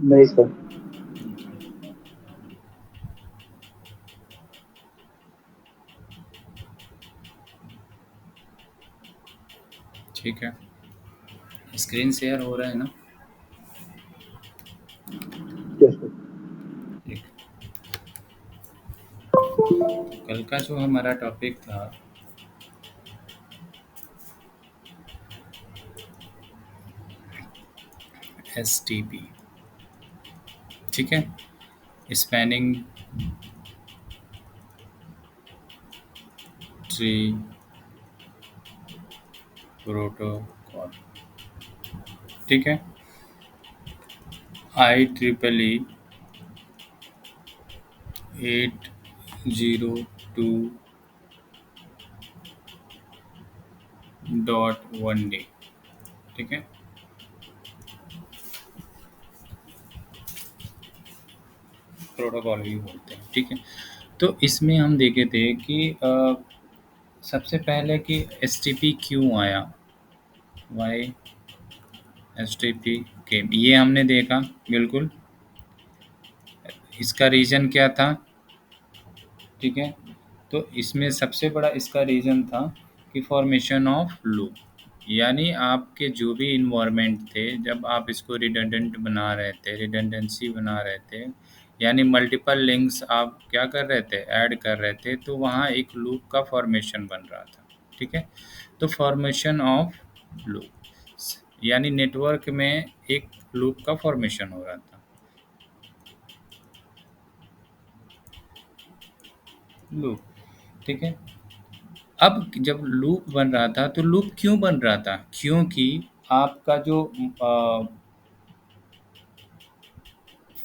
नहीं सर। ठीक है, स्क्रीन शेयर हो रहा है ना? Yes sir. ठीक। तो कल का जो हमारा टॉपिक था, STP, ठीक है, स्पैनिंग ट्री प्रोटोकॉल, ठीक है, IEEE 802.1D, ठीक है। प्रोटोकॉल भी बोलते हैं, ठीक है। तो इसमें हम देखे थे कि सबसे पहले कि STP क्यों आया, वाई STP के, ये हमने देखा बिल्कुल। इसका रीज़न क्या था, ठीक है। तो इसमें सबसे बड़ा इसका रीज़न था कि फॉर्मेशन ऑफ लूप, यानी आपके जो भी इन्वायरमेंट थे, जब आप इसको रिडंडेंट बना रहे थे, रिडंडेंसी बना रहे थे, यानी मल्टीपल लिंक्स आप क्या कर रहे थे, ऐड कर रहे थे, तो वहाँ एक लूप का फॉर्मेशन बन रहा था, ठीक है। तो फॉर्मेशन ऑफ लूप यानी नेटवर्क में एक लूप का फॉर्मेशन हो रहा था, लूप, ठीक है। अब जब लूप बन रहा था, तो लूप क्यों बन रहा था, क्योंकि आपका जो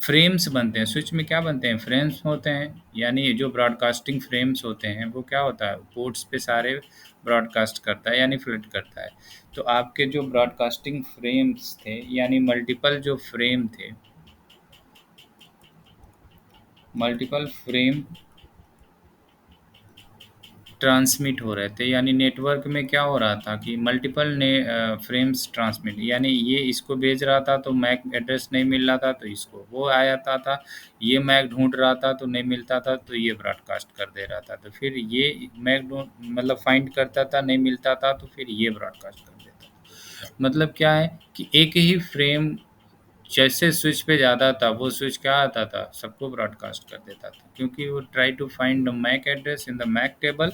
फ्रेम्स बनते हैं, स्विच में क्या बनते हैं, फ्रेम्स होते हैं, यानी ये जो ब्रॉडकास्टिंग फ्रेम्स होते हैं वो क्या होता है, पोर्ट्स पे सारे ब्रॉडकास्ट करता है, यानी फ्लिट करता है। तो आपके जो ब्रॉडकास्टिंग फ्रेम्स थे, यानी मल्टीपल जो फ्रेम थे, मल्टीपल फ्रेम ट्रांसमिट हो रहे थे, यानी नेटवर्क में क्या हो रहा था कि मल्टीपल ने फ्रेम्स ट्रांसमिट, यानी ये इसको भेज रहा था तो मैक एड्रेस नहीं मिल रहा था तो इसको वो आ जाता था, ये मैक ढूंढ रहा था तो नहीं मिलता था तो ये ब्रॉडकास्ट कर दे रहा था, तो फिर ये मैक ढूंढ मतलब फाइंड करता था, नहीं मिलता था तो फिर ये ब्रॉडकास्ट कर देता। मतलब क्या है कि एक ही फ्रेम जैसे स्विच पे जाता था, वो स्विच क्या आता था, सबको ब्रॉडकास्ट कर देता था, क्योंकि वो try to find the MAC address in the MAC table,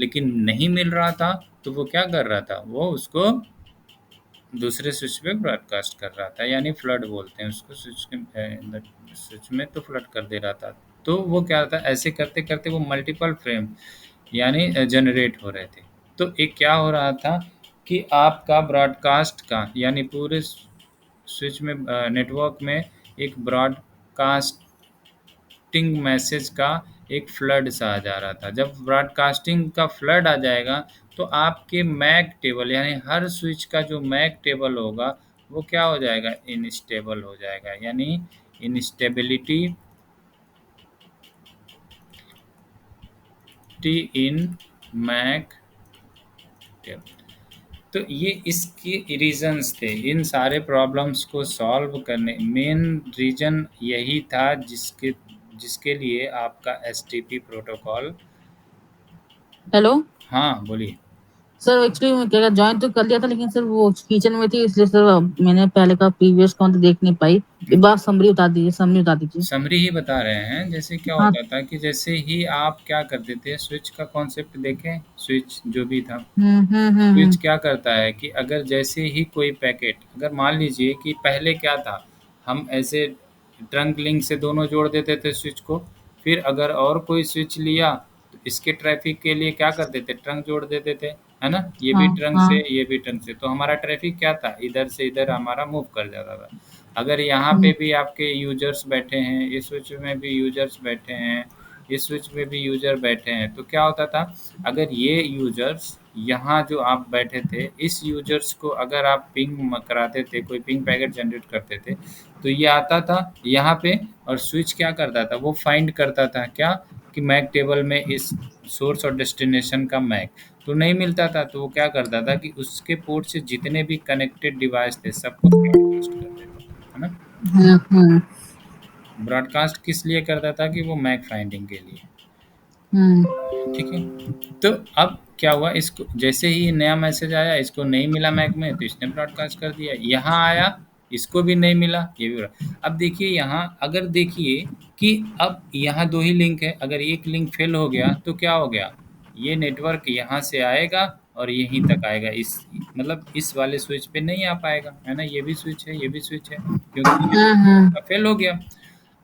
लेकिन नहीं मिल रहा था, तो वो क्या कर रहा था, वो उसको दूसरे स्विच पे ब्रॉडकास्ट कर रहा था, यानी फ्लड बोलते हैं उसको, स्विच के स्विच में तो फ्लड कर दे रहा था। तो वो क्या था, ऐसे करते करते वो मल्टीपल फ्रेम यानी जनरेट हो रहे थे। तो एक क्या हो रहा था कि आपका ब्रॉडकास्ट का, यानी पूरे स्विच में नेटवर्क में एक ब्रॉडकास्टिंग मैसेज का एक फ्लड सा आ जा रहा था। जब ब्रॉडकास्टिंग का फ्लड आ जाएगा, तो आपके मैक टेबल, यानी हर स्विच का जो मैक टेबल होगा वो क्या हो जाएगा, इनस्टेबल हो जाएगा, यानी इनस्टेबिलिटी इन मैक टेबल। तो ये इसके रीजंस थे, इन सारे प्रॉब्लम्स को सॉल्व करने मेन रीजन यही था, जिसके जिसके लिए आपका एसटीपी प्रोटोकॉल। हेलो हाँ बोलिए। सर, एक्चुअली मैं क्या ज्वाइन तो कर लिया था, लेकिन सर वो किचन में थी, इसलिए सर मैंने पहले का प्रीवियस काउंट देख नहीं पाई। एक बार समरी बता दीजिए, समरी बता दीजिए। समरी ही बता रहे हैं। जैसे क्या हाँ। होता था कि जैसे ही आप क्या करते थे, स्विच का कॉन्सेप्ट देखें, स्विच जो भी था, स्विच हम्म। क्या करता है कि अगर जैसे ही कोई पैकेट, अगर मान लीजिए कि पहले क्या था, हम ऐसे ट्रंक लिंक से दोनों जोड़ देते थे स्विच को, फिर अगर और कोई स्विच लिया तो इसके ट्रैफिक के लिए क्या करते थे, ट्रंक जोड़ देते थे, है ना, ये भी हाँ ट्रंक से हाँ। ये भी ट्रंक से, तो हमारा ट्रैफिक क्या था, इधर से इधर हमारा मूव कर जाता था। अगर यहाँ पे हम्म, भी आपके यूजर्स बैठे हैं, इस स्विच में भी यूजर्स बैठे हैं, इस स्विच में भी यूजर बैठे हैं, तो क्या होता था, अगर ये यूजर्स यहाँ जो आप बैठे थे, इस यूजर्स को अगर आप पिंग कराते थे, कोई पिंग पैकेट जनरेट करते थे, तो ये आता था यहाँ पे, और स्विच क्या करता था, वो फाइंड करता था क्या, कि मैक टेबल में इस सोर्स और डेस्टिनेशन का मैक तो नहीं मिलता था, तो वो क्या करता था कि उसके पोर्ट से जितने भी कनेक्टेड डिवाइस थे सबको ब्रॉडकास्ट कर देता था, है ना। हम्म ब्रॉडकास्ट किस लिए करता था कि वो मैक फाइंडिंग के लिए। हम्म ठीक है। तो अब क्या हुआ, इसको जैसे ही नया मैसेज आया, इसको नहीं मिला मैक में, तो इसने ब्रॉडकास्ट कर दिया। यहाँ आया, इसको भी नहीं मिला, ये भी अब देखिए यहाँ, अगर देखिए कि अब यहाँ दो ही लिंक है, अगर एक लिंक फेल हो गया तो क्या हो गया, ये नेटवर्क यहाँ से आएगा और यहीं तक आएगा, इस मतलब इस वाले स्विच पे नहीं आ पाएगा, है ना, ये भी स्विच है, ये भी स्विच है, क्योंकि ये हम्म फेल हो गया।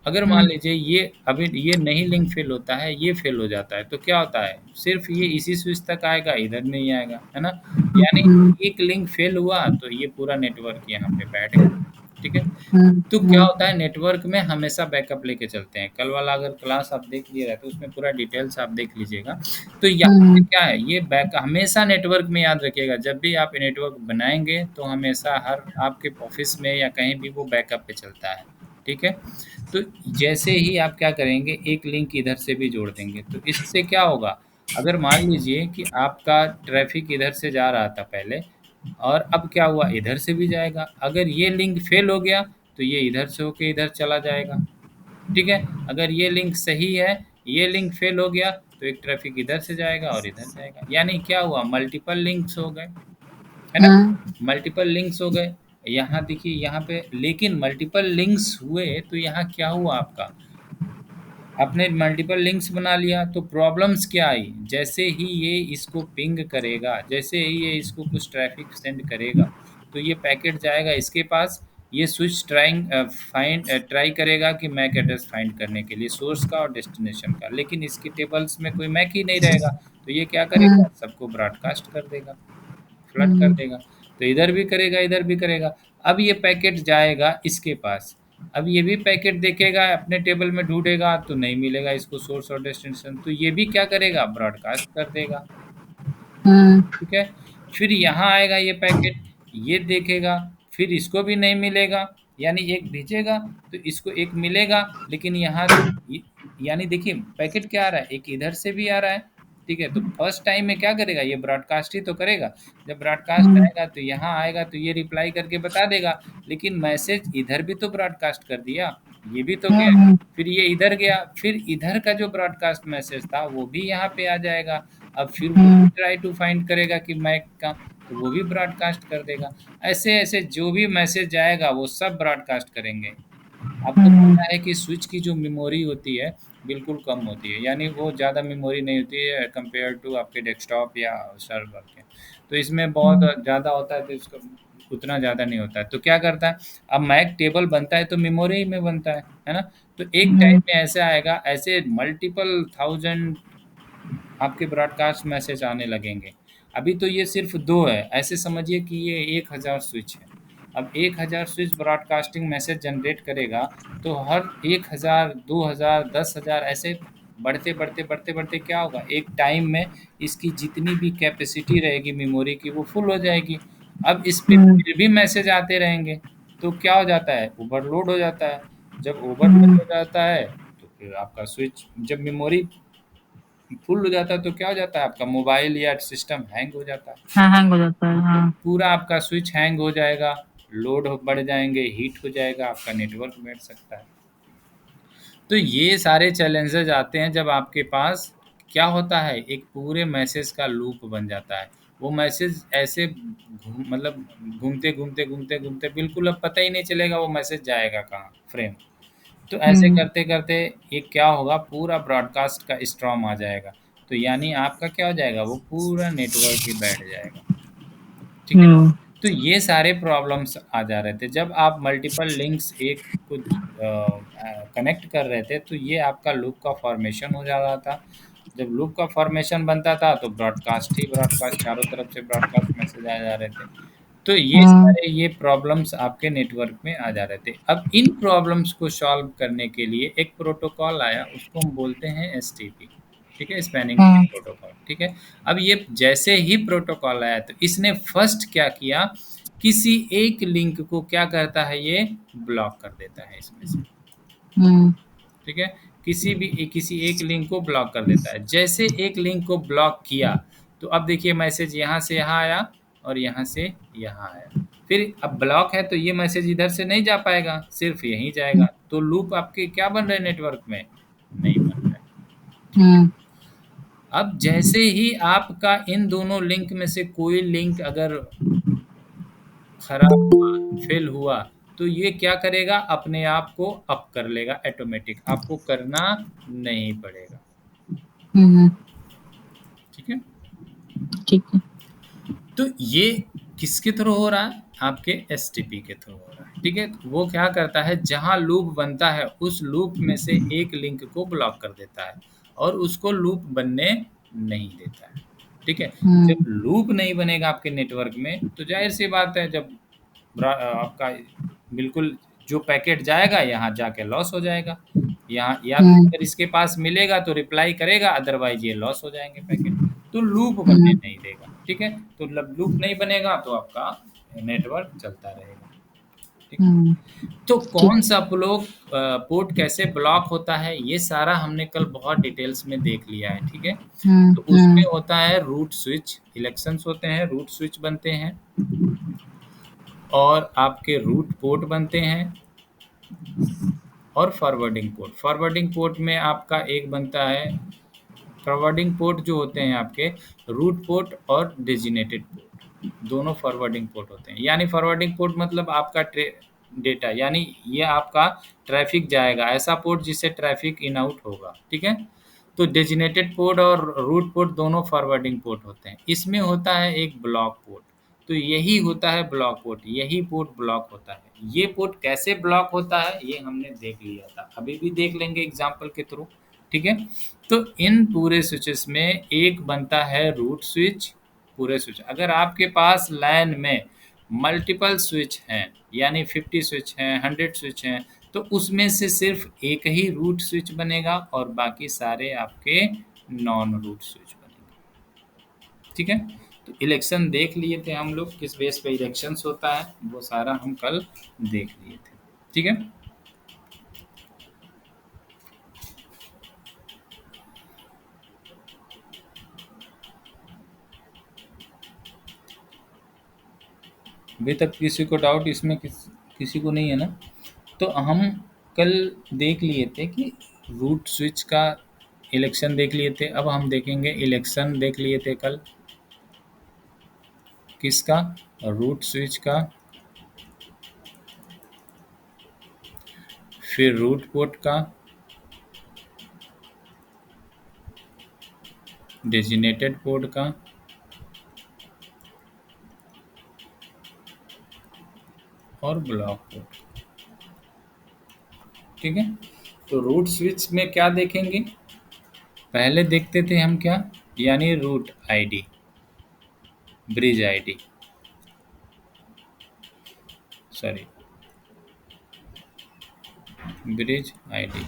अगर मान हम्म लीजिए ये अभी ये नहीं लिंक फेल होता है, ये फेल हो जाता है, तो क्या होता है, सिर्फ ये इसी स्विच तक आएगा, इधर नहीं आएगा, है ना। यानी हम्म एक लिंक फेल हुआ तो ये पूरा नेटवर्क यहाँ पे बैठ गया। ठीक है। तो क्या हम्म होता है, नेटवर्क में हमेशा बैकअप लेके चलते हैं। कल वाला अगर क्लास आप देख लिए रहे तो उसमें पूरा डिटेल्स आप देख लीजिएगा। तो यहाँ पे हम्म क्या है, ये बैक हमेशा नेटवर्क में याद रखिएगा, जब भी आप नेटवर्क बनाएंगे तो हमेशा हर आपके ऑफिस में या कहीं भी वो बैकअप पे चलता है। ठीक है। तो जैसे ही आप क्या करेंगे, एक लिंक इधर से भी जोड़ देंगे, तो इससे क्या होगा, अगर मान लीजिए कि आपका ट्रैफिक इधर से जा रहा था पहले, और अब क्या हुआ, इधर से भी जाएगा, अगर ये लिंक फेल हो गया तो ये इधर से होके इधर चला जाएगा। ठीक है। अगर ये लिंक सही है, ये लिंक फेल हो गया तो एक ट्रैफिक इधर से जाएगा और इधर जाएगा, यानी क्या हुआ, मल्टीपल लिंक्स हो गए, है ना। मल्टीपल लिंक्स हो गए। यहाँ देखिए यहाँ पे, लेकिन मल्टीपल लिंक्स हुए तो यहाँ क्या हुआ आपका, आपने मल्टीपल लिंक्स बना लिया तो प्रॉब्लम्स क्या आई, जैसे ही ये इसको पिंग करेगा, जैसे ही ये इसको कुछ ट्रैफिक सेंड करेगा, तो ये पैकेट जाएगा इसके पास, ये स्विच ट्राई करेगा कि मैक एड्रेस फाइंड करने के लिए सोर्स का और डेस्टिनेशन का, लेकिन इसके टेबल्स में कोई मैक ही नहीं रहेगा, तो ये क्या करेगा, सबको ब्रॉडकास्ट कर देगा, फ्लड कर देगा। तो इधर भी करेगा, इधर भी करेगा। अब ये पैकेट जाएगा इसके पास, अब ये भी पैकेट देखेगा, अपने टेबल में ढूंढेगा तो नहीं मिलेगा इसको सोर्स और डेस्टिनेशन, तो ये भी क्या करेगा, ब्रॉडकास्ट कर देगा। ठीक है। फिर यहाँ आएगा ये पैकेट, ये देखेगा, फिर इसको भी नहीं मिलेगा, यानी एक भेजेगा तो इसको एक मिलेगा, लेकिन यहाँ यानी देखिए पैकेट क्या आ रहा है, एक इधर से भी आ रहा है। ठीक है। तो फर्स्ट टाइम में क्या करेगा, ये ब्रॉडकास्ट ही तो करेगा। जब ब्रॉडकास्ट आएगा तो यहाँ आएगा तो ये रिप्लाई करके बता देगा, लेकिन मैसेज इधर भी तो ब्रॉडकास्ट कर दिया, ये भी तो गया। फिर ये इधर गया, फिर इधर का जो ब्रॉडकास्ट मैसेज था वो भी यहाँ पे आ जाएगा। अब फिर वो भी ट्राई टू फाइंड करेगा कि मैक का, तो वो भी ब्रॉडकास्ट कर देगा। ऐसे ऐसे जो भी मैसेज जाएगा वो सब ब्रॉडकास्ट करेंगे। आपको पता है कि स्विच की जो मेमोरी होती है बिल्कुल कम होती है, यानी वो ज़्यादा मेमोरी नहीं होती है कंपेयर टू आपके डेस्कटॉप या सर्वर के। तो इसमें बहुत ज़्यादा होता है, तो इसका उतना ज़्यादा नहीं होता है। तो क्या करता है, अब मैक टेबल बनता है तो मेमोरी में बनता है ना। तो एक टाइम में ऐसे आएगा, ऐसे मल्टीपल थाउजेंड आपके ब्रॉडकास्ट मैसेज आने लगेंगे। अभी तो ये सिर्फ 2 है, ऐसे समझिए कि ये 1000 स्विच है। अब 1000 स्विच ब्रॉडकास्टिंग मैसेज जनरेट करेगा, तो हर 1000, 2000, 10,000 ऐसे बढ़ते बढ़ते बढ़ते बढ़ते क्या होगा, एक टाइम में इसकी जितनी भी कैपेसिटी रहेगी मेमोरी की वो फुल हो जाएगी। अब इस पे फिर भी मैसेज आते रहेंगे, तो क्या हो जाता है, ओवरलोड हो जाता है। जब ओवरलोड हो जाता है तो फिर आपका स्विच, जब मेमोरी फुल हो जाता है तो क्या हो जाता है, आपका मोबाइल या सिस्टम हैंग हो जाता है। हाँ हैंग हो जाता है हाँ पूरा आपका स्विच हैंग हो जाएगा, बढ़ जाएंगे, हीट हो जाएगा, आपका नेटवर्क बैठ सकता है। तो ये सारे चैलेंजेस आते हैं जब आपके पास क्या होता है, एक पूरे मैसेज का लूप बन जाता है। वो मैसेज ऐसे मतलब घूमते घूमते घूमते घूमते बिल्कुल अब पता ही नहीं चलेगा वो मैसेज जाएगा कहाँ, फ्रेम। तो ऐसे करते करते एक क्या होगा, पूरा ब्रॉडकास्ट का स्ट्रॉम आ जाएगा। तो यानी आपका क्या हो जाएगा, वो पूरा नेटवर्क ही बैठ जाएगा। ठीक है। तो ये सारे प्रॉब्लम्स आ जा रहे थे जब आप मल्टीपल लिंक्स एक को कनेक्ट कर रहे थे, तो ये आपका लूप का फॉर्मेशन हो जा रहा था। जब लूप का फॉर्मेशन बनता था तो ब्रॉडकास्ट ही ब्रॉडकास्ट, चारों तरफ से ब्रॉडकास्ट मैसेज आ जा रहे थे। तो ये सारे ये प्रॉब्लम्स आपके नेटवर्क में आ जा रहे थे। अब इन प्रॉब्लम्स को सॉल्व करने के लिए एक प्रोटोकॉल आया, उसको हम बोलते हैं एसटीपी। ठीक है, स्पैनिंग ट्री प्रोटोकॉल। ठीक है। अब ये जैसे ही प्रोटोकॉल आया तो इसने फर्स्ट क्या किया, किसी एक लिंक को क्या करता है, ये ब्लॉक कर देता है इसमें से। ठीक है। किसी एक लिंक को ब्लॉक कर देता है। जैसे एक लिंक को ब्लॉक किया तो अब देखिए मैसेज यहाँ से यहाँ आया और यहाँ से यहाँ आया। फिर अब ब्लॉक है तो ये मैसेज इधर से नहीं जा पाएगा, सिर्फ यहीं जाएगा। तो लूप आपके क्या बन रहे हैं नेटवर्क में? नहीं बन रहा है। ठीक है। हम्म अब जैसे ही आपका इन दोनों लिंक में से कोई लिंक अगर खराब हुआ, फेल हुआ, तो ये क्या करेगा? अपने आप को अप कर लेगा ऑटोमेटिक, आपको करना नहीं पड़ेगा। हम्म, ठीक है। ठीक है। तो ये किसके थ्रू हो रहा है? आपके एसटीपी के थ्रू हो रहा है। ठीक है। तो वो क्या करता है, जहां लूप बनता है उस लूप में से एक लिंक को ब्लॉक कर देता है और उसको लूप बनने नहीं देता है। ठीक है। जब हम्म लूप नहीं बनेगा आपके नेटवर्क में तो जाहिर सी बात है, जब आपका बिल्कुल जो पैकेट जाएगा यहाँ जाके लॉस हो जाएगा। यहाँ या तो हम्म अगर इसके पास मिलेगा तो रिप्लाई करेगा, अदरवाइज ये लॉस हो जाएंगे पैकेट। तो लूप बनने हम्म नहीं देगा। ठीक है। तो लूप नहीं बनेगा तो आपका नेटवर्क चलता रहेगा। ठीक। हम्म, तो ठीक। कौन सा पोर्ट कैसे ब्लॉक होता है, ये सारा हमने कल बहुत डिटेल्स में देख लिया है। ठीक है। तो उसमें हम्म होता है रूट स्विच, इलेक्शंस होते हैं, रूट स्विच बनते हैं और आपके रूट पोर्ट बनते हैं और फॉरवर्डिंग पोर्ट। फॉरवर्डिंग पोर्ट में आपका एक बनता है, फॉरवर्डिंग पोर्ट जो होते हैं आपके रूट पोर्ट और डेजिनेटेड पोर्ट, दोनों फॉरवर्डिंग पोर्ट होते हैं। यानी फॉरवर्डिंग पोर्ट मतलब आपका डेटा, यानी ये आपका ट्रैफिक जाएगा, ऐसा पोर्ट जिससे ट्रैफिक इन आउट होगा। ठीक है। तो डेजिनेटेड पोर्ट और रूट पोर्ट दोनों फॉरवर्डिंग पोर्ट होते हैं। इसमें होता है एक ब्लॉक पोर्ट, तो यही होता है ब्लॉक पोर्ट, यही पोर्ट ब्लॉक होता है। ये पोर्ट कैसे ब्लॉक होता है ये हमने देख लिया था, अभी भी देख लेंगे एग्जाम्पल के थ्रू। ठीक है। तो इन पूरे स्विचेस में एक बनता है रूट स्विच। पूरे स्विच, अगर आपके पास लैन में मल्टीपल स्विच हैं, यानी 50 स्विच हैं, 100 स्विच हैं, तो उसमें से सिर्फ एक ही रूट स्विच बनेगा और बाकी सारे आपके नॉन रूट स्विच बनेंगे। ठीक है। तो इलेक्शन देख लिए थे हम लोग, किस बेस पे इलेक्शंस होता है वो सारा हम कल देख लिए थे। ठीक है। अभी तक किसी को डाउट इसमें किसी को नहीं है ना? तो हम कल देख लिए थे कि रूट स्विच का इलेक्शन देख लिए थे। अब हम देखेंगे इलेक्शन देख लिए थे कल, किसका? रूट स्विच का, फिर रूट पोर्ट का, डेजिनेटेड पोर्ट का और ब्लॉक पोर्ट। ठीक है। तो रूट स्विच में क्या देखेंगे? पहले देखते थे हम क्या, यानी root ID, bridge ID, sorry bridge ID,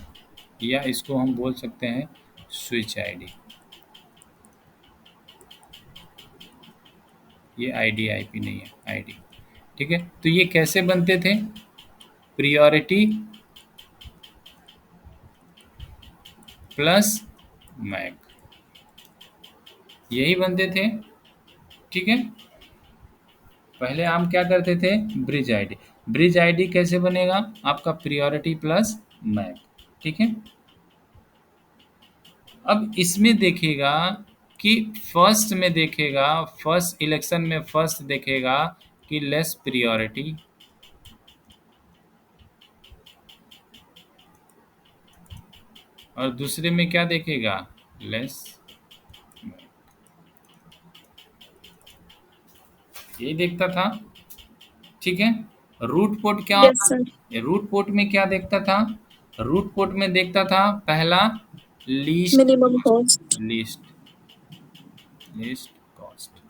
या इसको हम बोल सकते हैं स्विच आईडी। ये आईडी आईपी नहीं है, आईडी। ठीक है। तो ये कैसे बनते थे? प्रियोरिटी प्लस मैक, यही बनते थे। ठीक है। पहले हम क्या करते थे? Bridge ID. ब्रिज आईडी कैसे बनेगा? आपका प्रियोरिटी प्लस मैक। ठीक है। अब इसमें देखेगा कि फर्स्ट में देखेगा, फर्स्ट इलेक्शन में फर्स्ट देखेगा कि लेस प्रियोरिटी, और दूसरे में क्या देखेगा? लेस। यही देखता था। ठीक है। रूट पोर्ट क्या यस होता सर। है? रूट पोर्ट में क्या देखता था? रूट पोर्ट में देखता था पहला least minimum cost, cost. Least least cost.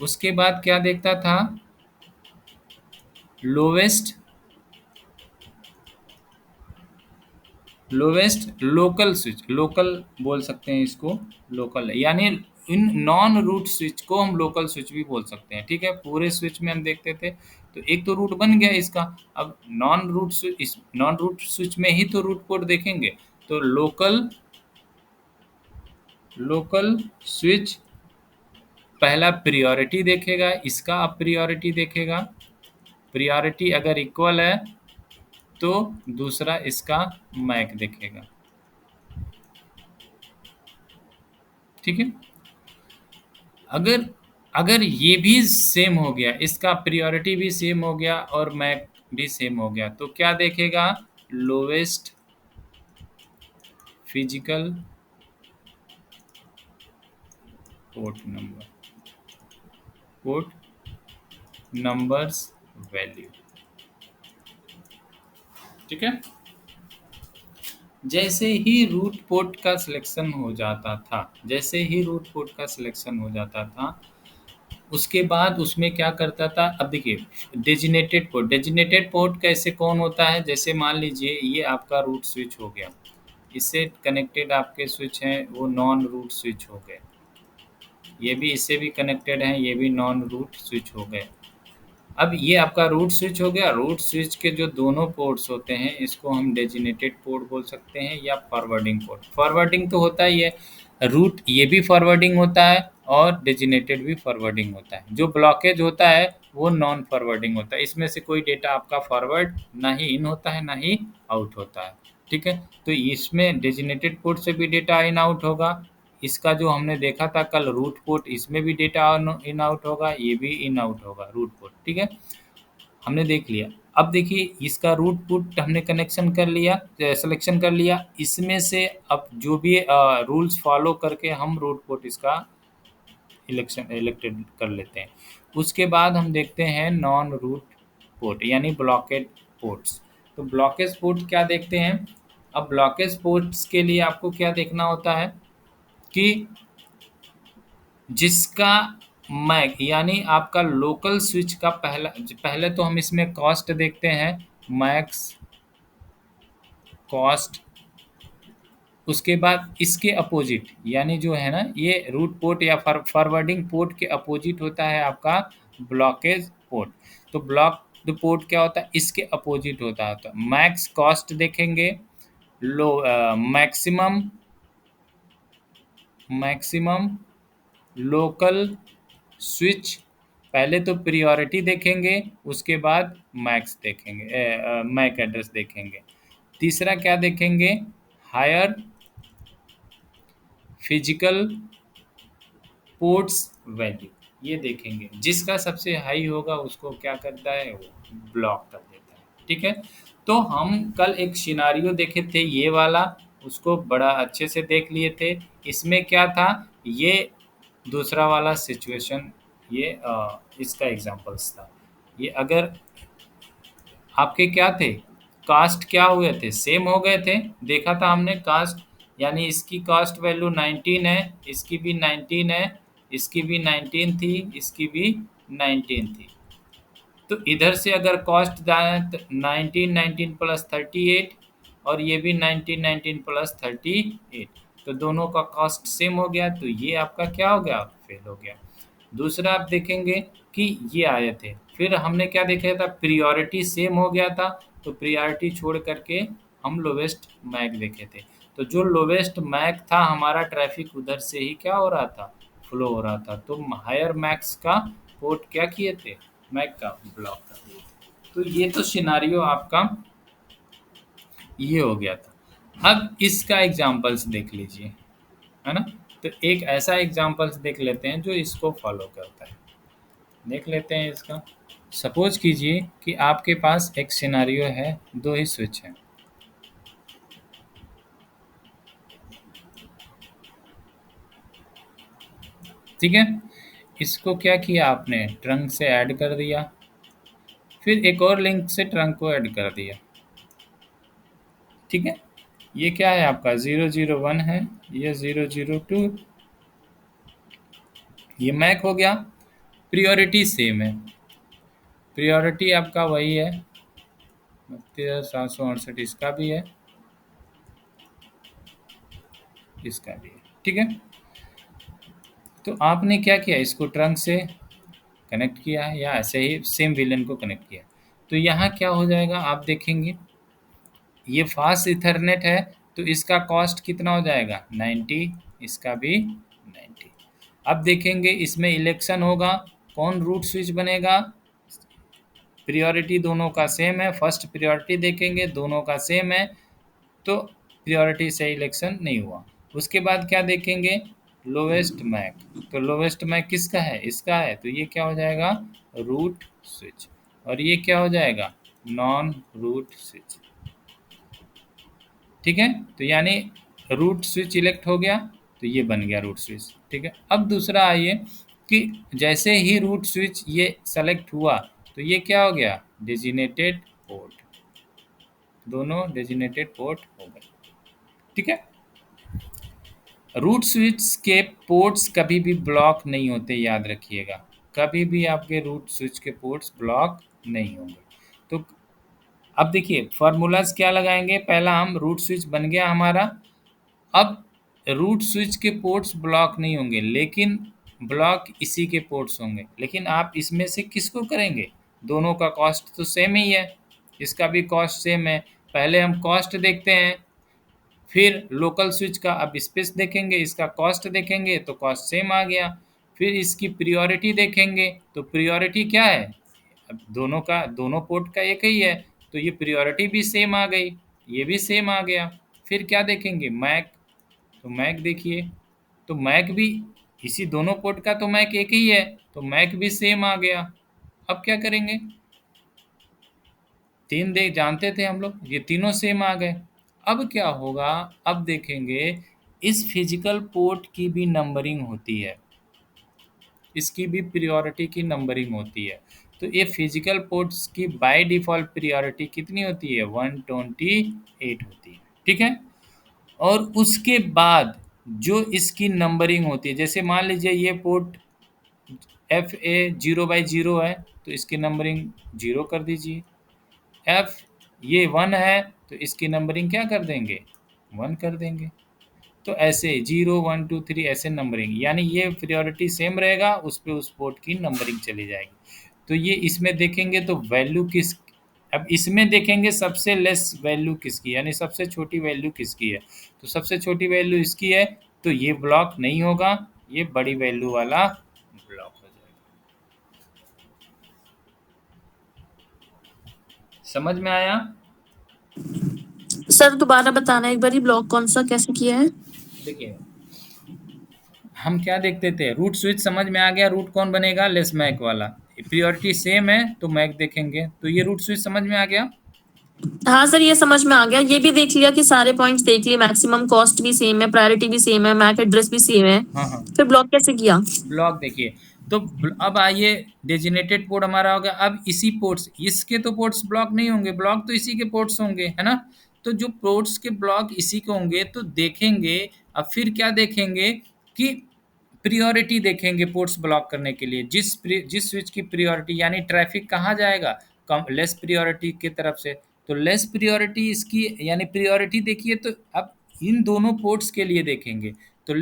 उसके बाद क्या देखता था? Lowest, lowest local switch, local बोल सकते हैं इसको, लोकल यानी इन नॉन रूट स्विच को हम लोकल स्विच भी बोल सकते हैं। ठीक है। पूरे स्विच में हम देखते थे तो एक तो रूट बन गया इसका। अब नॉन रूट स्विच, इस नॉन रूट स्विच में ही तो रूट पोर्ट देखेंगे। तो लोकल, लोकल स्विच पहला प्रियोरिटी देखेगा, इसका अब प्रियोरिटी देखेगा, प्रियोरिटी अगर इक्वल है तो दूसरा इसका मैक देखेगा। ठीक है, अगर अगर ये भी सेम हो गया, इसका प्रियोरिटी भी सेम हो गया और मैक भी सेम हो गया, तो क्या देखेगा? Lowest physical port numbers value. ठीक है, जैसे ही रूट पोर्ट का सिलेक्शन हो जाता था, जैसे ही रूट पोर्ट का सिलेक्शन हो जाता था, उसके बाद उसमें क्या करता था? अब देखिए डेजिनेटेड पोर्ट कैसे कौन होता है? जैसे मान लीजिए ये आपका रूट स्विच हो गया, इससे कनेक्टेड आपके स्विच हैं वो नॉन रूट स्विच हो गए, ये भी इससे भी कनेक्टेड हैं, ये भी नॉन रूट स्विच हो गए। अब ये आपका रूट स्विच हो गया, रूट स्विच के जो दोनों पोर्ट्स होते हैं इसको हम डेजिनेटेड पोर्ट बोल सकते हैं या फॉरवर्डिंग पोर्ट। फॉरवर्डिंग तो होता ही है, रूट ये भी फॉरवर्डिंग होता है और डेजिनेटेड भी फॉरवर्डिंग होता है। जो ब्लॉकेज होता है वो नॉन फॉरवर्डिंग होता है, इसमें से कोई डेटा आपका फॉरवर्ड ना ही इन होता है ना ही आउट होता है। ठीक है, तो इसमें डेजिनेटेड पोर्ट से भी डेटा इन आउट होगा, इसका जो हमने देखा था कल रूट पोर्ट, इसमें भी डेटा इन आउट होगा, ये भी इन आउट होगा रूट पोर्ट। ठीक है, हमने देख लिया। अब देखिए इसका रूट पोर्ट हमने कनेक्शन कर लिया, सिलेक्शन कर लिया, इसमें से अब जो भी रूल्स फॉलो करके हम रूट पोर्ट इसका इलेक्टेड कर लेते हैं। उसके बाद हम देखते हैं नॉन रूट पोर्ट यानी ब्लॉकेड पोर्ट्स। तो ब्लॉकेज पोर्ट क्या देखते हैं? अब ब्लॉकेज पोर्ट्स के लिए आपको क्या देखना होता है कि जिसका मैक यानी आपका लोकल स्विच का पहले तो हम इसमें कॉस्ट देखते हैं, मैक्स कॉस्ट। उसके बाद इसके अपोजिट यानी जो है ना ये रूट पोर्ट या फॉरवर्डिंग पोर्ट के अपोजिट होता है आपका ब्लॉकेज पोर्ट। तो ब्लॉक पोर्ट क्या होता है? इसके अपोजिट होता है। तो मैक्स कॉस्ट देखेंगे, लो मैक्सिमम लोकल स्विच, पहले तो प्रियोरिटी देखेंगे उसके बाद मैक्स देखेंगे, मैक एड्रेस देखेंगे। तीसरा क्या देखेंगे? हायर फिजिकल पोर्ट्स वैल्यू, ये देखेंगे। जिसका सबसे हाई होगा उसको क्या करता है? वो ब्लॉक कर देता है। ठीक है, तो हम कल एक सिनारियो देखे थे ये वाला, उसको बड़ा अच्छे से देख लिए थे। इसमें क्या था? ये दूसरा वाला सिचुएशन, ये इसका एग्जांपल्स था। ये अगर आपके क्या थे? कास्ट क्या हुए थे? सेम हो गए थे, देखा था हमने कास्ट, यानी इसकी कास्ट वैल्यू 19 है, इसकी भी 19 है, इसकी भी 19 थी, इसकी भी 19 थी। तो इधर से अगर कॉस्ट जाए तो 19 19 प्लस 38 और ये भी 19 19 प्लस 38, तो दोनों का कॉस्ट सेम हो गया, तो ये आपका क्या हो गया? फेल हो गया। दूसरा आप देखेंगे कि ये आए थे, फिर हमने क्या देखा था? प्रियोरिटी सेम हो गया था, तो प्रियोरिटी छोड़ करके हम लोवेस्ट मैक देखे थे। तो जो लोवेस्ट मैक था हमारा ट्रैफिक उधर से ही क्या हो रहा था? फ्लो हो रहा था। तो हायर मैक्स का पोर्ट क्या किए थे? मैक का ब्लॉक कर दिए थे। तो ये तो सिनारियो आपका ये हो गया था। अब इसका एग्जांपल्स देख लीजिए, है ना? तो एक ऐसा एग्जांपल्स देख लेते हैं जो इसको फॉलो करता है। देख लेते हैं इसका। सपोज कीजिए कि आपके पास एक सिनारियो है, दो ही स्विच हैं। ठीक है, इसको क्या किया आपने? ट्रंक से ऐड कर दिया, फिर एक और लिंक से ट्रंक को ऐड कर दिया। ठीक है, ये क्या है आपका? 001 है, ये 002, ये मैक हो गया। प्रियोरिटी सेम है, प्रियोरिटी आपका वही है 32,768, इसका भी है, इसका भी है। ठीक है, तो आपने क्या किया? इसको ट्रंक से कनेक्ट किया या ऐसे ही सेम विलेन को कनेक्ट किया। तो यहाँ क्या हो जाएगा आप देखेंगे, ये फास्ट इथरनेट है तो इसका कॉस्ट कितना हो जाएगा? 90, इसका भी 90। अब देखेंगे इसमें इलेक्शन होगा, कौन रूट स्विच बनेगा। प्रियोरिटी दोनों का सेम है, फर्स्ट प्रियोरिटी देखेंगे, दोनों का सेम है, तो प्रियोरिटी से इलेक्शन नहीं हुआ। उसके बाद क्या देखेंगे, लोवेस्ट मैक। तो लोवेस्ट मैक किसका है, इसका है, तो ये क्या हो जाएगा, रूट स्विच। और ये क्या हो जाएगा, नॉन रूट स्विच। ठीक है, तो यानी रूट स्विच इलेक्ट हो गया, तो ये बन गया रूट स्विच। ठीक है, अब दूसरा आइए कि जैसे ही रूट स्विच ये सेलेक्ट हुआ, तो ये क्या हो गया, डेजिनेटेड पोर्ट। दोनों डेजिनेटेड पोर्ट हो गए। ठीक है, रूट स्विच के पोर्ट्स कभी भी ब्लॉक नहीं होते, याद रखिएगा, कभी भी आपके रूट स्विच के पोर्ट्स ब्लॉक नहीं होंगे। तो अब देखिए फॉर्मूलाज क्या लगाएंगे, पहला हम रूट स्विच बन गया हमारा। अब रूट स्विच के पोर्ट्स ब्लॉक नहीं होंगे, लेकिन ब्लॉक इसी के पोर्ट्स होंगे। लेकिन आप इसमें से किसको करेंगे, दोनों का कॉस्ट तो सेम ही है, इसका भी कॉस्ट सेम है। पहले हम कॉस्ट देखते हैं, फिर लोकल स्विच का अब स्पेस देखेंगे, इसका कॉस्ट देखेंगे तो कॉस्ट सेम आ गया। फिर इसकी प्रियोरिटी देखेंगे, तो प्रियोरिटी क्या है, अब दोनों का, दोनों पोर्ट का एक ही है, तो ये प्रियोरिटी भी सेम आ गई, ये भी सेम आ गया। फिर क्या देखेंगे, मैक। तो मैक देखिए, तो मैक भी इसी दोनों पोर्ट का तो मैक एक ही है, तो मैक भी सेम आ गया। अब क्या करेंगे, तीन देख जानते थे हम लोग, ये तीनों सेम आ गए। अब क्या होगा, अब देखेंगे इस फिजिकल पोर्ट की भी नंबरिंग होती है, इसकी भी प्रियोरिटी की नंबरिंग होती है। तो ये फिजिकल पोर्ट्स की बाय डिफ़ॉल्ट प्रियोरिटी कितनी होती है, 128 होती है। ठीक है, और उसके बाद जो इसकी नंबरिंग होती है, जैसे मान लीजिए ये पोर्ट FA 0/0 है, तो इसकी नंबरिंग 0 कर दीजिए। एफ ये 1 है, तो इसकी नंबरिंग क्या कर देंगे, 1 कर देंगे। तो ऐसे 0 1 2 3 ऐसे नंबरिंग, यानी ये प्रायोरिटी सेम रहेगा, उस पे उस पोर्ट की नंबरिंग चली जाएगी। तो ये इसमें देखेंगे तो वैल्यू किस, अब इसमें देखेंगे सबसे लेस वैल्यू किसकी, यानी सबसे छोटी वैल्यू किसकी है, तो सबसे छोटी वैल्यू इसकी है, तो ये ब्लॉक नहीं होगा, ये बड़ी वैल्यू वाला ब्लॉक हो जाएगा। समझ में आया। सर दोबारा बताना एक बारी, ब्लॉक कौन सा कैसे किया है। देखिए हम क्या देखते थे, रूट स्विच समझ में आ गया, रूट कौन बनेगा, लेस मैक वाला, प्रियोरिटी सेम है तो मैक देखेंगे, तो ये रूट स्विच समझ में आ गया। हाँ सर ये समझ में आ गया, ये भी देख लिया कि सारे पॉइंट्स देख लिए, मैक्सिमम कॉस्ट भी सेम है, प्रायोरिटी भी सेम है, मैक एड्रेस भी सेम है। हाँ हाँ, फिर ब्लॉक कैसे किया। ब्लॉक देखिए, तो अब आइए डेजिनेटेड पोर्ट हमारा हो गया। अब इसी पोर्ट्स, इसके तो पोर्ट्स ब्लॉक नहीं होंगे, ब्लॉक तो इसी के पोर्ट्स होंगे, है ना। तो जो पोर्ट्स के ब्लॉक इसी के होंगे, तो देखेंगे, अब फिर क्या देखेंगे कि प्रियोरिटी देखेंगे पोर्ट्स ब्लॉक करने के लिए, जिस स्विच की प्रियोरिटी, यानी ट्रैफिक कहाँ जाएगा, कम लेस प्रियोरिटी की तरफ से। तो लेस प्रियोरिटी इसकी, यानी प्रियोरिटी देखिए, तो अब इन दोनों पोर्ट्स के लिए देखेंगे, तो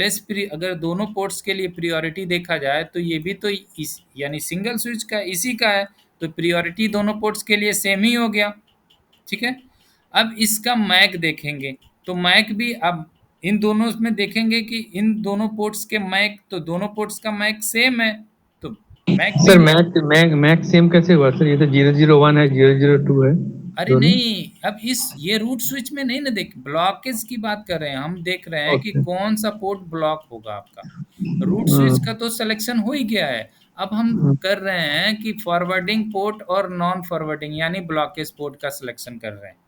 अगर दोनों पोर्ट्स के लिए प्रियोरिटी देखा जाए, तो ये भी तो इस, यानी सिंगल स्विच का इसी का है, तो प्रियोरिटी दोनों पोर्ट्स के लिए सेम ही हो गया। ठीक है, अब इसका मैक देखेंगे, तो मैक भी अब इन दोनों में देखेंगे कि इन दोनों पोर्ट्स के मैक, तो दोनों पोर्ट्स का मैक सेम है, तो मैक भी, sir MAC MAC MAC same कैसे हुआ सर, ये तो 001 है 002 है अरे दोनों। नहीं, अब इस ये रूट स्विच में नहीं ना, देख ब्लॉकेज की बात कर रहे हैं हम, देख रहे हैं कि ओके। कौन सा पोर्ट ब्लॉक होगा आपका। रूट स्विच का तो सिलेक्शन हो ही गया है, अब हम कर रहे हैं कि फॉरवर्डिंग पोर्ट और नॉन फॉरवर्डिंग यानी ब्लॉकेज पोर्ट का सिलेक्शन कर रहे हैं।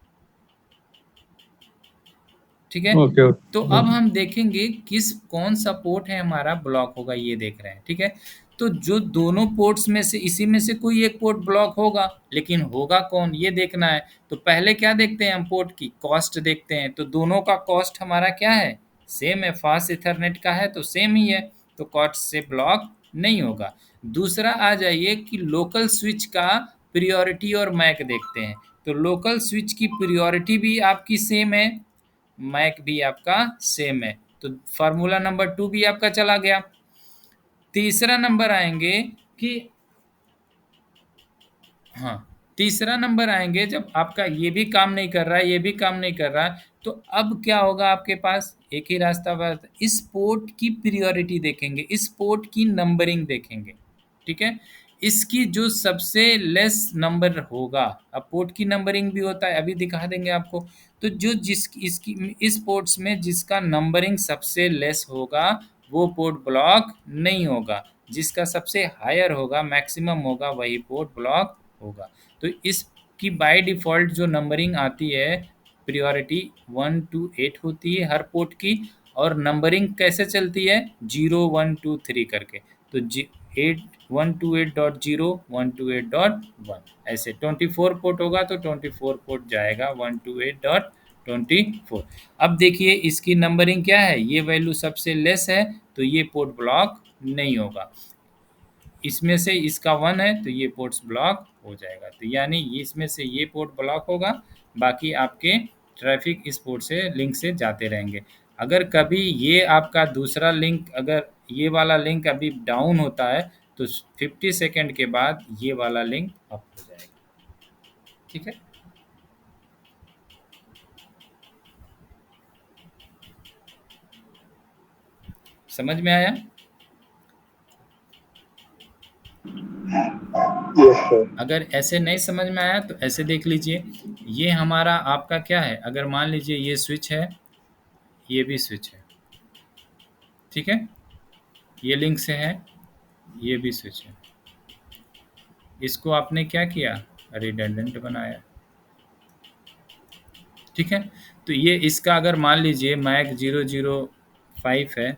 ठीक है, ओके तो ओके। अब हम देखेंगे किस कौन सा पोर्ट है हमारा ब्लॉक होगा, ये देख रहे हैं। ठीक है, तो जो दोनों पोर्ट्स में से इसी में से कोई एक पोर्ट ब्लॉक होगा, लेकिन होगा कौन ये देखना है। तो पहले क्या देखते हैं हम, पोर्ट की कॉस्ट देखते हैं, तो दोनों का कॉस्ट हमारा क्या है, सेम है, फास्ट इथरनेट का है तो सेम ही है, तो कॉस्ट से ब्लॉक नहीं होगा। दूसरा आ जाइए कि लोकल स्विच का प्रियोरिटी और मैक देखते हैं, तो लोकल स्विच की प्रियोरिटी भी आपकी सेम है, मैक भी आपका सेम है, तो फार्मूला नंबर 2 भी आपका चला गया। तीसरा नंबर आएंगे कि, हाँ तीसरा नंबर आएंगे जब आपका ये भी काम नहीं कर रहा है, ये भी काम नहीं कर रहा है, तो अब क्या होगा, आपके पास एक ही रास्ता बचा, इस पोर्ट की प्रियोरिटी देखेंगे, इस पोर्ट की नंबरिंग देखेंगे, ठीक है। इसकी जो सबसे लेस नंबर होगा, अब पोर्ट की नंबरिंग भी होता है, अभी दिखा देंगे आपको। तो जो इस पोर्ट्स में जिसका नंबरिंग सबसे लेस होगा वो पोर्ट ब्लॉक नहीं होगा, जिसका सबसे हायर होगा, मैक्सिमम होगा, वही पोर्ट ब्लॉक होगा। तो इसकी बाय डिफ़ॉल्ट जो नंबरिंग आती है, प्रियोरिटी 1 to 8 होती है हर पोर्ट की, और नंबरिंग कैसे चलती है, 0 1 2 3 करके। तो 128.0 128.1 ऐसे 24 पोर्ट होगा तो 24 पोर्ट जाएगा 128.24। अब देखिए इसकी नंबरिंग क्या है, ये वैल्यू सबसे लेस है तो ये पोर्ट ब्लॉक नहीं होगा, इसमें से इसका 1 है तो ये पोर्ट्स ब्लॉक हो जाएगा। तो यानी इसमें से ये पोर्ट ब्लॉक होगा, बाकी आपके ट्रैफिक इस पोर्ट से लिंक से जाते रहेंगे। अगर कभी ये आपका दूसरा लिंक, अगर ये वाला लिंक अभी डाउन होता है तो 50 सेकेंड के बाद ये वाला लिंक अप हो जाएगा, ठीक है। समझ में आया? अगर ऐसे नहीं समझ में आया तो ऐसे देख लीजिए, ये हमारा आपका क्या है, अगर मान लीजिए ये स्विच है, ये भी स्विच है, ठीक है, ये लिंक से है, ये भी स्विच है, इसको आपने क्या किया, रिडंडेंट बनाया, ठीक है। तो ये इसका अगर मान लीजिए मैक 005 है,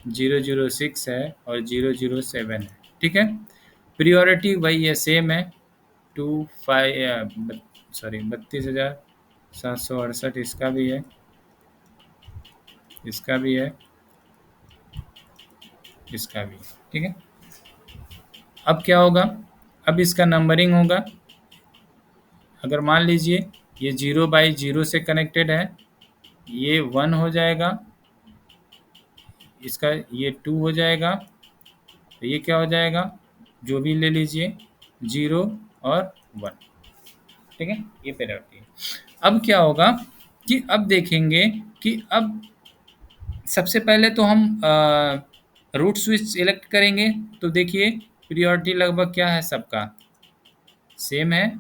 006 है और 007 है, ठीक है। प्रियोरिटी वही है, सेम है, 32,768 इसका भी है, इसका भी है, इसका भी है, ठीक है। अब क्या होगा, अब इसका नंबरिंग होगा, अगर मान लीजिए ये 0/0 से कनेक्टेड है, ये 1 हो जाएगा, इसका ये 2 हो जाएगा, तो ये क्या हो जाएगा, जो भी ले लीजिए 0 और 1, ठीक है, ये प्रायोरिटी है। अब क्या होगा कि अब देखेंगे कि अब सबसे पहले तो हम रूट स्विच सिलेक्ट करेंगे, तो देखिए प्रियोरिटी लगभग क्या है, सबका सेम है।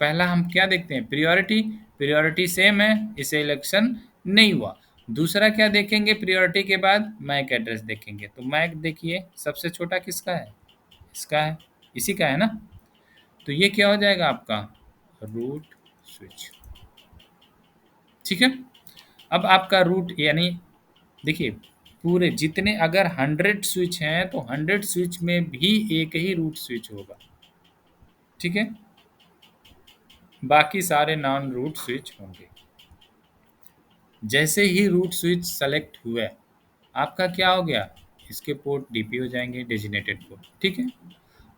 पहला हम क्या देखते हैं, प्रियोरिटी सेम है, इसे इलेक्शन नहीं हुआ। दूसरा क्या देखेंगे, प्रियोरिटी के बाद मैक एड्रेस देखेंगे, तो मैक देखिए सबसे छोटा किसका है, इसका है, इसी का है ना, तो ये क्या हो जाएगा आपका रूट स्विच, ठीक है। अब आपका रूट यानी देखिए पूरे जितने अगर 100 स्विच हैं तो 100 स्विच में भी एक ही रूट स्विच होगा, ठीक है, बाकी सारे नॉन रूट स्विच होंगे। जैसे ही रूट स्विच सेलेक्ट हुआ, आपका क्या हो गया, इसके पोर्ट डीपी हो जाएंगे, डेजिनेटेड पोर्ट, ठीक है।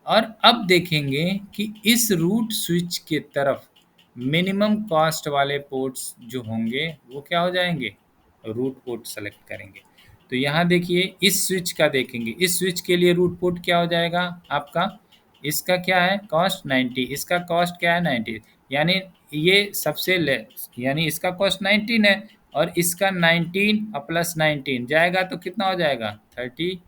और अब देखेंगे कि इस रूट स्विच के तरफ मिनिमम कॉस्ट वाले पोर्ट्स जो होंगे वो क्या हो जाएंगे, रूट पोर्ट सेलेक्ट करेंगे। तो यहाँ देखिए इस स्विच का देखेंगे, इस स्विच के लिए रूट पोर्ट क्या हो जाएगा आपका, इसका क्या है कॉस्ट 90, इसका कॉस्ट क्या है 90, यानी ये सबसे लेस, यानी इसका कॉस्ट 19 है और इसका 19 और प्लस 19 जाएगा तो कितना हो जाएगा 38,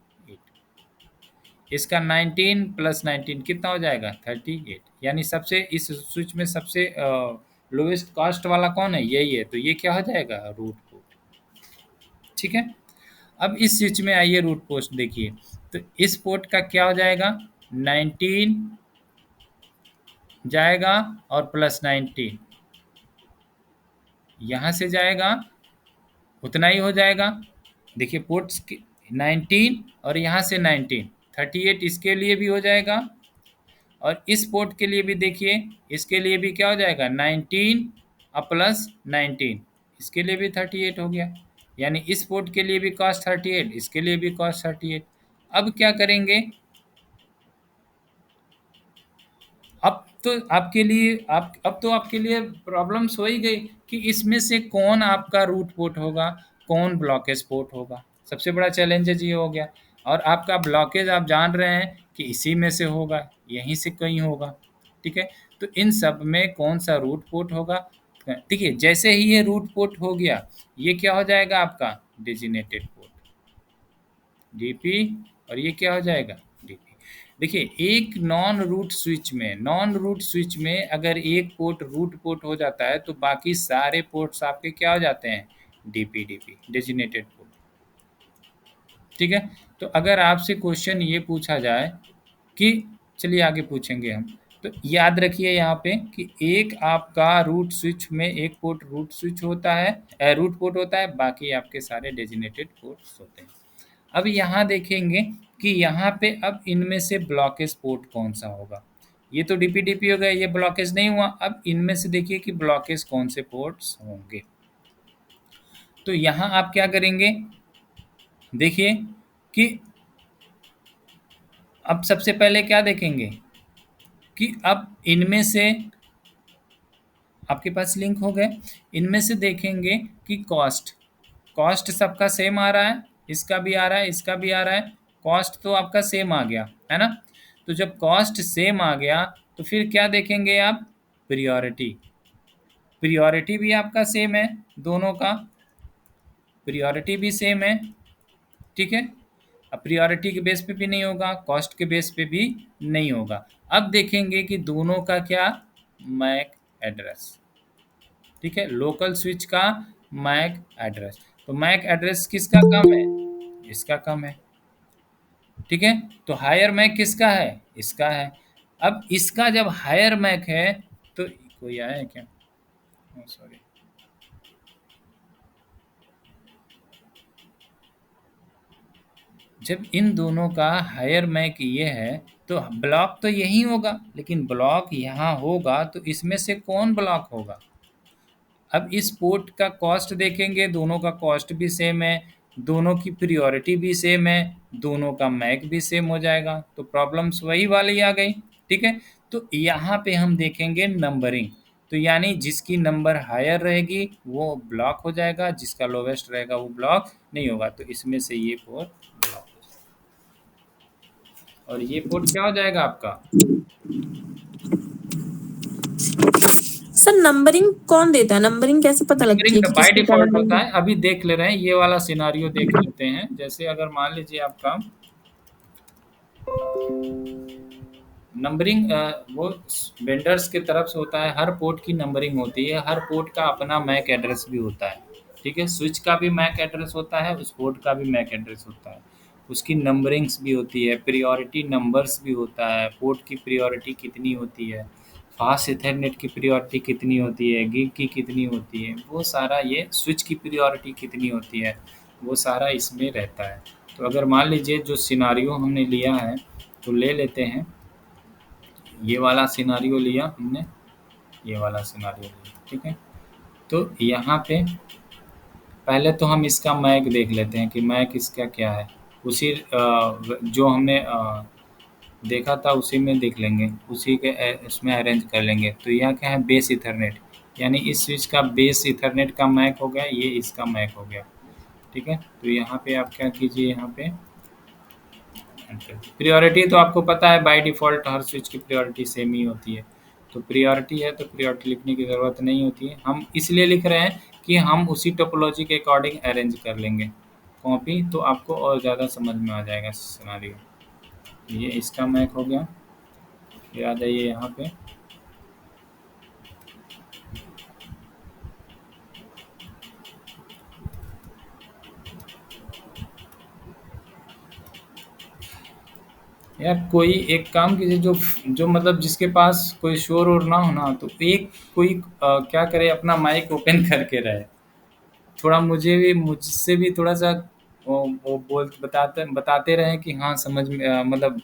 इसका 19 प्लस 19 कितना हो जाएगा 38, यानी सबसे इस स्विच में सबसे लोवेस्ट कॉस्ट वाला कौन है, यही है, तो ये क्या हो जाएगा रूट पोर्ट, ठीक है। अब इस स्विच में आइए रूट पोर्ट देखिए, तो इस पोर्ट का क्या हो जाएगा 19 जाएगा और प्लस 19 यहाँ से जाएगा, उतना ही हो जाएगा। देखिए पोर्ट्स 19 और यहाँ से 19 38 इसके लिए भी हो जाएगा, और इस पोर्ट के लिए भी देखिए, इसके लिए भी क्या हो जाएगा 19 और प्लस 19 इसके लिए भी 38 हो गया, यानी इस पोर्ट के लिए भी कॉस्ट 38, इसके लिए भी कॉस्ट 38। अब क्या करेंगे, अब तो आपके लिए अब तो आपके लिए प्रॉब्लम्स हो ही गई कि इसमें से कौन आपका रूट पोर्ट होगा, कौन ब्लॉकेज पोर्ट होगा, सबसे बड़ा चैलेंजेज ये हो गया। और आपका ब्लॉकेज आप जान रहे हैं कि इसी में से होगा, यहीं से कहीं होगा, ठीक है। तो इन सब में कौन सा रूट पोर्ट होगा, देखिए जैसे ही ये रूट पोर्ट हो गया, ये क्या हो जाएगा आपका डेजिग्नेटेड पोर्ट डीपी, और ये क्या हो जाएगा डीपी। देखिए एक नॉन रूट स्विच में अगर एक पोर्ट रूट पोर्ट हो जाता है तो बाकी सारे पोर्ट्स आपके क्या हो जाते हैं डीपी डेजिग्नेटेड पोर्ट। ठीक है, तो अगर आपसे क्वेश्चन ये पूछा जाए कि चलिए आगे पूछेंगे हम, तो याद रखिए यहाँ पे कि एक आपका रूट स्विच में एक पोर्ट रूट स्विच होता है, रूट पोर्ट होता है, बाकी आपके सारे डेजिग्नेटेड पोर्ट्स होते हैं। अब यहाँ देखेंगे कि यहाँ पे अब इनमें से ब्लॉकेज पोर्ट कौन सा होगा। ये तो डीपी हो गया, ये ब्लॉकेज नहीं हुआ। अब इनमें से देखिए कि ब्लॉकेज कौन से पोर्ट्स होंगे। तो यहाँ आप क्या करेंगे, देखिए कि अब सबसे पहले क्या देखेंगे कि अब इनमें से आपके पास लिंक हो गए, इनमें से देखेंगे कि कॉस्ट सबका सेम आ रहा है, इसका भी आ रहा है, इसका भी आ रहा है, कॉस्ट तो आपका सेम आ गया है ना। तो जब कॉस्ट सेम आ गया तो फिर क्या देखेंगे आप, प्रियोरिटी भी आपका सेम है, दोनों का प्रियोरिटी भी सेम है। ठीक है, अब प्रियोरिटी के बेस पे भी नहीं होगा, कॉस्ट के बेस पे भी नहीं होगा। अब देखेंगे कि दोनों का क्या मैक एड्रेस। ठीक है, लोकल स्विच का मैक एड्रेस, तो मैक एड्रेस किसका कम है, इसका कम है। ठीक है, तो हायर मैक किसका है, इसका है। अब इसका जब हायर मैक है तो कोई आया है क्या, सॉरी, जब इन दोनों का हायर मैक ये है तो ब्लॉक तो यही होगा, लेकिन ब्लॉक यहाँ होगा तो इसमें से कौन ब्लॉक होगा। अब इस पोर्ट का कॉस्ट देखेंगे, दोनों का कॉस्ट भी सेम है, दोनों की प्रियोरिटी भी सेम है, दोनों का मैक भी सेम हो जाएगा, तो प्रॉब्लम्स वही वाली आ गई। ठीक है, तो यहाँ पे हम देखेंगे नंबरिंग, तो यानी जिसकी नंबर हायर रहेगी वो ब्लॉक हो जाएगा, जिसका लोवेस्ट रहेगा वो ब्लॉक नहीं होगा। तो इसमें से ये पोर्ट ब्लॉक और ये पोर्ट क्या हो जाएगा आपका। सर नंबरिंग कौन देता है, नंबरिंग कैसे पता लगती है कि बाय किसकी क्या डिफॉल्ट number होता है। अभी देख ले रहे हैं, ये वाला सिनारियो देख लेते हैं। जैसे अगर मान लीजिए आपका नंबरिंग वो वेंडर्स की तरफ से होता है, हर पोर्ट की नंबरिंग होती है, हर पोर्ट का अपना मैक एड्रेस भी होता है। ठीक है, स्विच का भी मैक एड्रेस होता है, उस पोर्ट का भी मैक एड्रेस होता है, उसकी नंबरिंग्स भी होती है, प्रियोरिटी नंबर्स भी होता है, पोर्ट की प्रियोरिटी कितनी होती है, फास्ट इथरनेट की प्रियोरिटी कितनी होती है, गिग की कितनी होती है, वो सारा, ये स्विच की प्रियोरिटी कितनी होती है, वो सारा इसमें रहता है। तो अगर मान लीजिए जो सिनारियो हमने लिया है तो ले लेते हैं, ये वाला सिनारियो लिया हमने, ये वाला सिनारियो लिया। ठीक है, तो यहाँ पे पहले तो हम इसका मैक देख लेते हैं कि मैक इसका क्या है, उसी जो हमने देखा था उसी में देख लेंगे, उसी के इसमें अरेंज कर लेंगे। तो यह क्या है, बेस इथरनेट, यानी इस स्विच का बेस इथरनेट का मैक हो गया, ये इसका मैक हो गया। ठीक है, तो यहाँ पे आप क्या कीजिए, यहाँ पे प्रियोरिटी तो आपको पता है बाय डिफ़ॉल्ट हर स्विच की प्रियोरिटी सेम ही होती है, तो प्रियोरिटी है तो प्रियोरिटी लिखने की ज़रूरत नहीं होती है। हम इसलिए लिख रहे हैं कि हम उसी टोपोलॉजी के अकॉर्डिंग अरेंज कर लेंगे कॉपी, तो आपको और ज़्यादा समझ में आ जाएगा सिनेरियो। ये इसका मैक हो गया, फिर आ जाइए यहाँ पे, यार कोई एक काम कीजिए, जो मतलब जिसके पास कोई शोर और ना हो ना, तो एक कोई क्या करे, अपना माइक ओपन करके रहे, थोड़ा मुझसे भी थोड़ा सा वो बताते रहें कि हाँ समझ में मतलब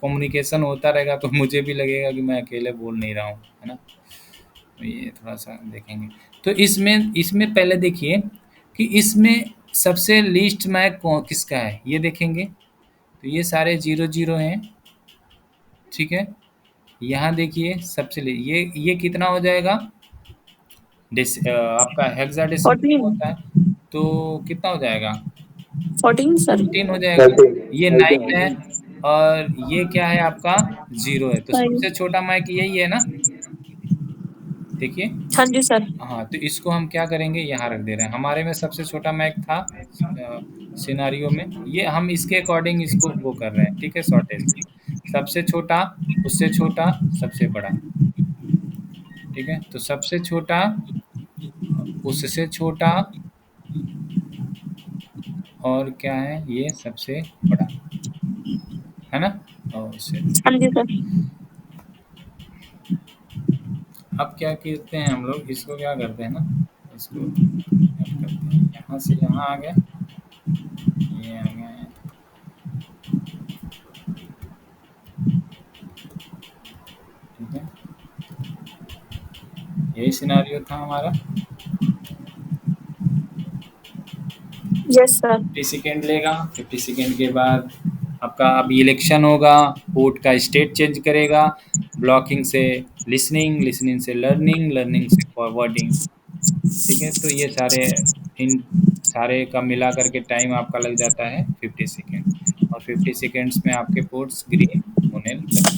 कम्युनिकेशन होता रहेगा, तो मुझे भी लगेगा कि मैं अकेले बोल नहीं रहा हूँ, है ना। तो ये थोड़ा सा देखेंगे, तो इसमें पहले देखिए कि इसमें सबसे लीस्ट मैक किसका है, ये देखेंगे। तो ये सारे 0 हैं। ठीक है, यहाँ देखिए सबसे ये कितना हो जाएगा, आपका हेक्साडेसिमल होता है, तो कितना हो जाएगा 14 सर, 15 हो जाएगा। ये 9 है और ये क्या है आपका 0 है, तो Five. सबसे छोटा माइक यही है ना, देखिए। हाँ जी सर। हाँ, तो इसको हम क्या करेंगे, यहाँ रख दे रहे हैं। हमारे में सबसे छोटा मैक था सिनारियो में, ये हम इसके अकॉर्डिंग इसको वो कर रहे हैं, ठीक है, शॉर्टेज। सबसे छोटा, उससे छोटा, सबसे बड़ा, ठीक है। तो सबसे छोटा, उससे छोटा, और क्या है, ये सबसे बड़ा, है ना। और उससे हाँ जी सर। अब क्या कहते हैं हम लोग, इसको क्या करते हैं ना, इसको ऐड करते हैं, यहाँ से यहाँ आ गया, ये आ गया, ठीक है। यही सिनारियो था हमारा। Yes sir. 50 सेकेंड लेगा, 50 सेकेंड के बाद आपका अब इलेक्शन होगा, पोर्ट का स्टेट चेंज करेगा, ब्लॉकिंग से लिसनिंग, लिसनिंग से लर्निंग, लर्निंग से फॉरवर्डिंग, ठीक है। तो ये सारे, इन सारे का मिला करके टाइम आपका लग जाता है 50 सेकेंड, और 50 सेकेंड्स में आपके पोर्ट्स ग्रीन होने लगते हैं।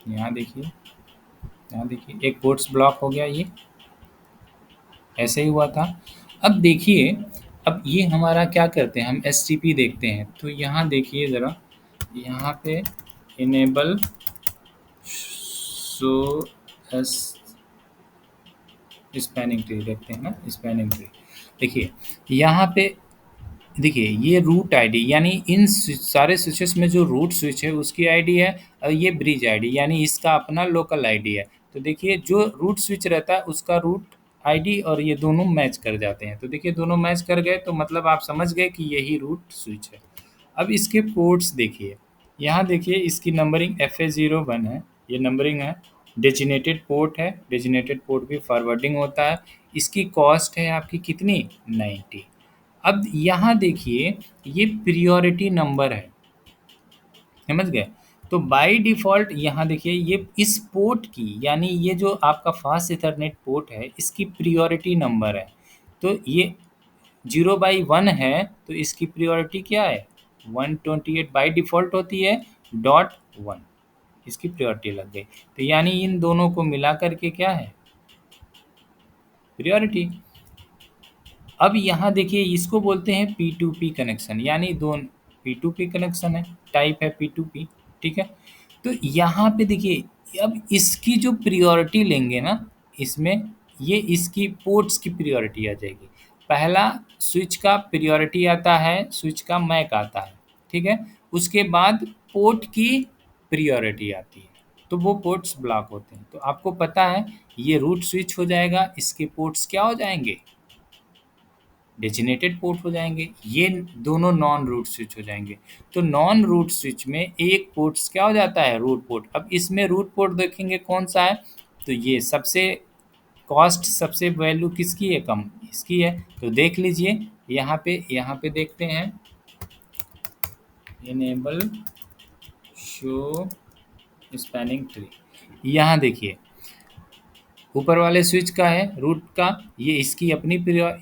यहाँ देखिए, यहाँ देखिए, एक पोर्ट्स ब्लॉक हो गया, ये ऐसे ही हुआ था। अब देखिए, अब ये हमारा क्या करते हैं, हम एसटीपी देखते हैं। तो यहाँ देखिए ज़रा, यहाँ पे enable show S spanning tree देखते हैं ना, स्पैनिंग ट्री। देखिए यहाँ पे, देखिए ये रूट आईडी, यानी इन सारे स्विचेस में जो रूट स्विच है उसकी आईडी है, और ये ब्रिज आईडी यानी इसका अपना लोकल आईडी है। तो देखिए जो रूट स्विच रहता है उसका रूट आईडी और ये दोनों मैच कर जाते हैं। तो देखिए दोनों मैच कर गए, तो मतलब आप समझ गए कि यही रूट स्विच है। अब इसके पोर्ट्स देखिए, यहाँ देखिए इसकी नंबरिंग FA01 है, ये नंबरिंग है। डेजिनेटेड पोर्ट है, डेजिनेटेड पोर्ट भी फॉरवर्डिंग होता है। इसकी कॉस्ट है आपकी कितनी, 90। अब यहाँ देखिए ये प्रियोरिटी नंबर है, समझ गए। तो बाय डिफ़ॉल्ट यहाँ देखिए ये इस पोर्ट की, यानी ये जो आपका फास्ट इथरनेट पोर्ट है इसकी प्रियोरिटी नंबर है। तो ये 0/1 है, तो इसकी प्रियोरिटी क्या है, 128 बाय डिफ़ॉल्ट होती है, .1 इसकी प्रियोरिटी लग गई। तो यानी इन दोनों को मिला करके क्या है, प्रियोरिटी। अब यहाँ देखिए इसको बोलते हैं P2P कनेक्शन, यानी दोनों P2P कनेक्शन है, टाइप है P2P, ठीक है। तो यहाँ पे देखिए अब इसकी जो प्रियोरिटी लेंगे ना, इसमें ये इसकी पोर्ट्स की प्रियोरिटी आ जाएगी। पहला स्विच का प्रियोरिटी आता है, स्विच का मैक आता है, ठीक है। उसके बाद पोर्ट की प्रियोरिटी आती है, तो वो पोर्ट्स ब्लॉक होते हैं। तो आपको पता है ये रूट स्विच हो जाएगा, इसके पोर्ट्स क्या हो जाएंगे, डेजिनेटेड पोर्ट हो जाएंगे। ये दोनों नॉन रूट स्विच हो जाएंगे। तो नॉन रूट स्विच में एक पोर्ट्स क्या हो जाता है, रूट पोर्ट। अब इसमें रूट पोर्ट देखेंगे कौन सा है, तो ये सबसे कॉस्ट, सबसे वैल्यू किसकी है, कम, इसकी है। तो देख लीजिए यहाँ पे देखते हैं, इनेबल शो स्पैनिंग ट्री। यहाँ देखिए ऊपर वाले स्विच का है, रूट का, ये इसकी अपनी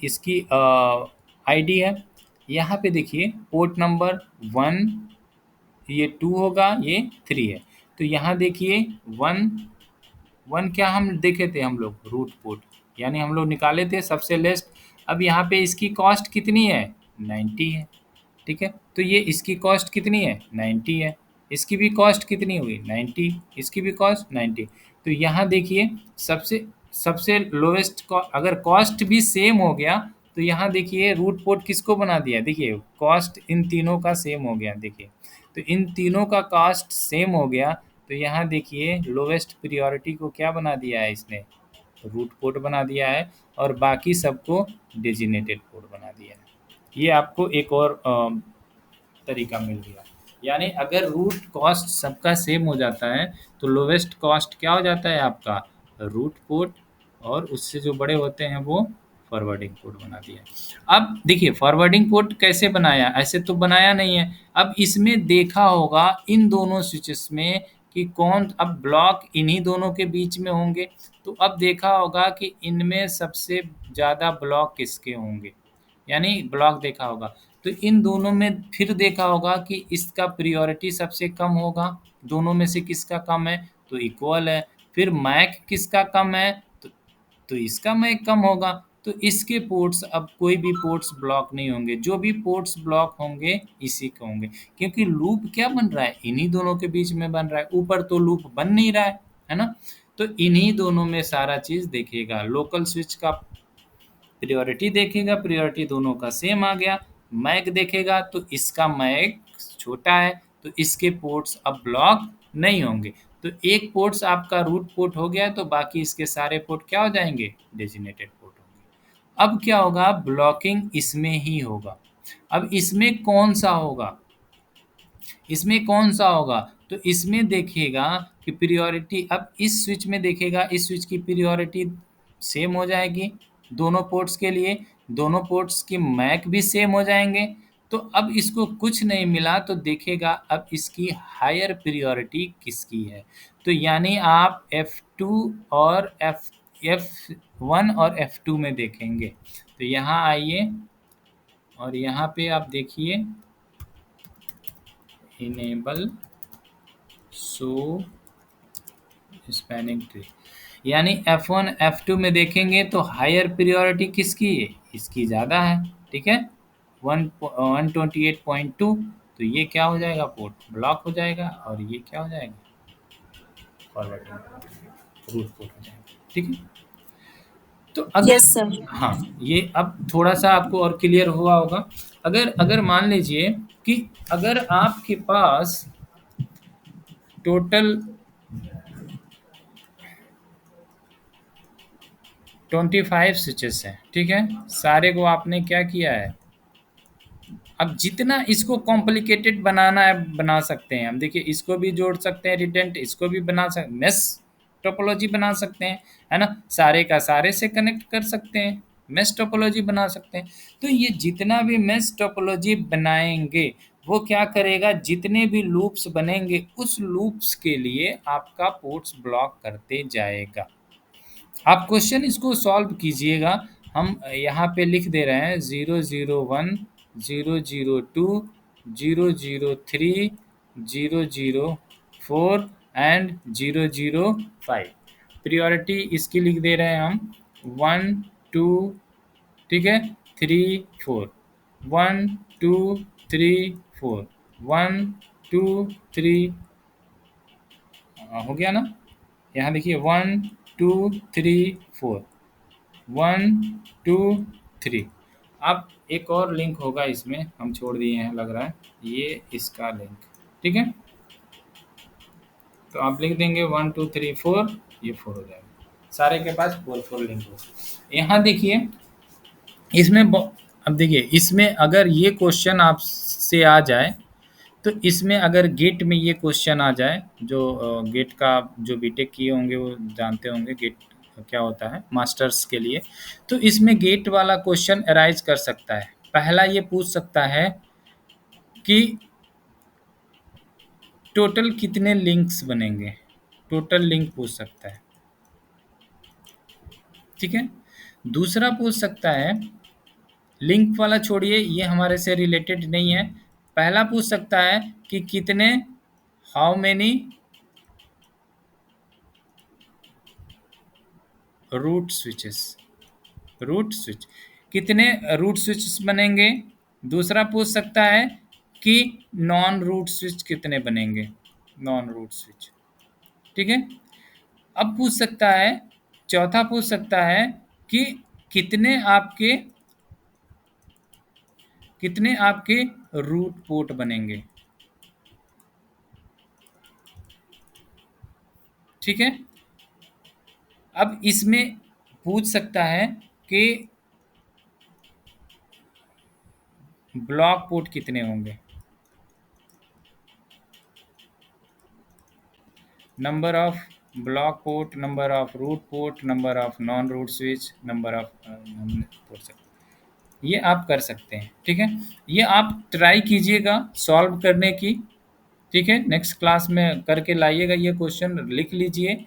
इसकी आईडी है। यहाँ पे देखिए पोर्ट नंबर 1, ये 2 होगा, ये 3 है। तो यहाँ देखिए 1 क्या हम देखे थे हम लोग, रूट पोर्ट, यानी हम लोग निकाले थे सबसे लेस्ट। अब यहाँ पे इसकी कॉस्ट कितनी है, 90 है, ठीक है। तो ये इसकी कॉस्ट कितनी है, 90 है। इसकी भी कॉस्ट कितनी हुई, 90, इसकी भी कॉस्ट 90। तो यहाँ देखिए सबसे सबसे लोएस्ट, अगर कॉस्ट भी सेम हो गया तो यहाँ देखिए रूट पोर्ट किसको बना दिया, देखिए कॉस्ट इन तीनों का सेम हो गया। देखिए तो इन तीनों का कॉस्ट सेम हो गया, तो यहाँ देखिए लोवेस्ट प्रियोरिटी को क्या बना दिया है इसने, रूट पोर्ट बना दिया है, और बाकी सबको डेजिनेटेड पोर्ट बना दिया है। ये आपको एक और तरीका मिल गया। यानी अगर रूट कॉस्ट सबका सेम हो जाता है तो लोवेस्ट कॉस्ट क्या हो जाता है आपका, रूट पोर्ट, और उससे जो बड़े होते हैं वो फॉरवर्डिंग पोर्ट बना दिया। अब देखिए फॉरवर्डिंग पोर्ट कैसे बनाया, ऐसे तो बनाया नहीं है। अब इसमें देखा होगा इन दोनों स्विचेस में कि कौन, अब ब्लॉक इन्हीं दोनों के बीच में होंगे। तो अब देखा होगा कि इनमें सबसे ज़्यादा ब्लॉक किसके होंगे, यानी ब्लॉक देखा होगा। तो इन दोनों में फिर देखा होगा कि इसका प्रियोरिटी सबसे कम होगा, दोनों में से किसका कम है, तो इक्वल है। फिर मैक किसका कम है, तो इसका मैक कम होगा, तो इसके पोर्ट्स, अब कोई भी पोर्ट्स ब्लॉक नहीं होंगे, जो भी पोर्ट्स ब्लॉक होंगे इसी के होंगे, क्योंकि लूप क्या बन रहा है, इन्हीं दोनों के बीच में बन रहा है, ऊपर तो लूप बन नहीं रहा है ना। तो इन्हीं दोनों में सारा चीज देखेगा, लोकल स्विच का प्रायोरिटी देखेगा, प्रायोरिटी दोनों का सेम आ गया, मैक देखेगा तो इसका मैक छोटा है, तो इसके पोर्ट्स अब ब्लॉक नहीं होंगे, तो एक पोर्ट्स आपका रूट पोर्ट हो गया, तो बाकी इसके सारे पोर्ट क्या हो जाएंगे, डेजिग्नेटेड पोर्ट होंगे। अब क्या होगा, ब्लॉकिंग इसमें ही होगा। अब इसमें कौन सा होगा, इसमें कौन सा होगा, तो इसमें देखेगा कि प्रायोरिटी, अब इस स्विच में देखेगा, इस स्विच की प्रायोरिटी सेम हो जाएगी दोनों पोर्ट्स के लिए, दोनों पोर्ट्स के मैक भी सेम हो जाएंगे, तो अब इसको कुछ नहीं मिला तो देखेगा अब इसकी हायर प्रायोरिटी किसकी है। तो यानी आप F2 और F1 और F2 में देखेंगे। तो यहाँ आइए और यहाँ पे आप देखिए इनेबल शो स्पैनिंग ट्री, यानी F1 F2 में देखेंगे तो हायर प्रायोरिटी किसकी है, इसकी ज़्यादा है, ठीक है, 128.2, तो ये क्या हो जाएगा, पोर्ट ब्लॉक हो जाएगा, और ये क्या हो जाएगा, फॉरवर्डिंग रूट पोर्ट हो जाएगा, ठीक है। तो अगर यस सर। हाँ, ये अब थोड़ा सा आपको और क्लियर हुआ होगा। अगर अगर मान लीजिए कि अगर आपके पास टोटल 25 स्विचेस हैं, ठीक है, सारे को आपने क्या किया है, अब जितना इसको कॉम्प्लिकेटेड बनाना है बना सकते हैं हम, देखिए इसको भी जोड़ सकते हैं, रिटेंट इसको भी बना सकते, मेश टोपोलॉजी बना सकते हैं, है ना, सारे का सारे से कनेक्ट कर सकते हैं, मेश टोपोलॉजी बना सकते हैं। तो ये जितना भी मेश टोपोलॉजी बनाएंगे वो क्या करेगा, जितने भी लूप्स बनेंगे उस लूप्स के लिए आपका पोर्ट्स ब्लॉक करते जाएगा। आप क्वेश्चन इसको सॉल्व कीजिएगा, हम यहाँ पे लिख दे रहे हैं 001 002 003 004 एंड 005। प्रायोरिटी इसकी लिख दे रहे हैं हम 1 2, ठीक है, 3 4, 1 2 3 4, 1 2 3, हो गया ना, यहाँ देखिए 1 2 3 4, 1 2 3। अब एक और लिंक होगा इसमें, हम छोड़ दिए हैं लग रहा है, ये इसका लिंक, ठीक है, तो आप लिख देंगे 1 2 3 4, ये 4 हो जाएगा, सारे के पास 4 लिंक हो। यहाँ देखिए इसमें अब देखिए इसमें अगर ये क्वेश्चन आपसे आ जाए, तो इसमें अगर गेट में ये क्वेश्चन आ जाए, जो गेट का जो बीटेक किए होंगे वो जानते होंगे गेट क्या होता है मास्टर्स के लिए, तो इसमें गेट वाला क्वेश्चन अराइज कर सकता है। पहला ये पूछ सकता है कि टोटल कितने लिंक्स बनेंगे, टोटल लिंक पूछ सकता है, ठीक है। दूसरा पूछ सकता है, लिंक वाला छोड़िए, ये हमारे से रिलेटेड नहीं है, पहला पूछ सकता है कि कितने, how many root switches, root switch, कितने रूट स्विचेस बनेंगे। दूसरा पूछ सकता है कि नॉन रूट स्विच कितने बनेंगे, नॉन रूट स्विच, ठीक है। अब पूछ सकता है, चौथा पूछ सकता है कि कितने आपके रूट पोर्ट बनेंगे, ठीक है। अब इसमें पूछ सकता है कि ब्लॉक पोर्ट कितने होंगे, number of block port, number of root port, number of non root switch, number of port, ये आप कर सकते हैं, ठीक है। ये आप ट्राई कीजिएगा सॉल्व करने की, ठीक है, नेक्स्ट क्लास में करके लाइएगा, ये क्वेश्चन लिख लीजिए,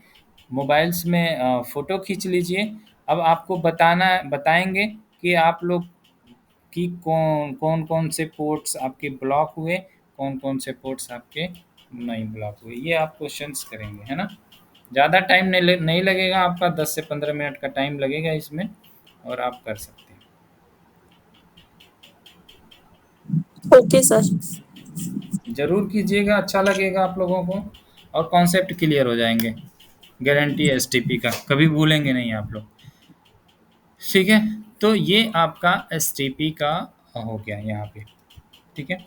मोबाइल्स में फ़ोटो खींच लीजिए। अब आपको बताएंगे कि आप लोग कि कौन कौन से पोर्ट्स आपके ब्लॉक हुए, कौन कौन से पोर्ट्स आपके नहीं ब्लॉक हुए, ये आप क्वेश्चंस करेंगे, है ना। ज़्यादा टाइम नहीं लगेगा आपका, 10 से 15 मिनट का टाइम लगेगा इसमें और आप कर सकते हैं। Okay sir. ज़रूर कीजिएगा, अच्छा लगेगा आप लोगों को और कॉन्सेप्ट क्लियर हो जाएंगे। गारंटी है एसटीपी का, कभी भूलेंगे नहीं आप लोग। ठीक है, तो ये आपका एसटीपी का हो गया यहाँ पे। ठीक है,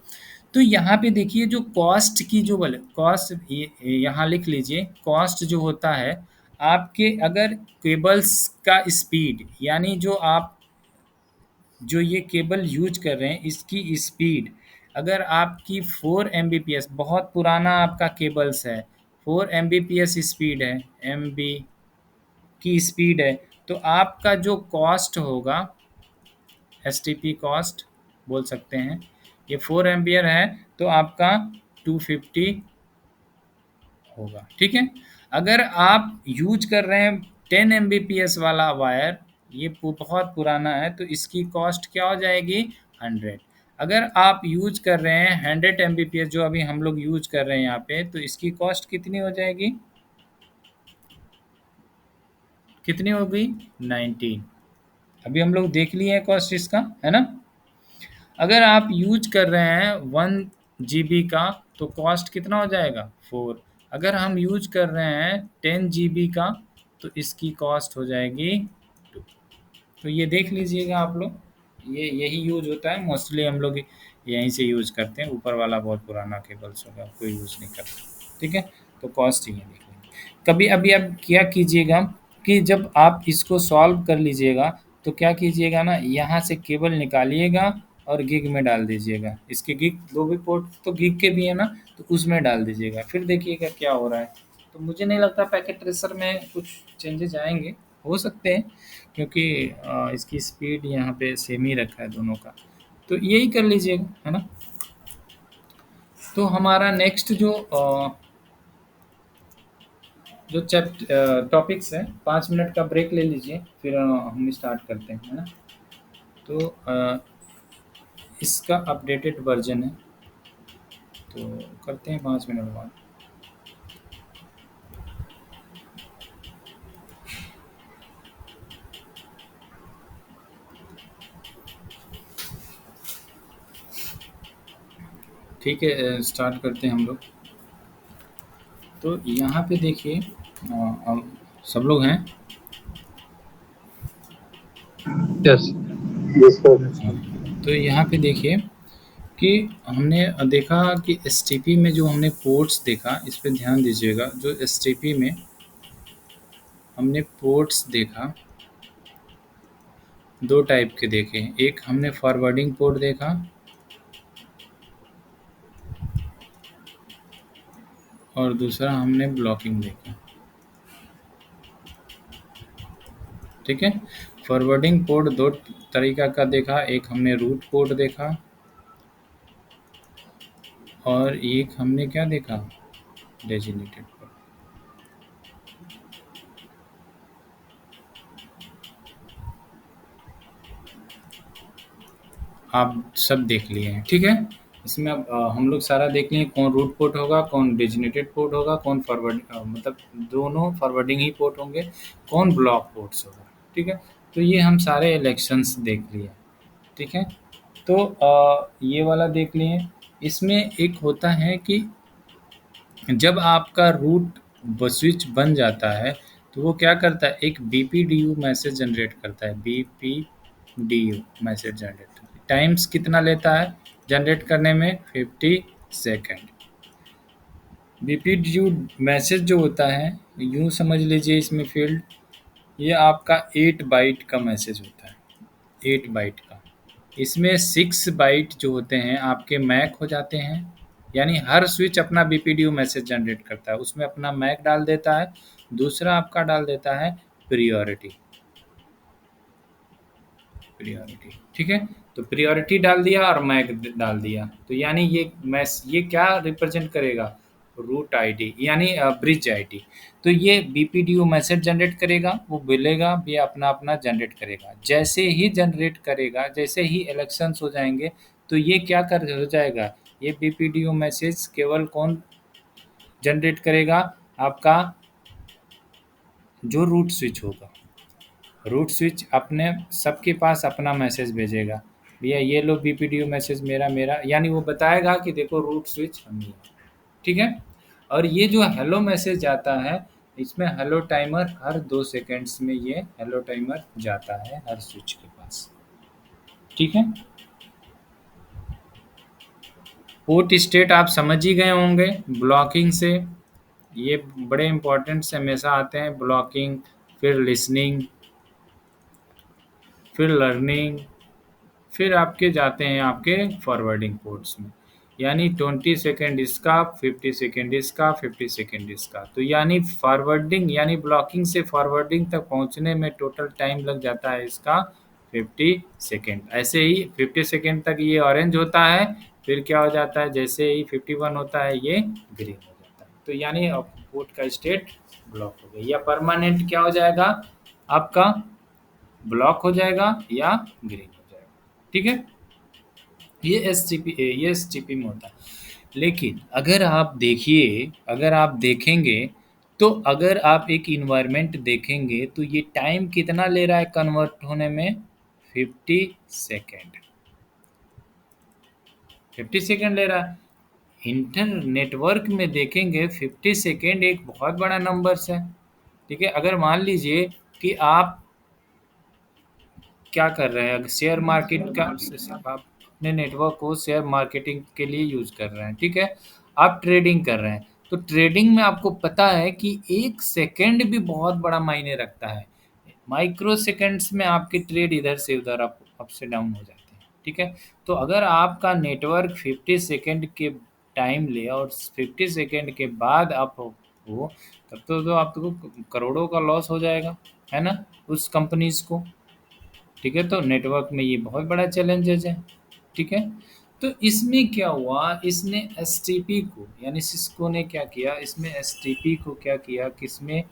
तो यहाँ पे देखिए जो कॉस्ट की जो बोले कॉस्ट, यहाँ लिख लीजिए। कॉस्ट जो होता है आपके, अगर केबल्स का स्पीड, यानी जो ये केबल यूज कर रहे हैं इसकी स्पीड, अगर आपकी 4 Mbps, बहुत पुराना आपका केबल्स है, 4 Mbps स्पीड है, MB की स्पीड है, तो आपका जो कॉस्ट होगा, एसटीपी कॉस्ट बोल सकते हैं, ये 4 एम्पियर है तो आपका 250 होगा। ठीक है, अगर आप यूज कर रहे हैं 10 Mbps वाला वायर, ये बहुत पुराना है, तो इसकी कॉस्ट क्या हो जाएगी, 100। अगर आप यूज कर रहे हैं 100 Mbps, जो अभी हम लोग यूज कर रहे हैं यहाँ पे, तो इसकी कॉस्ट कितनी हो जाएगी, कितनी होगी, 19। अभी हम लोग देख लिए हैं कॉस्ट इसका, है ना। अगर आप यूज कर रहे हैं 1 GB का, तो कॉस्ट कितना हो जाएगा, 4। अगर हम यूज कर रहे हैं 10 GB का, तो इसकी कॉस्ट हो जाएगी 2। तो ये देख लीजिएगा आप लोग, ये यही यूज होता है मोस्टली, हम लोग यहीं से यूज करते हैं। ऊपर वाला बहुत पुराना केबल्स होगा, कोई यूज नहीं करता। ठीक है, तो कॉस्ट ये देख लेंगे। कभी अभी आप क्या कीजिएगा कि जब आप इसको सॉल्व कर लीजिएगा, तो क्या कीजिएगा ना, यहाँ से केबल निकालिएगा और गिग में डाल दीजिएगा। इसके गिग, दो भी पोर्ट तो गिग के भी है ना, तो उसमें डाल दीजिएगा, फिर देखिएगा क्या हो रहा है। तो मुझे नहीं लगता पैकेट ट्रेसर में कुछ चेंजेस आएंगे, हो सकते हैं, क्योंकि इसकी स्पीड यहाँ पे सेम ही रखा है दोनों का। तो यही कर लीजिएगा, है ना। तो हमारा नेक्स्ट जो टॉपिक्स है, 5 मिनट का ब्रेक ले लीजिए, फिर हम स्टार्ट करते हैं, है ना। तो इसका अपडेटेड वर्जन है, तो करते हैं 5 मिनट बाद। ठीक है, स्टार्ट करते हैं हम लोग। तो यहाँ पे देखिए, अब सब लोग हैं। यस। तो यहाँ पे देखिए कि हमने देखा कि एसटीपी में जो हमने पोर्ट्स देखा, इस पे ध्यान दीजिएगा। जो एसटीपी में हमने पोर्ट्स देखा, 2 टाइप के देखे। एक हमने फॉरवर्डिंग पोर्ट देखा और दूसरा हमने ब्लॉकिंग देखा। ठीक है, फॉरवर्डिंग पोर्ट 2 तरीका का देखा, एक हमने रूट पोर्ट देखा और एक हमने क्या देखा, डेजिग्नेटेड पोर्ट। आप सब देख लिए हैं, ठीक है। इसमें अब हम लोग सारा देख लिए, कौन रूट पोर्ट होगा, कौन डेजिग्नेटेड पोर्ट होगा, कौन फॉरवर्ड, मतलब दोनों फॉरवर्डिंग ही पोर्ट होंगे, कौन ब्लॉक पोर्ट्स होगा। ठीक है, तो ये हम सारे इलेक्शंस देख लिए। ठीक है, तो ये वाला देख लिए। इसमें एक होता है कि जब आपका रूट स्विच बन जाता है, तो वो क्या करता है, एक BPDU मैसेज जनरेट करता है। BPDU मैसेज जनरेट, टाइम्स कितना लेता है जनरेट करने में, 50 सेकेंड। BPDU मैसेज जो होता है, यूँ समझ लीजिए इसमें फील्ड, ये आपका 8 बाइट का मैसेज होता है, 8 बाइट का। इसमें 6 बाइट जो होते हैं आपके मैक हो जाते हैं, यानी हर स्विच अपना BPDU मैसेज जनरेट करता है, उसमें अपना मैक डाल देता है। दूसरा आपका डाल देता है प्रियोरिटी। ठीक है, तो प्रियोरिटी डाल दिया और मैक डाल दिया, तो यानी ये क्या रिप्रेजेंट करेगा, रूट आईडी, यानी ब्रिज आईडी। तो ये BPDU मैसेज जनरेट करेगा, वो बोलेगा भी अपना अपना जनरेट करेगा। जैसे ही जनरेट करेगा, जैसे ही इलेक्शंस हो जाएंगे, तो ये क्या हो जाएगा, ये BPDU मैसेज केवल कौन जनरेट करेगा, आपका जो रूट स्विच होगा, रूट स्विच अपने सबके पास अपना मैसेज भेजेगा, भैया ये लो BPDU मैसेज मेरा मेरा, यानी वो बताएगा कि देखो रूट स्विच हम ही हैं, ठीक है। और ये जो हेलो मैसेज आता है, इसमें हेलो टाइमर हर 2 सेकंड्स में ये हेलो टाइमर जाता है हर स्विच के पास, ठीक है। पोर्ट स्टेट आप समझ ही गए होंगे ब्लॉकिंग से, ये बड़े इंपॉर्टेंट से हमेशा आते हैं, ब्लॉकिंग, फिर लिसनिंग, फिर लर्निंग, फिर आपके जाते हैं आपके फॉरवर्डिंग पोर्ट्स में, यानी 20 सेकेंड इसका, 50 सेकेंड इसका, 50 सेकेंड इसका। तो यानी फॉरवर्डिंग यानी ब्लॉकिंग से फॉरवर्डिंग तक पहुंचने में टोटल टाइम लग जाता है इसका 50 सेकेंड। ऐसे ही 50 सेकेंड तक ये ऑरेंज होता है, फिर क्या हो जाता है, जैसे ही 51 होता है ये ग्रीन हो जाता है। तो यानी पोर्ट का स्टेट ब्लॉक हो गया, या परमानेंट क्या हो जाएगा आपका, ब्लॉक हो जाएगा या ग्रीन हो जाएगा, ठीक है। ये एसटीपी में होता है। लेकिन अगर आप देखिए, अगर आप देखेंगे तो अगर आप एक इन्वायरमेंट देखेंगे तो ये टाइम कितना ले रहा है कन्वर्ट होने में, 50 सेकेंड, 50 सेकेंड ले रहा है। इंटर नेटवर्क में देखेंगे 50 सेकेंड एक बहुत बड़ा नंबर्स है, ठीक है। अगर मान लीजिए कि आप क्या कर रहे हैं, शेयर मार्केट का आप अपने नेटवर्क को शेयर मार्केटिंग के लिए यूज कर रहे हैं, ठीक है, आप ट्रेडिंग कर रहे हैं, तो ट्रेडिंग में आपको पता है कि 1 सेकेंड भी बहुत बड़ा मायने रखता है। माइक्रो सेकेंड्स में आपके ट्रेड इधर से उधर अप से डाउन हो जाते हैं, ठीक है। तो अगर आपका नेटवर्क 50 सेकेंड के टाइम ले और 50 सेकेंड के बाद आप हो, तब तो आपको करोड़ों का लॉस हो जाएगा, है ना, उस कंपनीज को, ठीक है। तो नेटवर्क में ये बहुत बड़ा चैलेंजेज है, ठीक है। तो इसमें क्या हुआ, इसने एसटीपी को यानी सिस्को ने क्या किया, इसमें एसटीपी को क्या किया, किसमें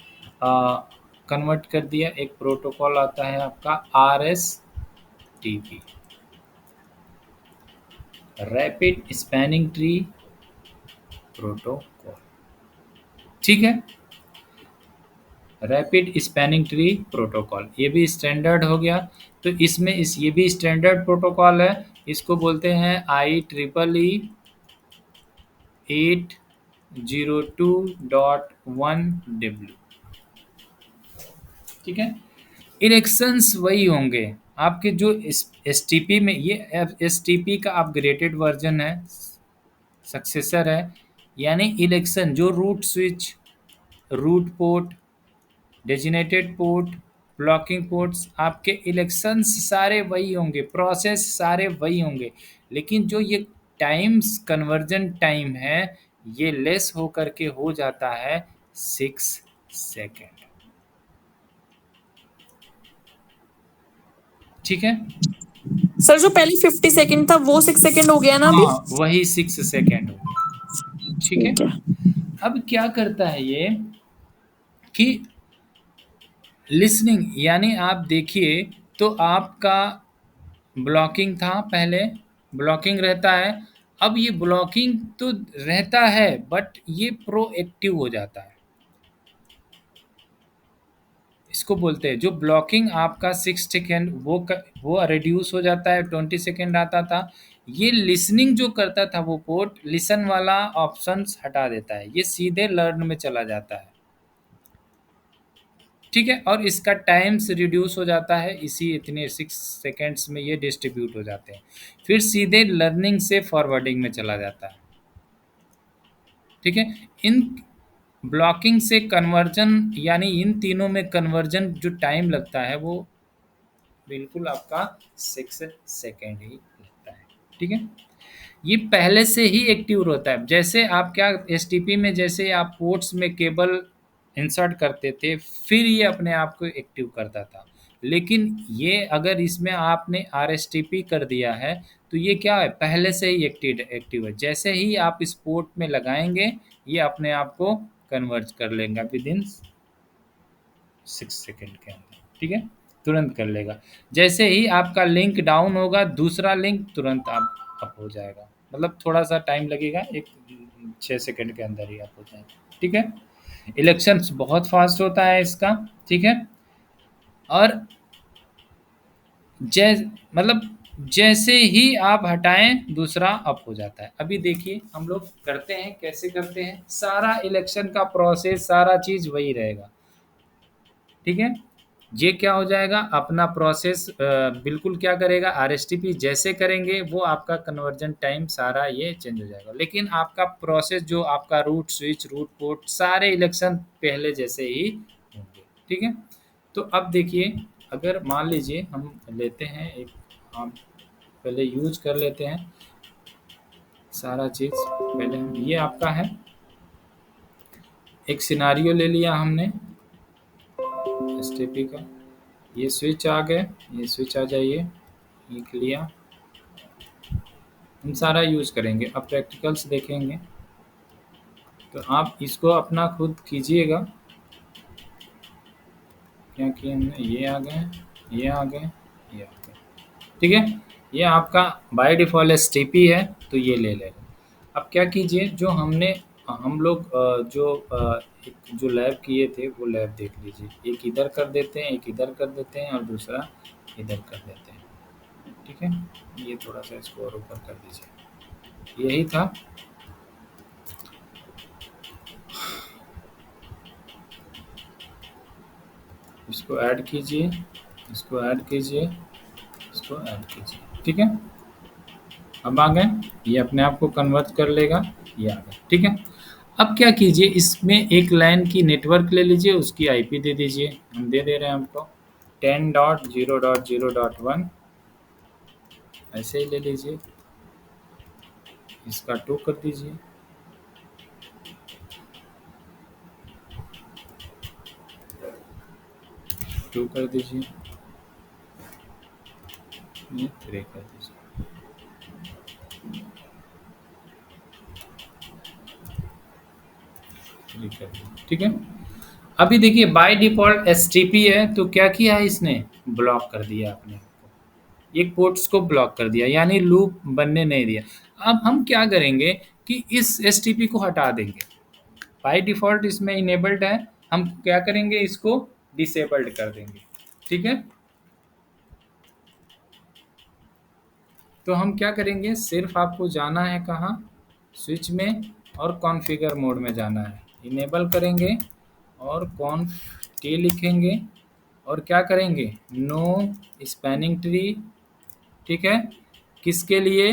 कन्वर्ट कर दिया, एक प्रोटोकॉल आता है आपका RSTP, rapid spanning tree protocol, ठीक है, रैपिड स्पैनिंग ट्री प्रोटोकॉल, ये भी स्टैंडर्ड हो गया। तो इसमें ये भी स्टैंडर्ड प्रोटोकॉल है, इसको बोलते हैं IEEE 802.1W, ठीक है। इलेक्शंस वही होंगे आपके जो एसटीपी में, ये एसटीपी का अपग्रेडेड वर्जन है, सक्सेसर है। यानी इलेक्शन जो root switch, root port, designated port, blocking ports, आपके इलेक्शंस सारे वही होंगे, प्रोसेस सारे वही होंगे, लेकिन जो ये टाइम्स कन्वर्जन टाइम है ये लेस होकर के हो जाता है 6 सेकेंड, ठीक है। सर जो पहले 50 सेकंड था वो 6 सेकंड हो गया ना अभी? हाँ, वही 6 सेकेंड हो गया, ठीक है। अब क्या करता है ये कि लिसनिंग, यानी आप देखिए तो आपका ब्लॉकिंग था, पहले ब्लॉकिंग रहता है, अब ये ब्लॉकिंग तो रहता है बट ये प्रोएक्टिव हो जाता है, इसको बोलते हैं जो ब्लॉकिंग आपका 6 सेकेंड वो रिड्यूस हो जाता है, 20 सेकेंड आता था। ये लिसनिंग जो करता था वो पोर्ट लिसन वाला ऑप्शंस हटा देता है, ये सीधे लर्न में चला जाता है, ठीक है। और इसका टाइम्स रिड्यूस हो जाता है, इसी इतने 6 सेकेंड्स में ये डिस्ट्रीब्यूट हो जाते हैं, फिर सीधे लर्निंग से फॉरवर्डिंग में चला जाता है, ठीक है। इन ब्लॉकिंग से कन्वर्जन, यानी इन तीनों में कन्वर्जन जो टाइम लगता है वो बिल्कुल आपका 6 सेकेंड ही लगता है, ठीक है। ये पहले से ही एक्टिव होता है, जैसे आप क्या एसटीपी में जैसे आप पोर्ट्स में केबल इंसर्ट करते थे फिर ये अपने आप को एक्टिव करता था, लेकिन ये अगर इसमें आपने RSTP कर दिया है तो ये क्या है, पहले से ही एक्टिव है, जैसे ही आप इस पोर्ट में लगाएंगे ये अपने आप को कन्वर्ज कर लेगा विद इन 6 सेकेंड के अंदर, ठीक है, तुरंत कर लेगा। जैसे ही आपका लिंक डाउन होगा दूसरा लिंक तुरंत अप हो जाएगा, मतलब थोड़ा सा टाइम लगेगा, एक 6 सेकंड के अंदर ही अप हो जाएगा। ठीक है, इलेक्शंस बहुत फास्ट होता है इसका। ठीक है, और मतलब जैसे ही आप हटाएं दूसरा अप हो जाता है। अभी देखिए हम लोग करते हैं, कैसे करते हैं, सारा इलेक्शन का प्रोसेस सारा चीज वही रहेगा। ठीक है, ये क्या हो जाएगा, अपना प्रोसेस बिल्कुल क्या करेगा, आरएसटीपी जैसे करेंगे वो आपका कन्वर्जन टाइम सारा ये चेंज हो जाएगा, लेकिन आपका प्रोसेस जो आपका रूट स्विच रूट पोर्ट सारे इलेक्शन पहले जैसे ही होंगे। ठीक है, तो अब देखिए अगर मान लीजिए हम लेते हैं एक, हम पहले यूज कर लेते हैं सारा चीज़। पहले हम ये आपका है एक सिनारियो ले लिया हमने एसटीपी का, ये स्विच आ गए, ये स्विच आ जाइए, ये लिया, हम सारा यूज करेंगे। अब प्रैक्टिकल्स देखेंगे तो आप इसको अपना खुद कीजिएगा। क्या किए हमने, ये आ गए, ये आ गए, ये आ गए। ठीक है, ये आपका बाय डिफ़ॉल्ट एसटीपी है तो ये ले लेगा। अब क्या कीजिए, जो हमने हम लोग जो लैब किए थे वो लैब देख लीजिए। एक इधर कर देते हैं, एक इधर कर देते हैं और दूसरा इधर कर देते हैं। ठीक है, ये थोड़ा सा इसको और ऊपर कर दीजिए, यही था। इसको ऐड कीजिए, इसको ऐड कीजिए, इसको ऐड कीजिए। ठीक है, अब आ गए, ये अपने आप को कन्वर्ट कर लेगा, ये आ गया। ठीक है, अब क्या कीजिए, इसमें एक लाइन की नेटवर्क ले लीजिए, उसकी आईपी दे दीजिए, हम दे दे रहे हैं हमको 10.0.0.1 ऐसे ही ले लीजिए, इसका 2 कर दीजिए, टू कर दीजिए, ये 3 कर दीजिए। ठीक है, अभी देखिए बाय डिफॉल्ट एसटीपी है तो क्या किया है इसने, ब्लॉक कर दिया अपने एक पोर्ट्स को ब्लॉक कर दिया, यानी लूप बनने नहीं दिया। अब हम क्या करेंगे कि इस एसटीपी को हटा देंगे, बाय डिफॉल्ट इसमें इनेबल्ड है, हम क्या करेंगे इसको डिसेबल्ड कर देंगे। ठीक है, तो हम क्या करेंगे, सिर्फ आपको जाना है कहाँ, स्विच में और कॉन्फ़िगर मोड में जाना है, इनेबल करेंगे और कॉन्फ टी लिखेंगे और क्या करेंगे, नो स्पैनिंग ट्री। ठीक है, किसके लिए,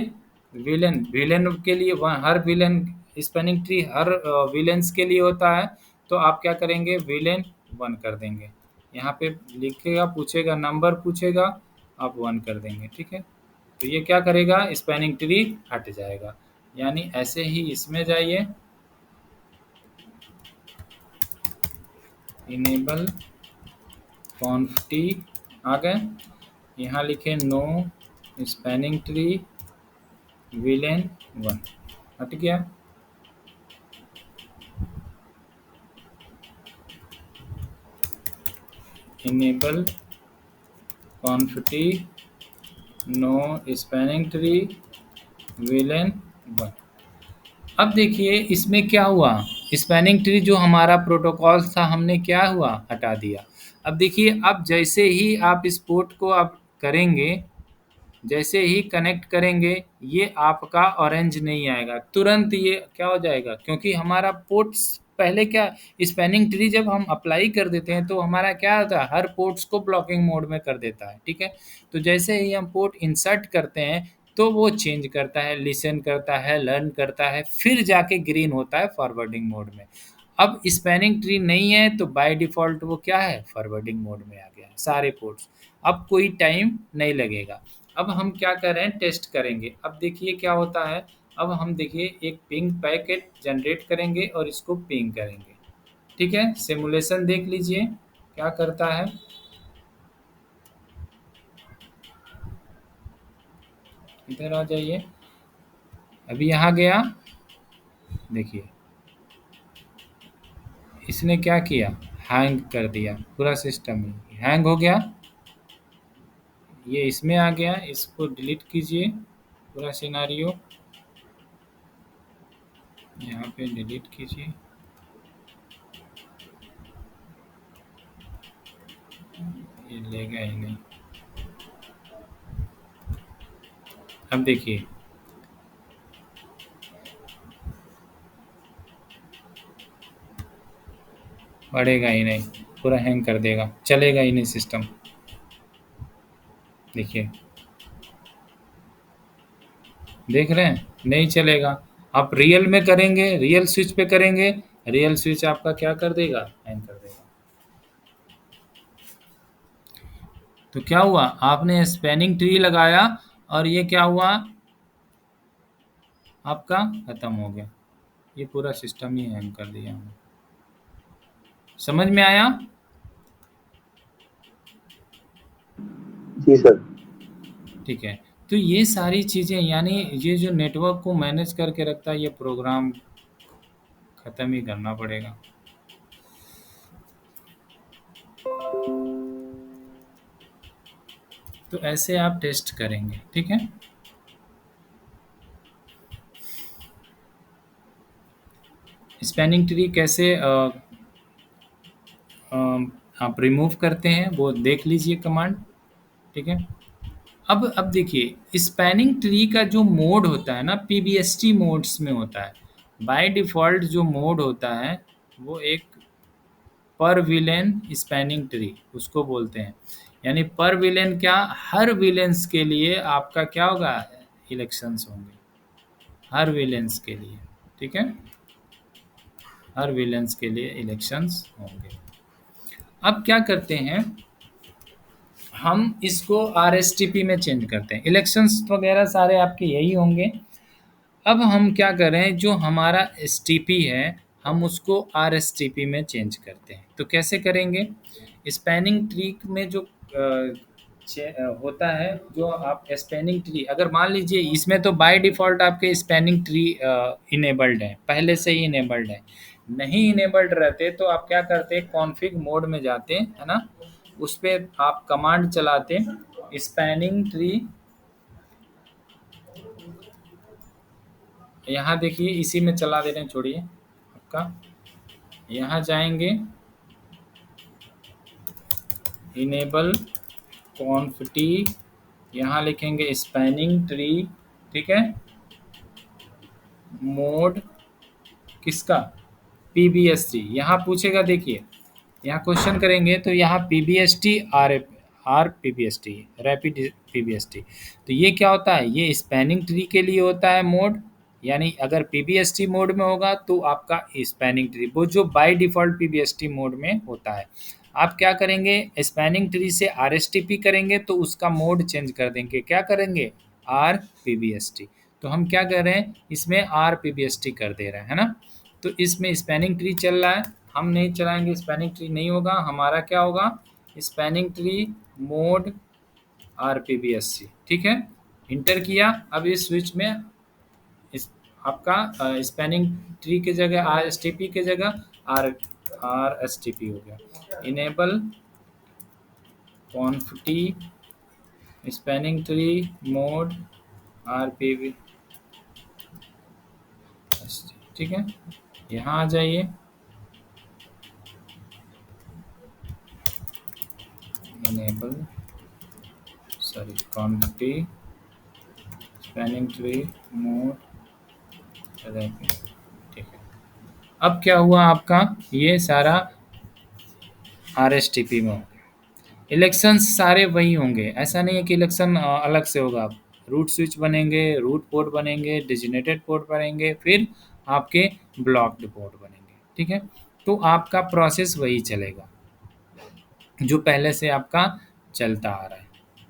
विलेन, विलेन के लिए, हर विलेन स्पैनिंग ट्री हर विलेंस के लिए होता है, तो आप क्या करेंगे, विलेन 1 कर देंगे, यहाँ पे लिखेगा, पूछेगा नंबर पूछेगा, आप 1 कर देंगे। ठीक है, तो ये क्या करेगा, स्पैनिंग ट्री हट जाएगा। यानी ऐसे ही इसमें जाइए, इनेबल कॉन्फ टी आ गए, यहाँ लिखे नो स्पैनिंग ट्री विलेन 1 हट गया। Enable conf T no spanning tree VLAN 1। अब देखिए इसमें क्या हुआ, स्पैनिंग ट्री जो हमारा प्रोटोकॉल था हमने क्या हुआ, हटा दिया। अब देखिए, अब जैसे ही आप इस पोर्ट को आप करेंगे, जैसे ही कनेक्ट करेंगे, ये आपका ऑरेंज नहीं आएगा, तुरंत ये क्या हो जाएगा, क्योंकि हमारा पोर्ट्स पहले क्या, स्पैनिंग ट्री जब हम अप्लाई कर देते हैं तो हमारा क्या होता है, हर पोर्ट्स को ब्लॉकिंग मोड में कर देता है। ठीक है, तो जैसे ही हम पोर्ट इंसर्ट करते हैं तो वो चेंज करता है, लिसन करता है, लर्न करता है, फिर जाके ग्रीन होता है फॉरवर्डिंग मोड में। अब स्पैनिंग ट्री नहीं है तो बाय डिफ़ॉल्ट वो क्या है, फॉरवर्डिंग मोड में आ गया है सारे पोर्ट्स, अब कोई टाइम नहीं लगेगा। अब हम क्या कर रहे हैं, टेस्ट करेंगे। अब देखिए क्या होता है, अब हम देखिए एक पिंग पैकेट जनरेट करेंगे और इसको पिंग करेंगे। ठीक है, सिमुलेशन देख लीजिए क्या करता है, इधर आ जाइए, अभी यहाँ गया, देखिए इसने क्या किया, हैंग कर दिया, पूरा सिस्टम ही हैंग हो गया। ये इसमें आ गया, इसको डिलीट कीजिए पूरा सिनारियो, यहाँ पे डिलीट कीजिए। ये लेगा ही नहीं। अब देखिए, बढ़ेगा ही नहीं, पूरा हैंग कर देगा, चलेगा ही नहीं सिस्टम। देखिए, देख रहे हैं, नहीं चलेगा। आप रियल में करेंगे, रियल स्विच पे करेंगे, रियल स्विच आपका क्या कर देगा, हैंग कर देगा। तो क्या हुआ, आपने स्पैनिंग ट्री लगाया और ये क्या हुआ, आपका खत्म हो गया। ये पूरा सिस्टम ही हैंग कर दिया हमने। समझ में आया? जी सर। ठीक है। तो ये सारी चीज़ें, यानी ये जो नेटवर्क को मैनेज करके रखता है, ये प्रोग्राम ख़त्म ही करना पड़ेगा। तो ऐसे आप टेस्ट करेंगे, ठीक है। स्पैनिंग ट्री कैसे आप रिमूव करते हैं वो देख लीजिए कमांड, ठीक है। अब देखिए, स्पैनिंग ट्री का जो मोड होता है ना, पीबीएसटी मोड्स में होता है। बाय डिफ़ॉल्ट जो मोड होता है वो एक पर विलेन स्पैनिंग ट्री उसको बोलते हैं। यानी पर विलेन क्या, हर विलेंस के लिए आपका क्या होगा, इलेक्शंस होंगे, हर विलेंस के लिए, ठीक है, हर विलेंस के लिए इलेक्शंस होंगे। अब क्या करते हैं, हम इसको आरएसटीपी में चेंज करते हैं। इलेक्शंस वगैरह सारे आपके यही होंगे। अब हम क्या कर रहे हैं, जो हमारा एसटीपी है हम उसको आरएसटीपी में चेंज करते हैं। तो कैसे करेंगे, स्पैनिंग ट्री में जो होता है, जो आप स्पैनिंग ट्री, अगर मान लीजिए इसमें तो बाय डिफ़ॉल्ट आपके स्पैनिंग ट्री इनेबल्ड है, पहले से ही इनेबल्ड है। नहीं इनेबल्ड रहते तो आप क्या करते, कॉन्फ़िग मोड में जाते, है ना, उस पर आप कमांड चलाते स्पैनिंग ट्री। यहाँ देखिए, इसी में चला दे रहे हैं, छोड़िए आपका, यहाँ जाएंगे, इनेबल कॉन्फिटी, यहाँ लिखेंगे स्पैनिंग ट्री, ठीक है, मोड किसका, पीबीएसटी। यहाँ पूछेगा, देखिए यहाँ क्वेश्चन करेंगे तो यहाँ पीबीएसटी आर पीबीएसटी, रैपिड पीबीएसटी। तो ये क्या होता है, ये स्पैनिंग ट्री के लिए होता है मोड। यानी अगर पीबीएसटी मोड में होगा तो आपका स्पैनिंग ट्री, वो जो बाय डिफ़ॉल्ट पीबीएसटी मोड में होता है। आप क्या करेंगे, स्पैनिंग ट्री से आरएसटीपी करेंगे तो उसका मोड चेंज कर देंगे, क्या करेंगे, आर पीबीएसटी। तो हम क्या कर रहे हैं, इसमें आर पीबीएसटी कर दे रहे हैं, है ना। तो इसमें स्पैनिंग ट्री चल रहा है, हम नहीं चलाएंगे, स्पैनिंग ट्री नहीं होगा, हमारा क्या होगा, स्पैनिंग ट्री मोड आरपीबीएससी, ठीक है। इंटर किया। अब इस स्विच में इस आपका स्पैनिंग ट्री के जगह आरएसटीपी के जगह आरएसटीपी हो गया। इनेबल कॉन्फिटी स्पैनिंग ट्री मोड आरपीबी, ठीक है। यहाँ आ जाइए, enable quantity spanning tree mode, ठीक है। अब क्या हुआ आपका, ये सारा आरएसटीपी में हो गया। इलेक्शंस सारे वही होंगे, ऐसा नहीं है कि इलेक्शन अलग से होगा। रूट स्विच बनेंगे, रूट पोर्ट बनेंगे, डेजिग्नेटेड पोर्ट बनेंगे, फिर आपके ब्लॉक्ड पोर्ट बनेंगे, ठीक है। तो आपका प्रोसेस वही चलेगा जो पहले से आपका चलता आ रहा है,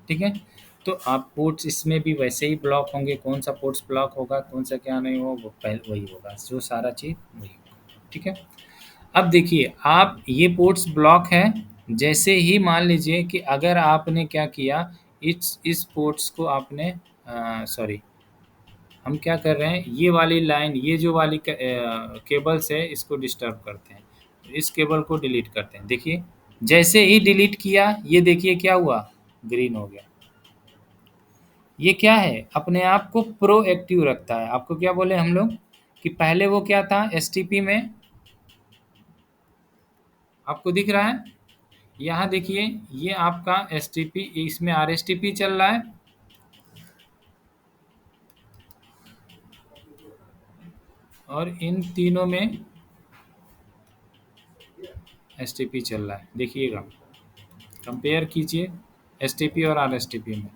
ठीक है। तो आप पोर्ट्स इसमें भी वैसे ही ब्लॉक होंगे, कौन सा पोर्ट्स ब्लॉक होगा, कौन सा क्या नहीं होगा, वो पहले वही होगा, जो सारा चीज़ वही होगा, ठीक है। अब देखिए, आप ये पोर्ट्स ब्लॉक है, जैसे ही मान लीजिए कि अगर आपने क्या किया, इस पोर्ट्स को आपने सॉरी, हम क्या कर रहे हैं, ये वाली लाइन, ये जो वाली केबल्स है इसको डिस्टर्ब करते हैं, इस केबल को डिलीट करते हैं। देखिए, जैसे ही डिलीट किया, ये देखिए क्या हुआ, ग्रीन हो गया। ये क्या है, अपने आप को प्रोएक्टिव रखता है। आपको क्या बोले हम लोग, कि पहले वो क्या था एसटीपी में, आपको दिख रहा है यहाँ देखिए, ये आपका एसटीपी, इसमें आरएसटीपी चल रहा है, और इन तीनों में एसटीपी चल रहा है। देखिएगा, कंपेयर कीजिए एसटीपी और आरएसटीपी में।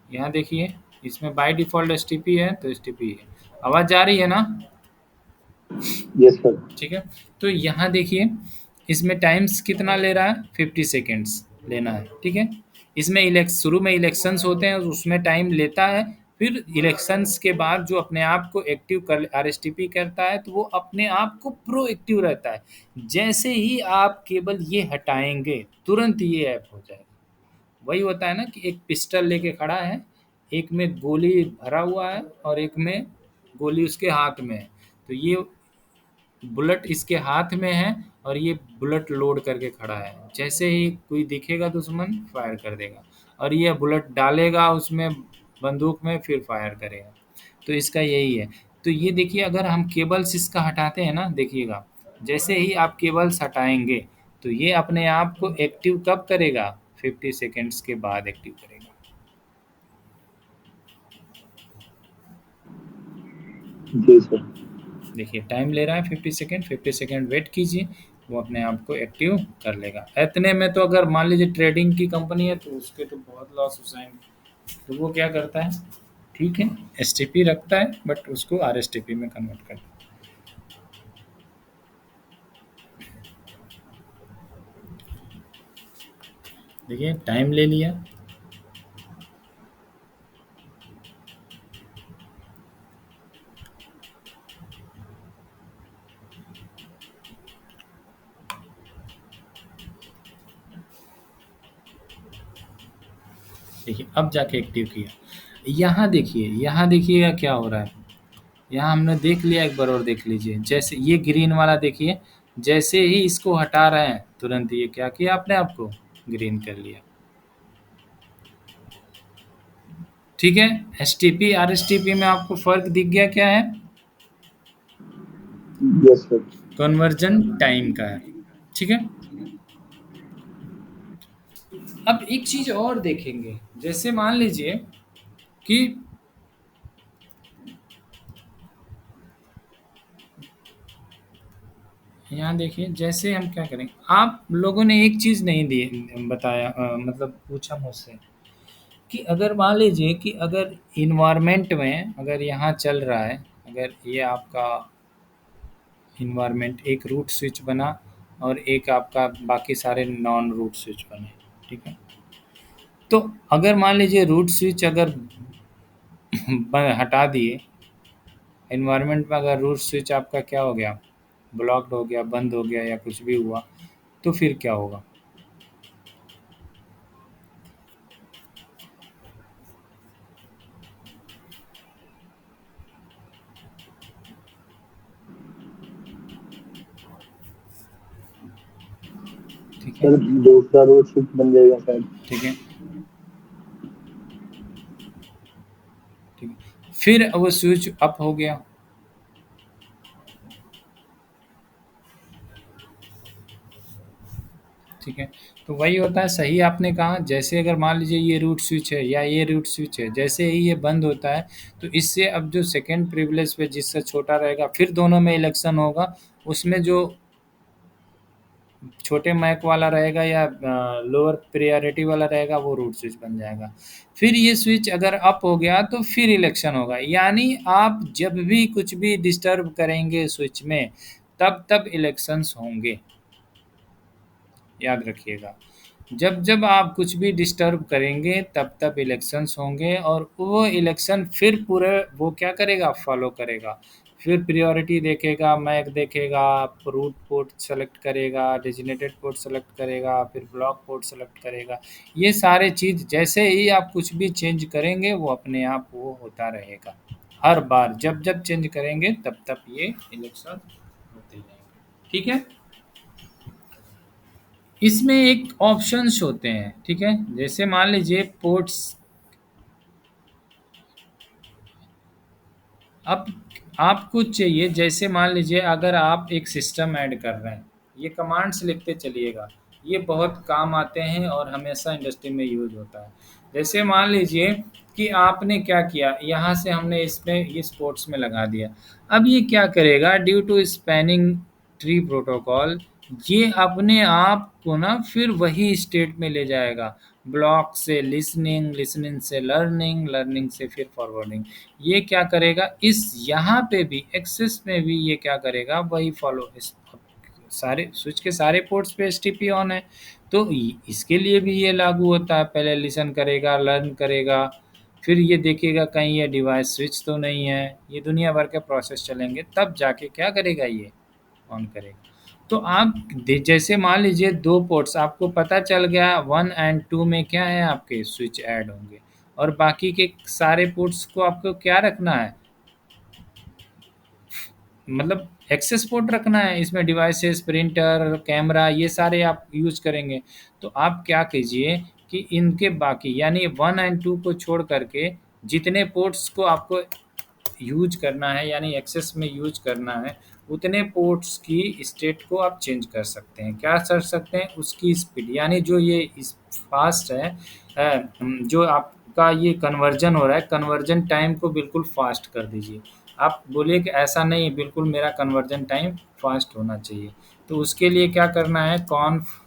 यहाँ देखिए, इसमें बाय डिफॉल्ट एसटीपी है तो एसटीपी है। आवाज जा रही है ना? Yes sir. ठीक है, तो यहाँ देखिए, इसमें टाइम्स कितना ले रहा है, 50 सेकेंड्स लेना है। ठीक है, इसमें शुरू में इलेक्शंस होते हैं, उसमें टाइम लेता है, फिर इलेक्शंस के बाद जो अपने आप को एक्टिव कर आरएसटीपी करता है, तो वो अपने आप को प्रोएक्टिव रहता है। जैसे ही आप केवल ये हटाएंगे, तुरंत ये ऐप हो जाएगा। वही होता है ना कि एक पिस्टल लेके खड़ा है, एक में गोली भरा हुआ है और एक में गोली उसके हाथ में है, तो ये बुलेट इसके हाथ में है और ये बुलेट लोड करके खड़ा है। जैसे ही कोई दिखेगा दुश्मन, फायर कर देगा, और ये बुलेट डालेगा उसमें बंदूक में, फिर फायर करेगा। तो इसका यही है। तो ये देखिए, अगर हम केबल्स इसका हटाते हैं ना, देखिएगा, जैसे ही आप केबल्स हटाएंगे तो ये अपने आप को एक्टिव कब करेगा, 50 सेकेंड्स के बाद एक्टिव करेगा। जी सर। देखिए, टाइम ले रहा है 50 सेकेंड, 50 सेकेंड वेट कीजिए, वो अपने आप को एक्टिव कर लेगा। इतने में तो अगर मान लीजिए ट्रेडिंग की कंपनी है तो उसके तो बहुत लॉस हो जाएंगे, तो वो क्या करता है, ठीक है, एसटीपी रखता है बट उसको आरएसटीपी में कन्वर्ट करता है। देखिए, टाइम ले लिया, देखिए अब जाके एक्टिव किया। यहाँ देखिए, यहाँ देखिएगा क्या हो रहा है। यहाँ हमने देख लिया, एक बार और देख लीजिए। जैसे ये ग्रीन वाला देखिए, जैसे ही इसको हटा रहे हैं, तुरंत ये क्या किया, अपने आप को ग्रीन कर लिया। ठीक है, एसटीपी आरएसटीपी में आपको फर्क दिख गया क्या है? Yes sir. कन्वर्जन टाइम का है। ठीक है, अब एक चीज और देखेंगे। जैसे मान लीजिए कि यहाँ देखिए, जैसे हम क्या करें, आप लोगों ने एक चीज नहीं दी बताया, मतलब पूछा मुझसे कि अगर मान लीजिए कि अगर इन्वायरमेंट में अगर यहाँ चल रहा है, अगर ये आपका इन्वायरमेंट एक रूट स्विच बना और एक आपका बाकी सारे नॉन रूट स्विच बने, ठीक है, तो अगर मान लीजिए रूट स्विच अगर हटा दिए, इन्वायरमेंट में अगर रूट स्विच आपका क्या हो गया, ब्लॉक्ड हो गया, बंद हो गया या कुछ भी हुआ, तो फिर क्या होगा? ठीक है, सर दूसरा रोड स्विच बन जाएगा शायद। ठीक है, ठीक है, फिर वो स्विच अप हो गया। ठीक है, तो वही होता है, सही आपने कहा। जैसे अगर मान लीजिए ये रूट स्विच है या ये रूट स्विच है, जैसे ही ये बंद होता है तो इससे अब जो सेकंड प्रिविलेज पे जिससे छोटा रहेगा, फिर दोनों में इलेक्शन होगा, उसमें जो छोटे मैक वाला रहेगा या लोअर प्रायोरिटी वाला रहेगा, वो रूट स्विच बन जाएगा। फिर ये स्विच अगर अप हो गया तो फिर इलेक्शन होगा। यानी आप जब भी कुछ भी डिस्टर्ब करेंगे स्विच में, तब तब इलेक्शंस होंगे, याद रखिएगा। जब जब आप कुछ भी डिस्टर्ब करेंगे, तब तब इलेक्शंस होंगे, और वो इलेक्शन फिर पूरे वो क्या करेगा, फॉलो करेगा। फिर प्रायोरिटी देखेगा, मैक देखेगा, रूट पोर्ट सेलेक्ट करेगा, डेजिग्नेटेड पोर्ट सेलेक्ट करेगा, फिर ब्लॉक पोर्ट सेलेक्ट करेगा। ये सारे चीज़ जैसे ही आप कुछ भी चेंज करेंगे, वो अपने आप वो होता रहेगा। हर बार जब जब चेंज करेंगे, तब तब ये इलेक्शन होते रहेंगे। ठीक है, इसमें एक ऑप्शंस होते हैं। ठीक है, जैसे मान लीजिए पोर्ट्स, अब आपको चाहिए, जैसे मान लीजिए अगर आप एक सिस्टम ऐड कर रहे हैं, ये कमांड्स लिखते चलिएगा, ये बहुत काम आते हैं और हमेशा इंडस्ट्री में यूज होता है। जैसे मान लीजिए कि आपने क्या किया, यहाँ से हमने इसमें ये स्पोर्ट्स में लगा दिया। अब ये क्या करेगा, due to spanning tree protocol, ये अपने आप को ना फिर वही स्टेट में ले जाएगा, ब्लॉक से लिसनिंग, लिसनिंग से लर्निंग, लर्निंग से फिर फॉरवर्डिंग। ये क्या करेगा, इस यहाँ पे भी एक्सेस में भी ये क्या करेगा, वही फॉलो, सारे स्विच के सारे पोर्ट्स पे एसटीपी ऑन है, तो इसके लिए भी ये लागू होता है। पहले लिसन करेगा, लर्न करेगा, फिर ये देखेगा कहीं ये डिवाइस स्विच तो नहीं है, ये दुनिया भर के प्रोसेस चलेंगे, तब जाके क्या करेगा, ये ऑन करेगा। तो आप जैसे मान लीजिए 2 पोर्ट्स आपको पता चल गया, 1 एंड 2 में क्या है, आपके स्विच ऐड होंगे, और बाकी के सारे पोर्ट्स को आपको क्या रखना है, मतलब एक्सेस पोर्ट रखना है। इसमें डिवाइसेस, प्रिंटर, कैमरा, ये सारे आप यूज करेंगे। तो आप क्या कीजिए कि इनके बाकी यानी 1 एंड 2 को छोड़ करके जितने पोर्ट्स को आपको यूज करना है, यानी एक्सेस में यूज करना है, उतने पोर्ट्स की स्टेट को आप चेंज कर सकते हैं। क्या कर सकते हैं, उसकी स्पीड, यानी जो ये इस फास्ट है, जो आपका ये कन्वर्जन हो रहा है, कन्वर्जन टाइम को बिल्कुल फास्ट कर दीजिए। आप बोलिए कि ऐसा नहीं, बिल्कुल मेरा कन्वर्जन टाइम फास्ट होना चाहिए, तो उसके लिए क्या करना है, कॉन्फ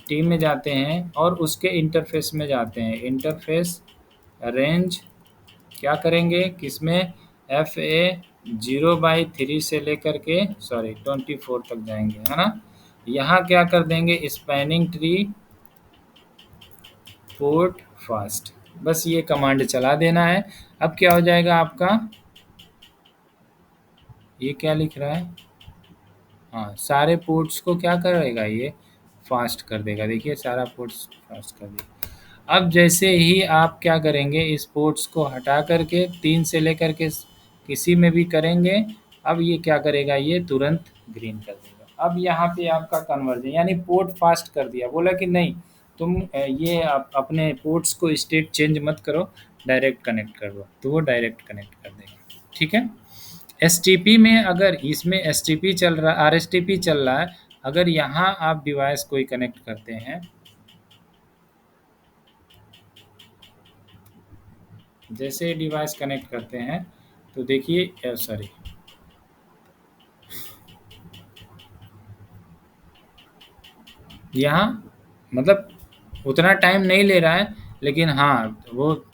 टीम में जाते हैं और उसके इंटरफेस में जाते हैं, इंटरफेस रेंज क्या करेंगे, किसमें, FA0/3 से लेकर के 24 तक जाएंगे, है ना। यहाँ क्या कर देंगे, स्पैनिंग ट्री पोर्ट फास्ट, बस ये कमांड चला देना है। अब क्या हो जाएगा आपका, ये क्या लिख रहा है, हाँ, सारे पोर्ट्स को क्या करेगा, ये फास्ट कर देगा। देखिए सारा पोर्ट्स फास्ट कर देगा। अब जैसे ही आप क्या करेंगे, इस पोर्ट्स को हटा करके 3 से लेकर के किसी में भी करेंगे, अब ये क्या करेगा, ये तुरंत ग्रीन कर देगा। अब यहाँ पे आपका कन्वर्जन, यानी पोर्ट फास्ट कर दिया, बोला कि नहीं तुम ये अपने पोर्ट्स को स्टेट चेंज मत करो, डायरेक्ट कनेक्ट कर दो, तो वो डायरेक्ट कनेक्ट कर देगा। ठीक है। एसटीपी में अगर इसमें एसटीपी चल रहा, आरएसटीपी चल रहा है, अगर यहाँ आप डिवाइस कोई कनेक्ट करते हैं, जैसे डिवाइस कनेक्ट करते हैं तो देखिए, सॉरी, यहाँ मतलब उतना टाइम नहीं ले रहा है, लेकिन हाँ वो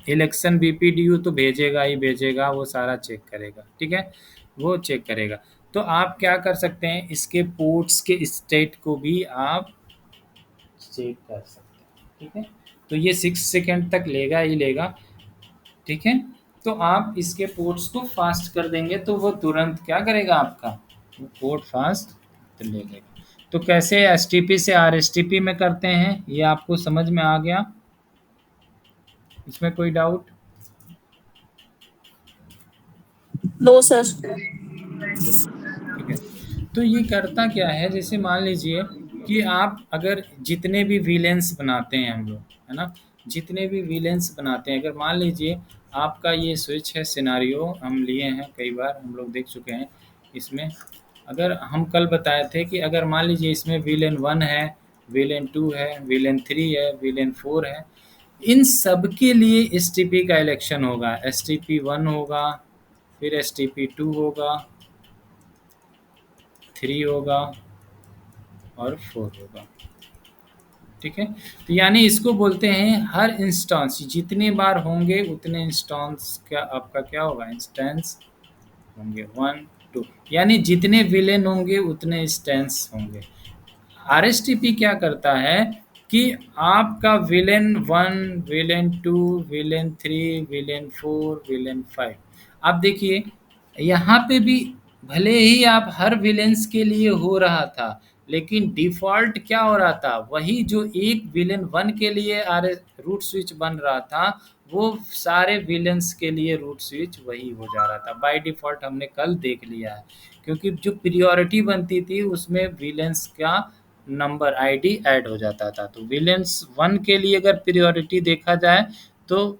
इलेक्शन बीपीडीयू तो भेजेगा ही भेजेगा, वो सारा चेक करेगा। ठीक है, वो चेक करेगा। तो आप क्या कर सकते हैं, इसके पोर्ट्स के स्टेट को भी आप चेक कर सकते हैं। ठीक है, तो ये 6 सेकंड तक लेगा ही लेगा। ठीक है, तो आप इसके पोर्ट्स को फास्ट कर देंगे तो वो तुरंत क्या करेगा, आपका वो पोर्ट फास्ट तो ले लेगा। तो कैसे एसटीपी से आरएसटीपी में करते हैं, ये आपको समझ में आ गया, इसमें कोई डाउट? No sir. ठीक है, तो ये करता क्या है, जैसे मान लीजिए कि आप अगर जितने भी विलेंस बनाते हैं हम लोग, है ना, जितने भी विलेंस बनाते हैं, अगर मान लीजिए आपका ये स्विच है, सिनारियो हम लिए हैं, कई बार हम लोग देख चुके हैं। इसमें अगर हम कल बताए थे कि अगर मान लीजिए इसमें विलेन 1 है, विलेन 2 है, विलेन 3 है, विलेन 4 है, इन सब के लिए एसटीपी का इलेक्शन होगा। एसटीपी 1 होगा, फिर एसटीपी 2 होगा, 3 होगा और 4 होगा। ठीक है, तो यानी इसको बोलते हैं हर इंस्टेंस, जितने बार होंगे उतने इंस्टेंस का आपका क्या होगा, इंस्टेंस होंगे 1 2, यानी जितने विलेन होंगे उतने इंस्टेंस होंगे। आरएसटीपी क्या करता है कि आपका villain 1, villain 2, villain 3, villain 4, villain 5, आप देखिए यहाँ पे भी भले ही आप हर विलेंस के लिए हो रहा था, लेकिन डिफ़ॉल्ट क्या हो रहा था, वही जो एक विलेन 1 के लिए रूट स्विच बन रहा था, वो सारे विलेंस के लिए रूट स्विच वही हो जा रहा था बाय डिफ़ॉल्ट। हमने कल देख लिया है, क्योंकि जो प्रियोरिटी बनती थी उसमें विलेंस का नंबर आईडी ऐड हो जाता था। तो विलेंस 1 के लिए अगर प्रियोरिटी देखा जाए तो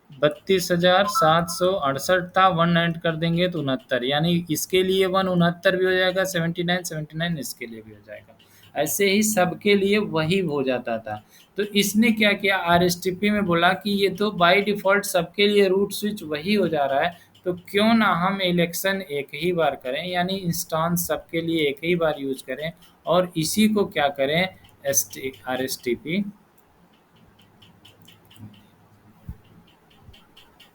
32,768 था, 1 ऐड कर देंगे तो 69, यानी इसके लिए 1 69 भी हो जाएगा, 79 इसके लिए भी हो जाएगा। ऐसे ही सबके लिए वही हो जाता था। तो इसने क्या किया, आरएसटीपी में बोला कि ये तो बाय डिफ़ॉल्ट सबके लिए रूट स्विच वही हो जा रहा है, तो क्यों ना हम इलेक्शन एक ही बार करें, यानी इंस्टांस सबके लिए एक ही बार यूज़ करें और इसी को क्या करें, आरएसटीपी,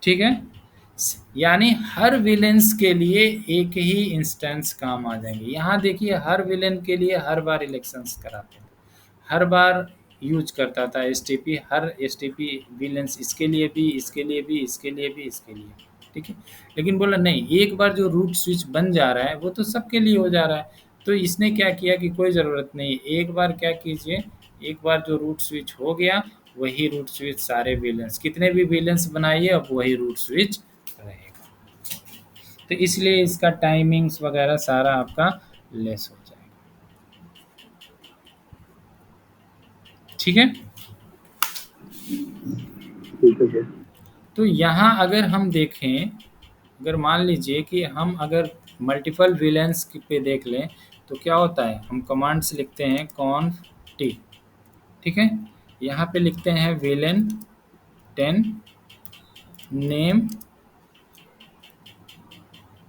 ठीक है। यानी हर विलेंस के लिए एक ही इंस्टेंस काम आ जाएंगे। यहाँ देखिए हर विलेन के लिए हर बार इलेक्शंस कराते थे, हर बार यूज करता था एसटीपी, हर एसटीपी विलेंस इसके लिए भी, इसके लिए भी, इसके लिए भी, इसके लिए, ठीक है। लेकिन बोला नहीं, एक बार जो रूट स्विच बन जा रहा है वो तो सबके लिए हो जा रहा है। तो इसने क्या किया कि कोई ज़रूरत नहीं, एक बार क्या कीजिए, एक बार जो रूट स्विच हो गया वही रूट स्विच सारे विलेंस, कितने भी विलेंस बनाइए अब वही रूट स्विच रहेगा। तो इसलिए इसका टाइमिंग्स वगैरह सारा आपका लेस हो जाएगा, ठीक है। ठीक है सर। तो यहाँ अगर हम देखें, अगर मान लीजिए कि हम अगर मल्टीपल विलेंस पे देख लें तो क्या होता है, हम कमांड से लिखते हैं कॉन्फ टी, ठीक है। यहाँ पे लिखते हैं विलेन 10 नेम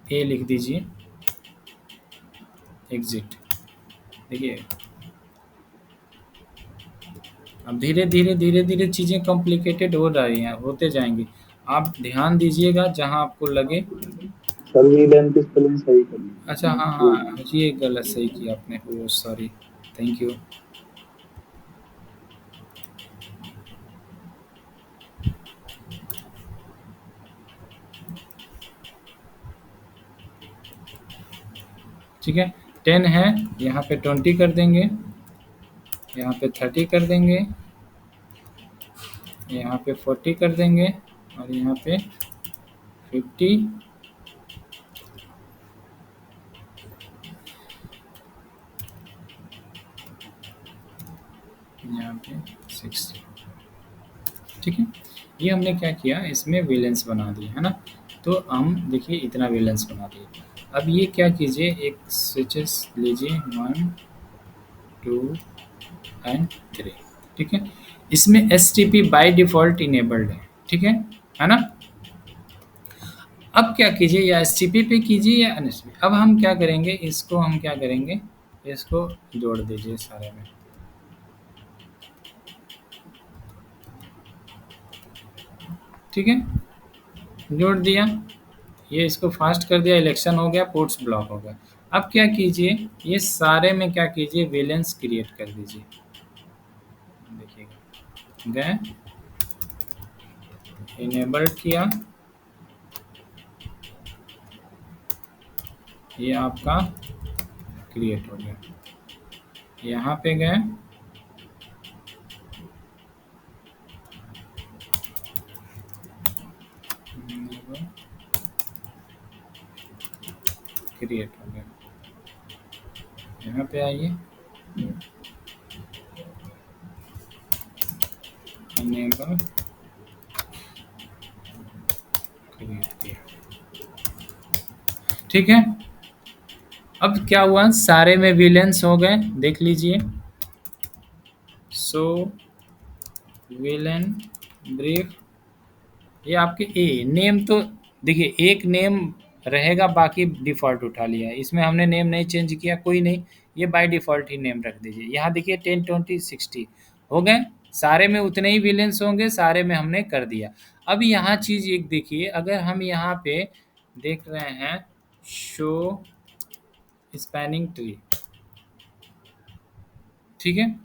ए लिख दीजिए, एग्जिट। देखिए अब धीरे धीरे चीज़ें कॉम्प्लिकेटेड हो रही हैं, होते जाएंगी। आप ध्यान दीजिएगा जहाँ आपको लगे। सर विलेन की स्पेलिंग सही कर ली। अच्छा हाँ, ये गलत सही किया आपने, ओह सॉरी, थैंक यू। ठीक है, 10 है, यहाँ पे 20 कर देंगे, यहाँ पे 30 कर देंगे, यहाँ पे 40 कर देंगे और यहाँ पे 50, यहाँ पे 60, ठीक है। ये हमने क्या किया, इसमें विलेंस बना दिया है ना। तो हम देखिए इतना विलेंस बना दिए। अब ये क्या कीजिए, एक स्विचेस लीजिए 1 2 एंड 3, ठीक है। इसमें एसटीपी बाय डिफ़ॉल्ट इनेबल्ड है, ठीक है ना। अब क्या कीजिए, या एसटीपी पे कीजिए या एनएसपी। अब हम क्या करेंगे, इसको हम क्या करेंगे, इसको जोड़ दीजिए सारे में, ठीक है, जोड़ दिया। ये इसको फास्ट कर दिया, इलेक्शन हो गया, पोर्ट्स ब्लॉक हो गया। अब क्या कीजिए, ये सारे में क्या कीजिए, विलेंस क्रिएट कर दीजिए। देखिएगा गए, इनेबल्ड किया, ये आपका क्रिएट हो गया। यहाँ पे गए, क्रिएट हो गया। यहाँ पे आइए, इनेबल क्रिएट किया, ठीक है। अब क्या हुआ, सारे में विलेंस हो गए, देख लीजिए। सो विलेन ब्रीफ, ये आपके ए नेम, तो देखिए एक नेम रहेगा, बाकी डिफ़ॉल्ट उठा लिया है, इसमें हमने नेम नहीं चेंज किया, कोई नहीं, ये बाय डिफ़ॉल्ट ही नेम रख दीजिए। यहाँ देखिए 10 20 60 हो गए, सारे में उतने ही विलेंस होंगे, सारे में हमने कर दिया। अब यहाँ चीज़ एक देखिए, अगर हम यहाँ पे देख रहे हैं शो स्पैनिंग ट्री, ठीक है।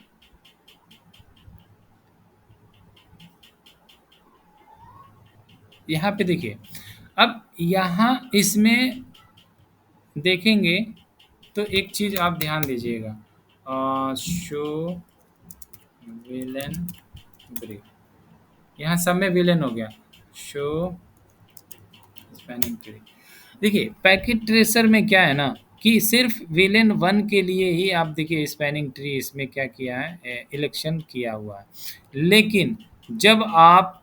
यहाँ पे देखिए, अब यहाँ इसमें देखेंगे तो एक चीज़ आप ध्यान दीजिएगा, शो विलेन ब्रेक, यहाँ सब में विलेन हो गया, शो स्पैनिंग ट्री। देखिए पैकेट ट्रेसर में क्या है ना, कि सिर्फ विलेन 1 के लिए ही आप देखिए स्पैनिंग ट्री इसमें क्या किया है, इलेक्शन किया हुआ है। लेकिन जब आप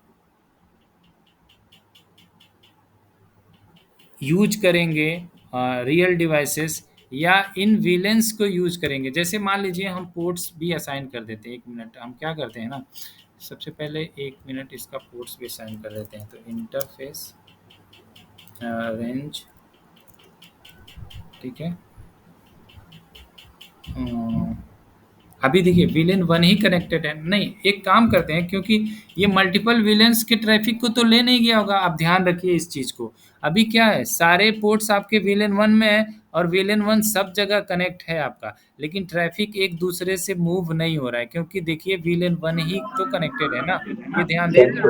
यूज करेंगे रियल डिवाइसेस या इन विलेंस को यूज करेंगे। जैसे मान लीजिए हम पोर्ट्स भी असाइन कर देते हैं। 1 मिनट, हम क्या करते हैं ना, सबसे पहले 1 मिनट इसका पोर्ट्स भी असाइन कर देते हैं। तो इंटरफेस रेंज, ठीक है। अभी देखिए विलेन 1 ही कनेक्टेड है। नहीं, एक काम करते हैं, क्योंकि ये मल्टीपल विलेंस के ट्रैफिक को तो ले नहीं गया होगा। आप ध्यान रखिए इस चीज़ को। अभी क्या है, सारे पोर्ट्स आपके विलेन 1 में है और विलेन 1 सब जगह कनेक्ट है आपका, लेकिन ट्रैफिक एक दूसरे से मूव नहीं हो रहा है, क्योंकि देखिए विलेन 1 ही तो कनेक्टेड है ना। ये ध्यान दे रहे हैं।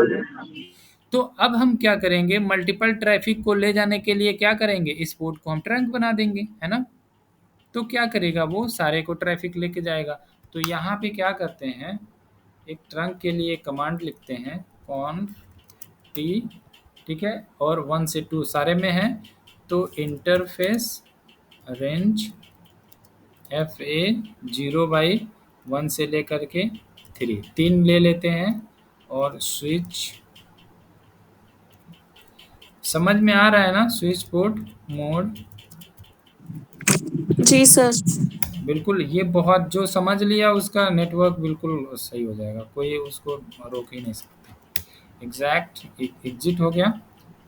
तो अब हम क्या करेंगे, मल्टीपल ट्रैफिक को ले जाने के लिए क्या करेंगे, इस पोर्ट को हम ट्रंक बना देंगे, है ना। तो क्या करेगा, वो सारे को ट्रैफिक लेके जाएगा। तो यहाँ पे क्या करते हैं, एक ट्रंक के लिए कमांड लिखते हैं कॉन टी, ठीक है, और 1 से 2 सारे में है। तो इंटरफेस रेंज FA0/1 से लेकर के 3 ले लेते हैं। और स्विच, समझ में आ रहा है ना, स्विच पोर्ट मोड। जी सर। बिल्कुल, ये बहुत जो समझ लिया उसका नेटवर्क बिल्कुल सही हो जाएगा, कोई उसको रोक ही नहीं सकता। एग्जैक्ट एग्जिट हो गया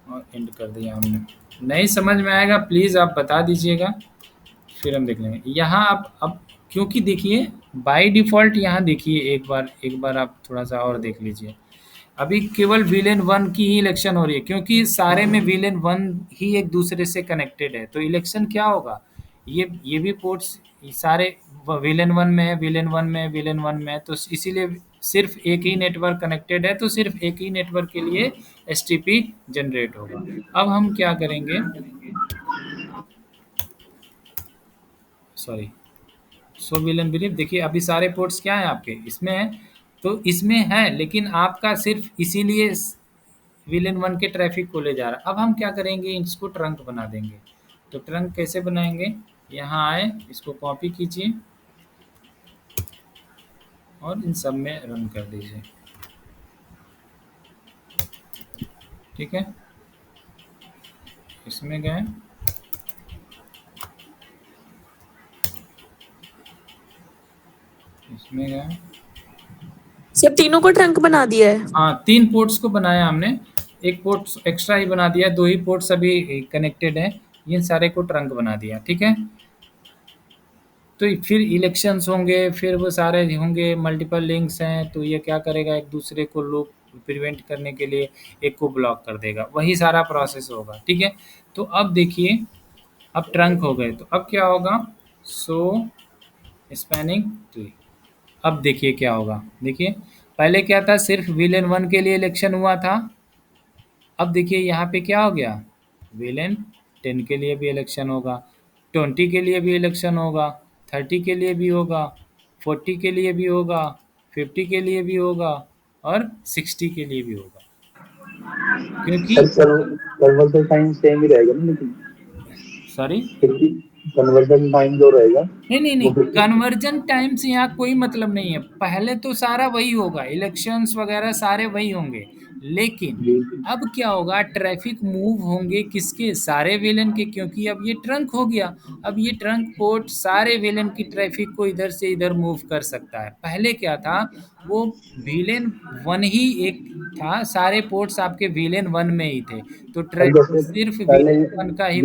और एंड कर दिया हमने। नहीं समझ में आएगा प्लीज़ आप बता दीजिएगा, फिर हम देख लेंगे। यहाँ अब क्योंकि देखिए बाय डिफ़ॉल्ट यहाँ देखिए, एक बार आप थोड़ा सा और देख लीजिए। अभी केवल विलेन 1 की ही इलेक्शन हो रही है, क्योंकि सारे में विलेन 1 ही एक दूसरे से कनेक्टेड है। तो इलेक्शन क्या होगा, ये भी पोर्ट्स सारे विलेन 1 में है, विलेन 1 में है, विलेन 1 में है, तो इसीलिए सिर्फ एक ही नेटवर्क कनेक्टेड है, तो सिर्फ एक ही नेटवर्क के लिए एसटीपी जनरेट होगा। अब हम क्या करेंगे, सॉरी, सो विलेन बिलीव, देखिए अभी सारे पोर्ट्स क्या है आपके इसमें है, तो इसमें है, लेकिन आपका सिर्फ इसीलिए विलेन 1 के ट्रैफिक को ले जा रहा है। अब हम क्या करेंगे, इसको ट्रंक बना देंगे। तो ट्रंक कैसे बनाएंगे, यहाँ आए, इसको कॉपी कीजिए और इन सब में रन कर दीजिए, ठीक है। इसमें गए, इसमें गए, सर तीनों को ट्रंक बना दिया है। हाँ 3 पोर्ट्स को बनाया हमने, एक पोर्ट एक्स्ट्रा ही बना दिया, 2 ही पोर्ट्स अभी कनेक्टेड है, इन सारे को ट्रंक बना दिया, ठीक है। तो फिर इलेक्शंस होंगे, फिर वो सारे होंगे, मल्टीपल लिंक्स हैं, तो ये क्या करेगा, एक दूसरे को लूप प्रिवेंट करने के लिए एक को ब्लॉक कर देगा, वही सारा प्रोसेस होगा, ठीक है। तो अब देखिए, अब ट्रंक हो गए, तो अब क्या होगा, सो स्पैनिंग ट्री। अब देखिए क्या होगा, देखिए पहले क्या था, सिर्फ विलेन 1 के लिए इलेक्शन हुआ था। अब देखिए यहाँ पे क्या हो गया, विलेन 10 के लिए भी इलेक्शन होगा, 20 के लिए भी इलेक्शन होगा, 30 के लिए भी होगा, 40 के लिए भी होगा, 50 के लिए भी होगा और 60 के लिए भी होगा, क्योंकि सर कन्वर्जन टाइम सेम ही रहेगा ना, लेकिन सॉरी, कन्वर्जन टाइम जो रहेगा नहीं, कन्वर्जन टाइम से यहाँ कोई मतलब नहीं है। पहले तो सारा वही होगा, इलेक्शंस वगैरह सारे वही होंगे, लेकिन अब क्या होगा, ट्रैफिक मूव होंगे किसके, सारे विलेन के, क्योंकि अब ये ट्रंक हो गया। अब ये ट्रंक पोर्ट सारे विलेन की ट्रैफिक को इधर से इधर मूव कर सकता है। पहले क्या था, वो विलेन 1 ही एक था, सारे पोर्ट्स आपके विलेन 1 में ही थे, तो ट्रैफिक सिर्फ पहले विलेन 1 का ही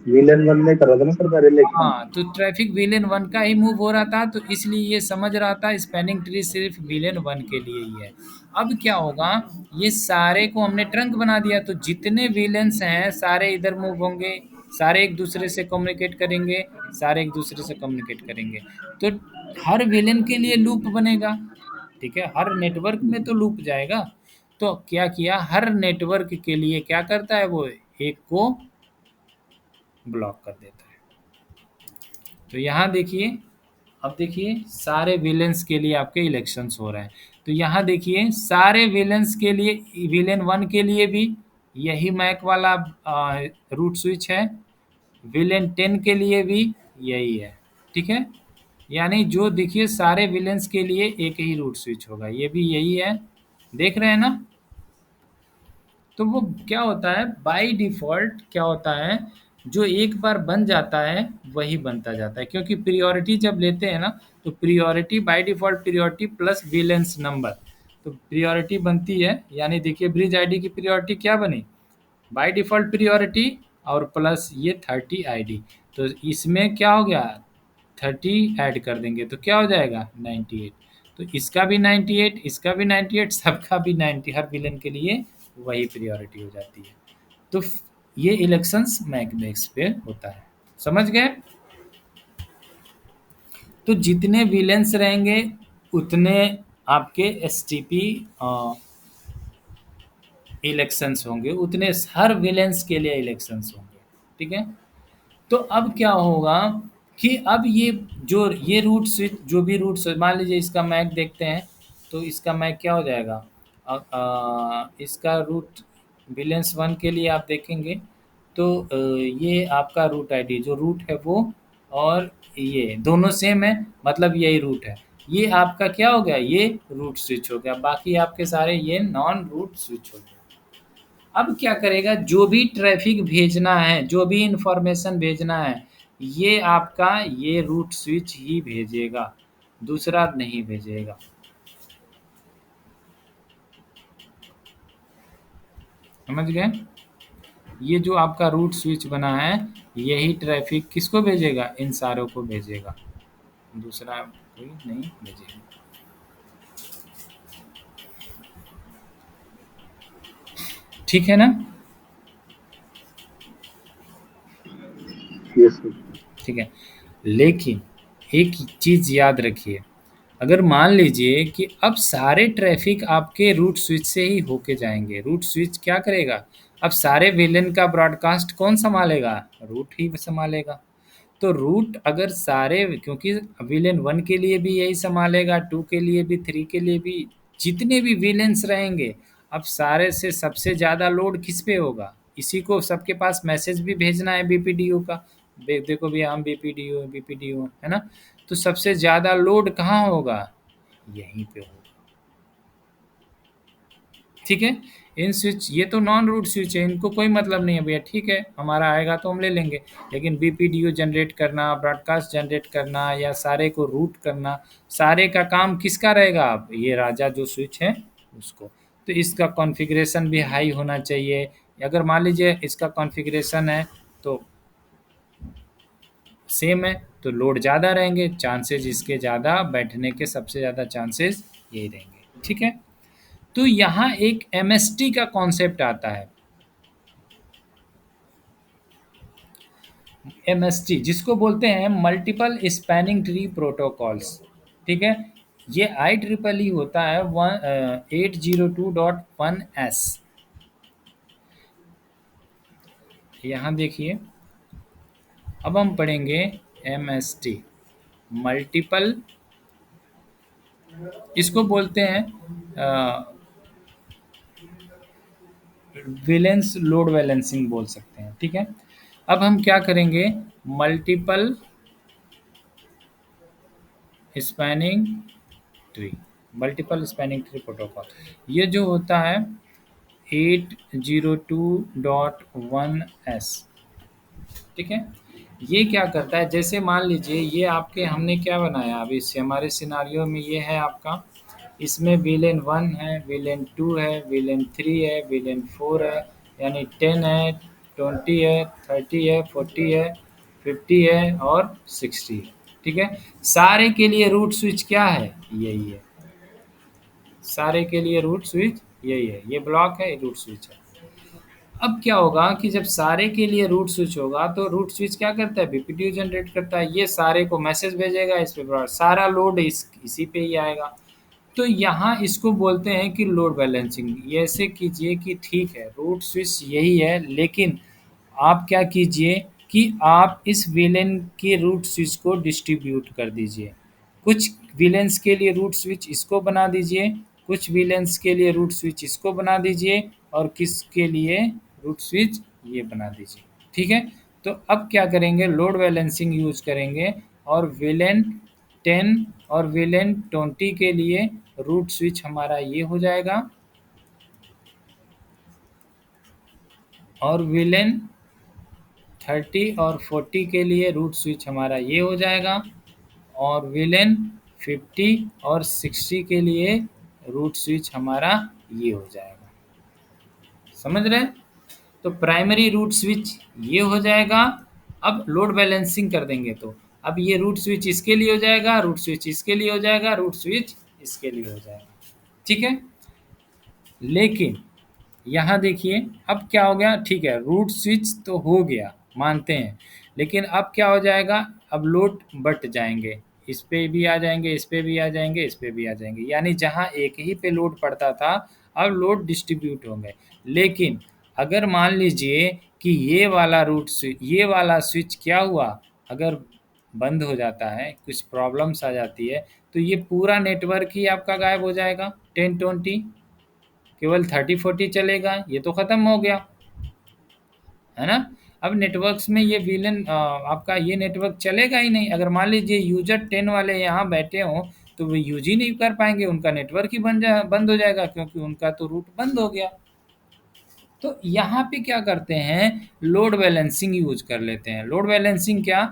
विलेन 1 में कर रहा था ना सर पहले इलेक्शन। हाँ, तो ट्रैफिक विलेन 1 का ही मूव हो रहा था, तो इसलिए ये समझ रहा था स्पैनिंग ट्री सिर्फ विलेन 1 के लिए ही है। अब क्या होगा, ये सारे को हमने ट्रंक बना दिया, तो जितने विलेन्स हैं सारे इधर मूव होंगे, सारे एक दूसरे से कम्युनिकेट करेंगे, सारे एक दूसरे से कम्युनिकेट करेंगे, तो हर विलेन के लिए लूप बनेगा, ठीक है, हर नेटवर्क में तो लूप जाएगा। तो क्या किया, हर नेटवर्क के लिए क्या करता है, वो एक को ब्लॉक कर देता है। तो यहाँ देखिए, अब देखिए सारे विलेंस के लिए आपके इलेक्शंस हो रहे हैं, तो यहाँ देखिए सारे विलेंस के लिए, विलेन 1 के लिए भी यही मैक वाला रूट स्विच है, विलेन 10 के लिए भी यही है, ठीक है। यानी जो देखिए सारे विलेंस के लिए एक ही रूट स्विच होगा, ये भी यही है, देख रहे हैं ना। तो वो क्या होता है, बाय डिफ़ॉल्ट क्या होता है, जो एक बार बन जाता है वही बनता जाता है, क्योंकि प्रायोरिटी जब लेते हैं ना, तो priority by default priority plus valence number, तो प्रायोरिटी बनती है, यानी देखिए ब्रिज आईडी की प्रायोरिटी क्या बनी, बाय डिफ़ॉल्ट प्रायोरिटी और प्लस ये 30 आईडी, तो इसमें क्या हो गया, 30 ऐड कर देंगे तो क्या हो जाएगा 98, तो इसका भी 98, इसका भी 98, सबका भी 90, हर विलेन के लिए वही प्रायोरिटी हो जाती है। तो ये इलेक्शंस मैकबेक्स पे होता है, समझ गए। तो जितने विलेंस रहेंगे उतने आपके एसटीपी इलेक्शंस होंगे, उतने हर विलेंस के लिए इलेक्शंस होंगे, ठीक है। तो अब क्या होगा कि अब ये रूट स्विच, जो भी रूट स्विच, मान लीजिए इसका मैक देखते हैं, तो इसका मैक क्या हो जाएगा, इसका रूट विलेंस 1 के लिए आप देखेंगे तो ये आपका रूट आईडी जो रूट है वो, और ये दोनों सेम है, मतलब यही रूट है, ये आपका क्या हो गया, ये रूट स्विच हो गया, बाकी आपके सारे ये नॉन रूट स्विच हो गए। अब क्या करेगा, जो भी ट्रैफिक भेजना है, जो भी इंफॉर्मेशन भेजना है, ये आपका ये रूट स्विच ही भेजेगा, दूसरा नहीं भेजेगा। समझ गए, ये जो आपका रूट स्विच बना है यही ट्रैफिक किसको भेजेगा, इन सारों को भेजेगा, दूसरा कोई नहीं भेजेगा। ठीक है ना, यस सर। ठीक है। लेकिन एक चीज़ याद रखिए, अगर मान लीजिए कि अब सारे ट्रैफिक आपके रूट स्विच से ही होके जाएंगे, रूट स्विच क्या करेगा, अब सारे विलेन का ब्रॉडकास्ट कौन संभालेगा, रूट ही संभालेगा। तो रूट अगर सारे, क्योंकि विलेन 1 के लिए भी यही संभालेगा, 2 के लिए भी, 3 के लिए भी, जितने भी विलेन्स रहेंगे, अब सारे से सबसे ज़्यादा लोड किस पे होगा, इसी को सबके पास मैसेज भी भेजना है बीपीडीओ का, देखो भैया हम बीपीडीओ बीपीडीओ है ना, तो सबसे ज़्यादा लोड कहाँ होगा, यहीं पे होगा, ठीक है। इन स्विच, ये तो नॉन रूट स्विच है, इनको कोई मतलब नहीं है भैया, ठीक है हमारा आएगा तो हम ले लेंगे, लेकिन बीपीडीओ जनरेट करना, ब्रॉडकास्ट जनरेट करना, या सारे को रूट करना, सारे का काम किसका रहेगा, अब ये राजा जो स्विच है उसको, तो इसका कॉन्फ़िगरेशन भी हाई होना चाहिए। अगर मान लीजिए इसका कॉन्फ़िगरेशन है तो सेम है, तो लोड ज़्यादा रहेंगे, चांसेस इसके ज़्यादा बैठने के, सबसे ज़्यादा चांसेस यही रहेंगे, ठीक है। तो यहाँ एक एमएसटी का कॉन्सेप्ट आता है, एमएसटी जिसको बोलते हैं मल्टीपल स्पैनिंग ट्री प्रोटोकॉल्स, ठीक है। ये IEEE होता है 802.1s। यहाँ देखिए, अब हम पढ़ेंगे एमएसटी, मल्टीपल, इसको बोलते हैं वैलेंस लोड बैलेंसिंग बोल सकते हैं, ठीक है। अब हम क्या करेंगे, multiple spanning tree, multiple spanning tree protocol, ये जो होता है 802.1s, ठीक है। ये क्या करता है, जैसे मान लीजिए ये आपके, हमने क्या बनाया अभी, इससे हमारे सिनारियो में ये है आपका, इसमें विलेन 1 है, विलेन 2 है, विलेन 3 है, विलेन 4 है, यानी 10 है, 20 है, 30 है, 40 है, 50 है और 60 है, ठीक है। सारे के लिए रूट स्विच क्या है, यही है, सारे के लिए रूट स्विच यही है, ये ब्लॉक है, रूट स्विच है। अब क्या होगा कि जब सारे के लिए रूट स्विच होगा तो रूट स्विच क्या करता है, बीपीडीओ जनरेट करता है, ये सारे को मैसेज भेजेगा, इस पे सारा लोड इसी पे ही आएगा। तो यहाँ इसको बोलते हैं कि लोड बैलेंसिंग। ये ऐसे कीजिए कि ठीक है रूट स्विच यही है, लेकिन आप क्या कीजिए कि आप इस विलेन के रूट स्विच को डिस्ट्रीब्यूट कर दीजिए, कुछ विलेंस के लिए रूट स्विच इसको बना दीजिए, कुछ विलेंस के लिए रूट स्विच इसको बना दीजिए, और किसके लिए रूट स्विच ये बना दीजिए, ठीक है। तो अब क्या करेंगे, लोड बैलेंसिंग यूज करेंगे, और विलेन 10 और विलेन 20 के लिए रूट स्विच हमारा ये हो जाएगा, और विलेन 30 और 40 के लिए रूट स्विच हमारा ये हो जाएगा, और विलेन 50 और 60 के लिए रूट स्विच हमारा ये हो जाएगा। समझ रहे? तो प्राइमरी रूट स्विच ये हो जाएगा। अब लोड बैलेंसिंग कर देंगे तो अब ये रूट स्विच इसके लिए हो जाएगा, रूट स्विच इसके लिए हो जाएगा, रूट स्विच इसके लिए हो जाएगा। ठीक है, लेकिन यहाँ देखिए अब क्या हो गया। ठीक है, रूट स्विच तो हो गया, मानते हैं, लेकिन अब क्या हो जाएगा, अब लोड बट जाएंगे, इस पे भी आ जाएंगे, इस पे भी आ जाएंगे, इस पे भी आ जाएंगे, यानी जहाँ एक ही पे लोड पड़ता था अब लोड डिस्ट्रीब्यूट होंगे। लेकिन अगर मान लीजिए कि ये वाला रूट स्विच, ये वाला स्विच क्या हुआ, अगर बंद हो जाता है, कुछ प्रॉब्लम्स आ जाती है, तो ये पूरा नेटवर्क ही आपका गायब हो जाएगा। 10-20 केवल 30-40 चलेगा, ये तो ख़त्म हो गया, है ना। अब नेटवर्क्स में ये विलेन आपका ये नेटवर्क चलेगा ही नहीं। अगर मान लीजिए यूजर 10 वाले यहाँ बैठे हों तो वो यूज ही नहीं कर पाएंगे, उनका नेटवर्क ही बंद हो जाएगा, क्योंकि उनका तो रूट बंद हो गया। तो यहाँ पे क्या करते हैं, लोड बैलेंसिंग यूज कर लेते हैं। लोड बैलेंसिंग क्या,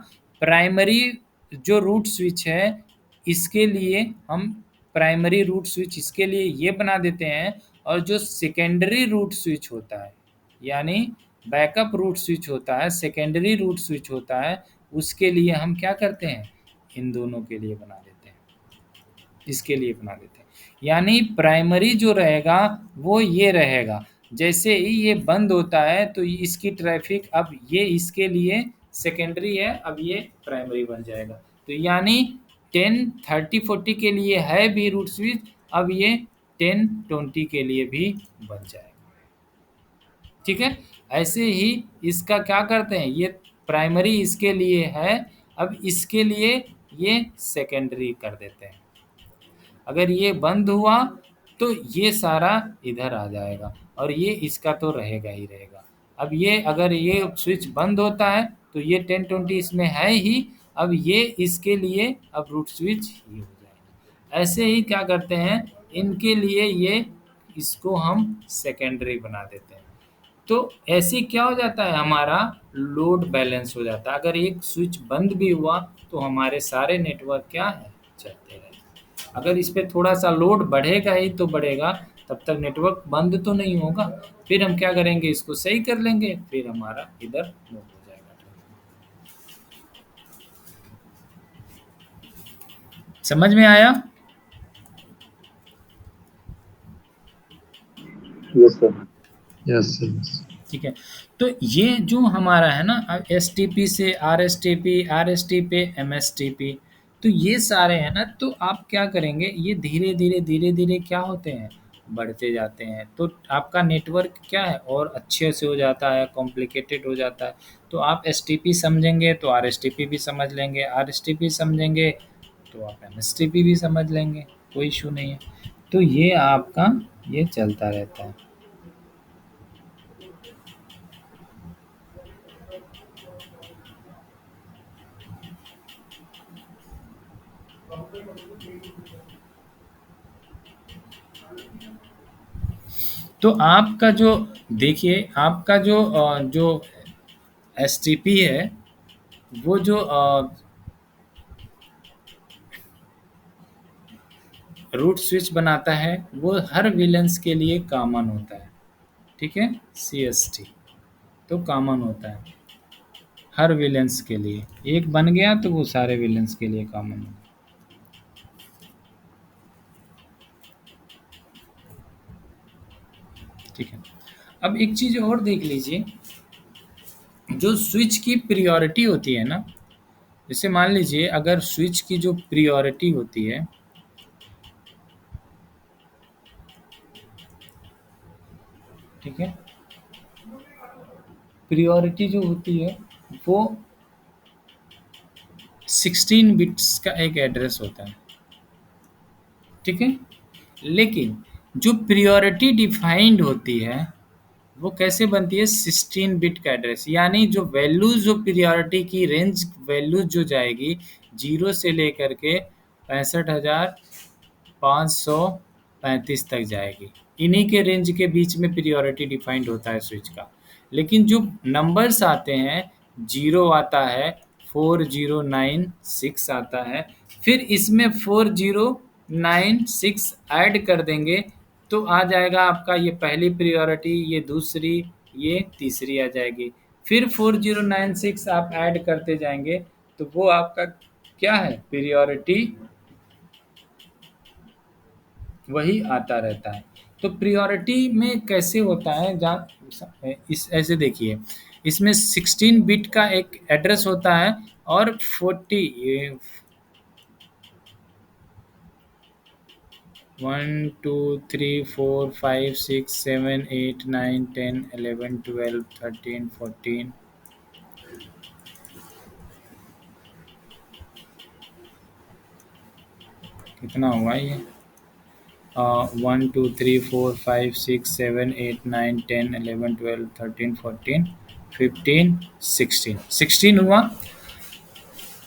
प्राइमरी जो रूट स्विच है इसके लिए हम प्राइमरी रूट स्विच इसके लिए ये बना देते हैं, और जो सेकेंडरी रूट स्विच होता है, यानी बैकअप रूट स्विच होता है, सेकेंडरी रूट स्विच होता है, उसके लिए हम क्या करते हैं, इन दोनों के लिए बना देते हैं, इसके लिए बना देते हैं। यानी प्राइमरी जो रहेगा वो ये रहेगा, जैसे ही ये बंद होता है तो इसकी ट्रैफिक अब ये इसके लिए सेकेंडरी है, अब ये प्राइमरी बन जाएगा। तो यानी 10, 30, 40 के लिए है भी रूट स्विच, अब ये 10, 20 के लिए भी बन जाएगा। ठीक है, ऐसे ही इसका क्या करते हैं, ये प्राइमरी इसके लिए है, अब इसके लिए ये सेकेंडरी कर देते हैं। अगर ये बंद हुआ तो ये सारा इधर आ जाएगा, और ये इसका तो रहेगा ही रहेगा। अब ये अगर ये स्विच बंद होता है तो ये 10-20 इसमें है ही, अब ये इसके लिए अब रूट स्विच ये हो जाएगा। ऐसे ही क्या करते हैं, इनके लिए ये इसको हम सेकेंडरी बना देते हैं। तो ऐसे क्या हो जाता है, हमारा लोड बैलेंस हो जाता है। अगर एक स्विच बंद भी हुआ तो हमारे सारे नेटवर्क क्या है, चलते रहेंगे। अगर इस पे थोड़ा सा लोड बढ़ेगा ही तो बढ़ेगा, तब तक नेटवर्क बंद तो नहीं होगा। फिर हम क्या करेंगे, इसको सही कर लेंगे, फिर हमारा इधर मूव हो जाएगा। समझ में आया? Yes sir. Yes sir. ठीक है, तो ये जो हमारा है ना, STP से RSTP, RST पे MSTP, तो ये सारे हैं ना, तो आप क्या करेंगे, ये धीरे धीरे क्या होते हैं, बढ़ते जाते हैं। तो आपका नेटवर्क क्या है, और अच्छे से हो जाता है, कॉम्प्लिकेटेड हो जाता है। तो आप STP समझेंगे तो RSTP भी समझ लेंगे, RSTP समझेंगे तो आप MSTP भी समझ लेंगे, कोई इशू नहीं है। तो ये आपका ये चलता रहता है। तो आपका जो देखिए, आपका जो STP है, वो जो रूट स्विच बनाता है, वो हर विलेंस के लिए कॉमन होता है। ठीक है, CST तो कॉमन होता है हर विलेंस के लिए, एक बन गया तो वो सारे विलेंस के लिए कॉमन होगा। ठीक है, अब एक चीज़ और देख लीजिए, जो स्विच की प्रायोरिटी होती है ना, जैसे मान लीजिए अगर स्विच की जो प्रायोरिटी होती है, ठीक है, प्रायोरिटी जो होती है वो 16 बिट्स का एक एड्रेस होता है। ठीक है, लेकिन जो प्रायोरिटी डिफाइंड होती है वो कैसे बनती है, 16 बिट का एड्रेस, यानी जो वैल्यूज, जो प्रायोरिटी की रेंज वैल्यूज जो जाएगी 0 से लेकर के 65,535 तक जाएगी। इन्हीं के रेंज के बीच में प्रायोरिटी डिफाइंड होता है स्विच का। लेकिन जो नंबर्स आते हैं 0 आता है, 4096 आता है, फिर इसमें 4096 ऐड कर देंगे तो आ जाएगा आपका ये पहली प्रियोरिटी, ये दूसरी, ये तीसरी आ जाएगी। फिर 4096 आप ऐड करते जाएंगे तो वो आपका क्या है, प्रियोरिटी वही आता रहता है। तो प्रियोरिटी में कैसे होता है, जहाँ इस ऐसे देखिए, इसमें 16 बिट का एक एड्रेस होता है और 1 2 3 4 5 6 7 8 9 10 11 12 13 14 कितना हुआ ये, 1 2 3 4 5 6 7 8 9 10 11 12 13 14 15 16 हुआ।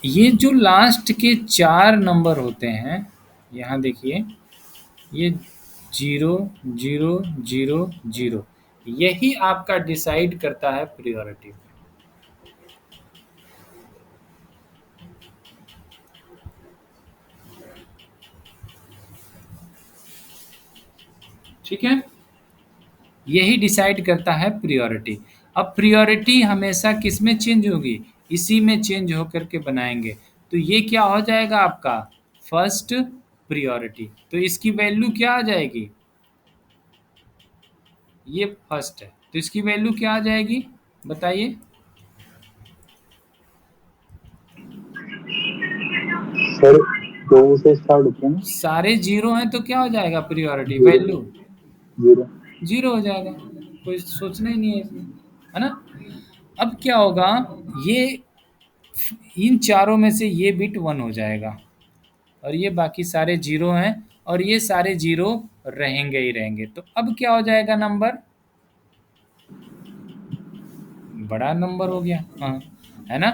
ये जो लास्ट के 4 नंबर होते हैं, यहाँ देखिए, ये 0 0 0 0, यही आपका डिसाइड करता है प्रियोरिटी। ठीक है, यही डिसाइड करता है प्रियोरिटी। अब प्रियोरिटी हमेशा किस में चेंज होगी, इसी में चेंज होकर के बनाएंगे। तो ये क्या हो जाएगा आपका फर्स्ट प्रियोरिटी, तो इसकी वैल्यू क्या आ जाएगी, ये फर्स्ट है तो इसकी वैल्यू क्या आ जाएगी बताइए। सर 2 से स्टार्ट होते हैं ना, सारे 0 हैं तो क्या हो जाएगा प्रियोरिटी वैल्यू, 0। 0 हो जाएगा, कोई सोचना ही नहीं है इसमें, है ना। अब क्या होगा, ये इन चारों में से ये बिट 1 हो जाएगा और ये बाकी सारे 0 हैं और ये सारे 0 रहेंगे ही रहेंगे। तो अब क्या हो जाएगा, नंबर बड़ा नंबर हो गया, हाँ, है ना।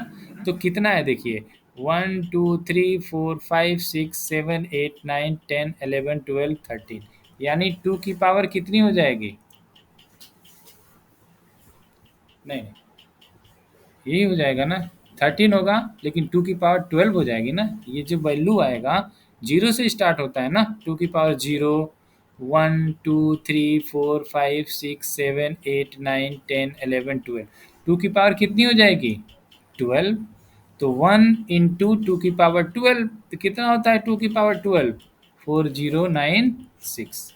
तो कितना है देखिए, 1 2 3 4 5 6 7 8 9 10 11 12 13, यानी 2 की पावर कितनी हो जाएगी, नहीं यही हो जाएगा ना, 13 होगा, लेकिन 2 की पावर 12 हो जाएगी ना। ये जो वैल्यू आएगा 0 से स्टार्ट होता है ना, 2 की पावर 0 1 2 3 4 5 6 7 8 9 10 11 12, 2 की पावर कितनी हो जाएगी 12। तो 1 इंटू 2 की पावर 12 तो कितना होता है 2 की पावर 12, 4096।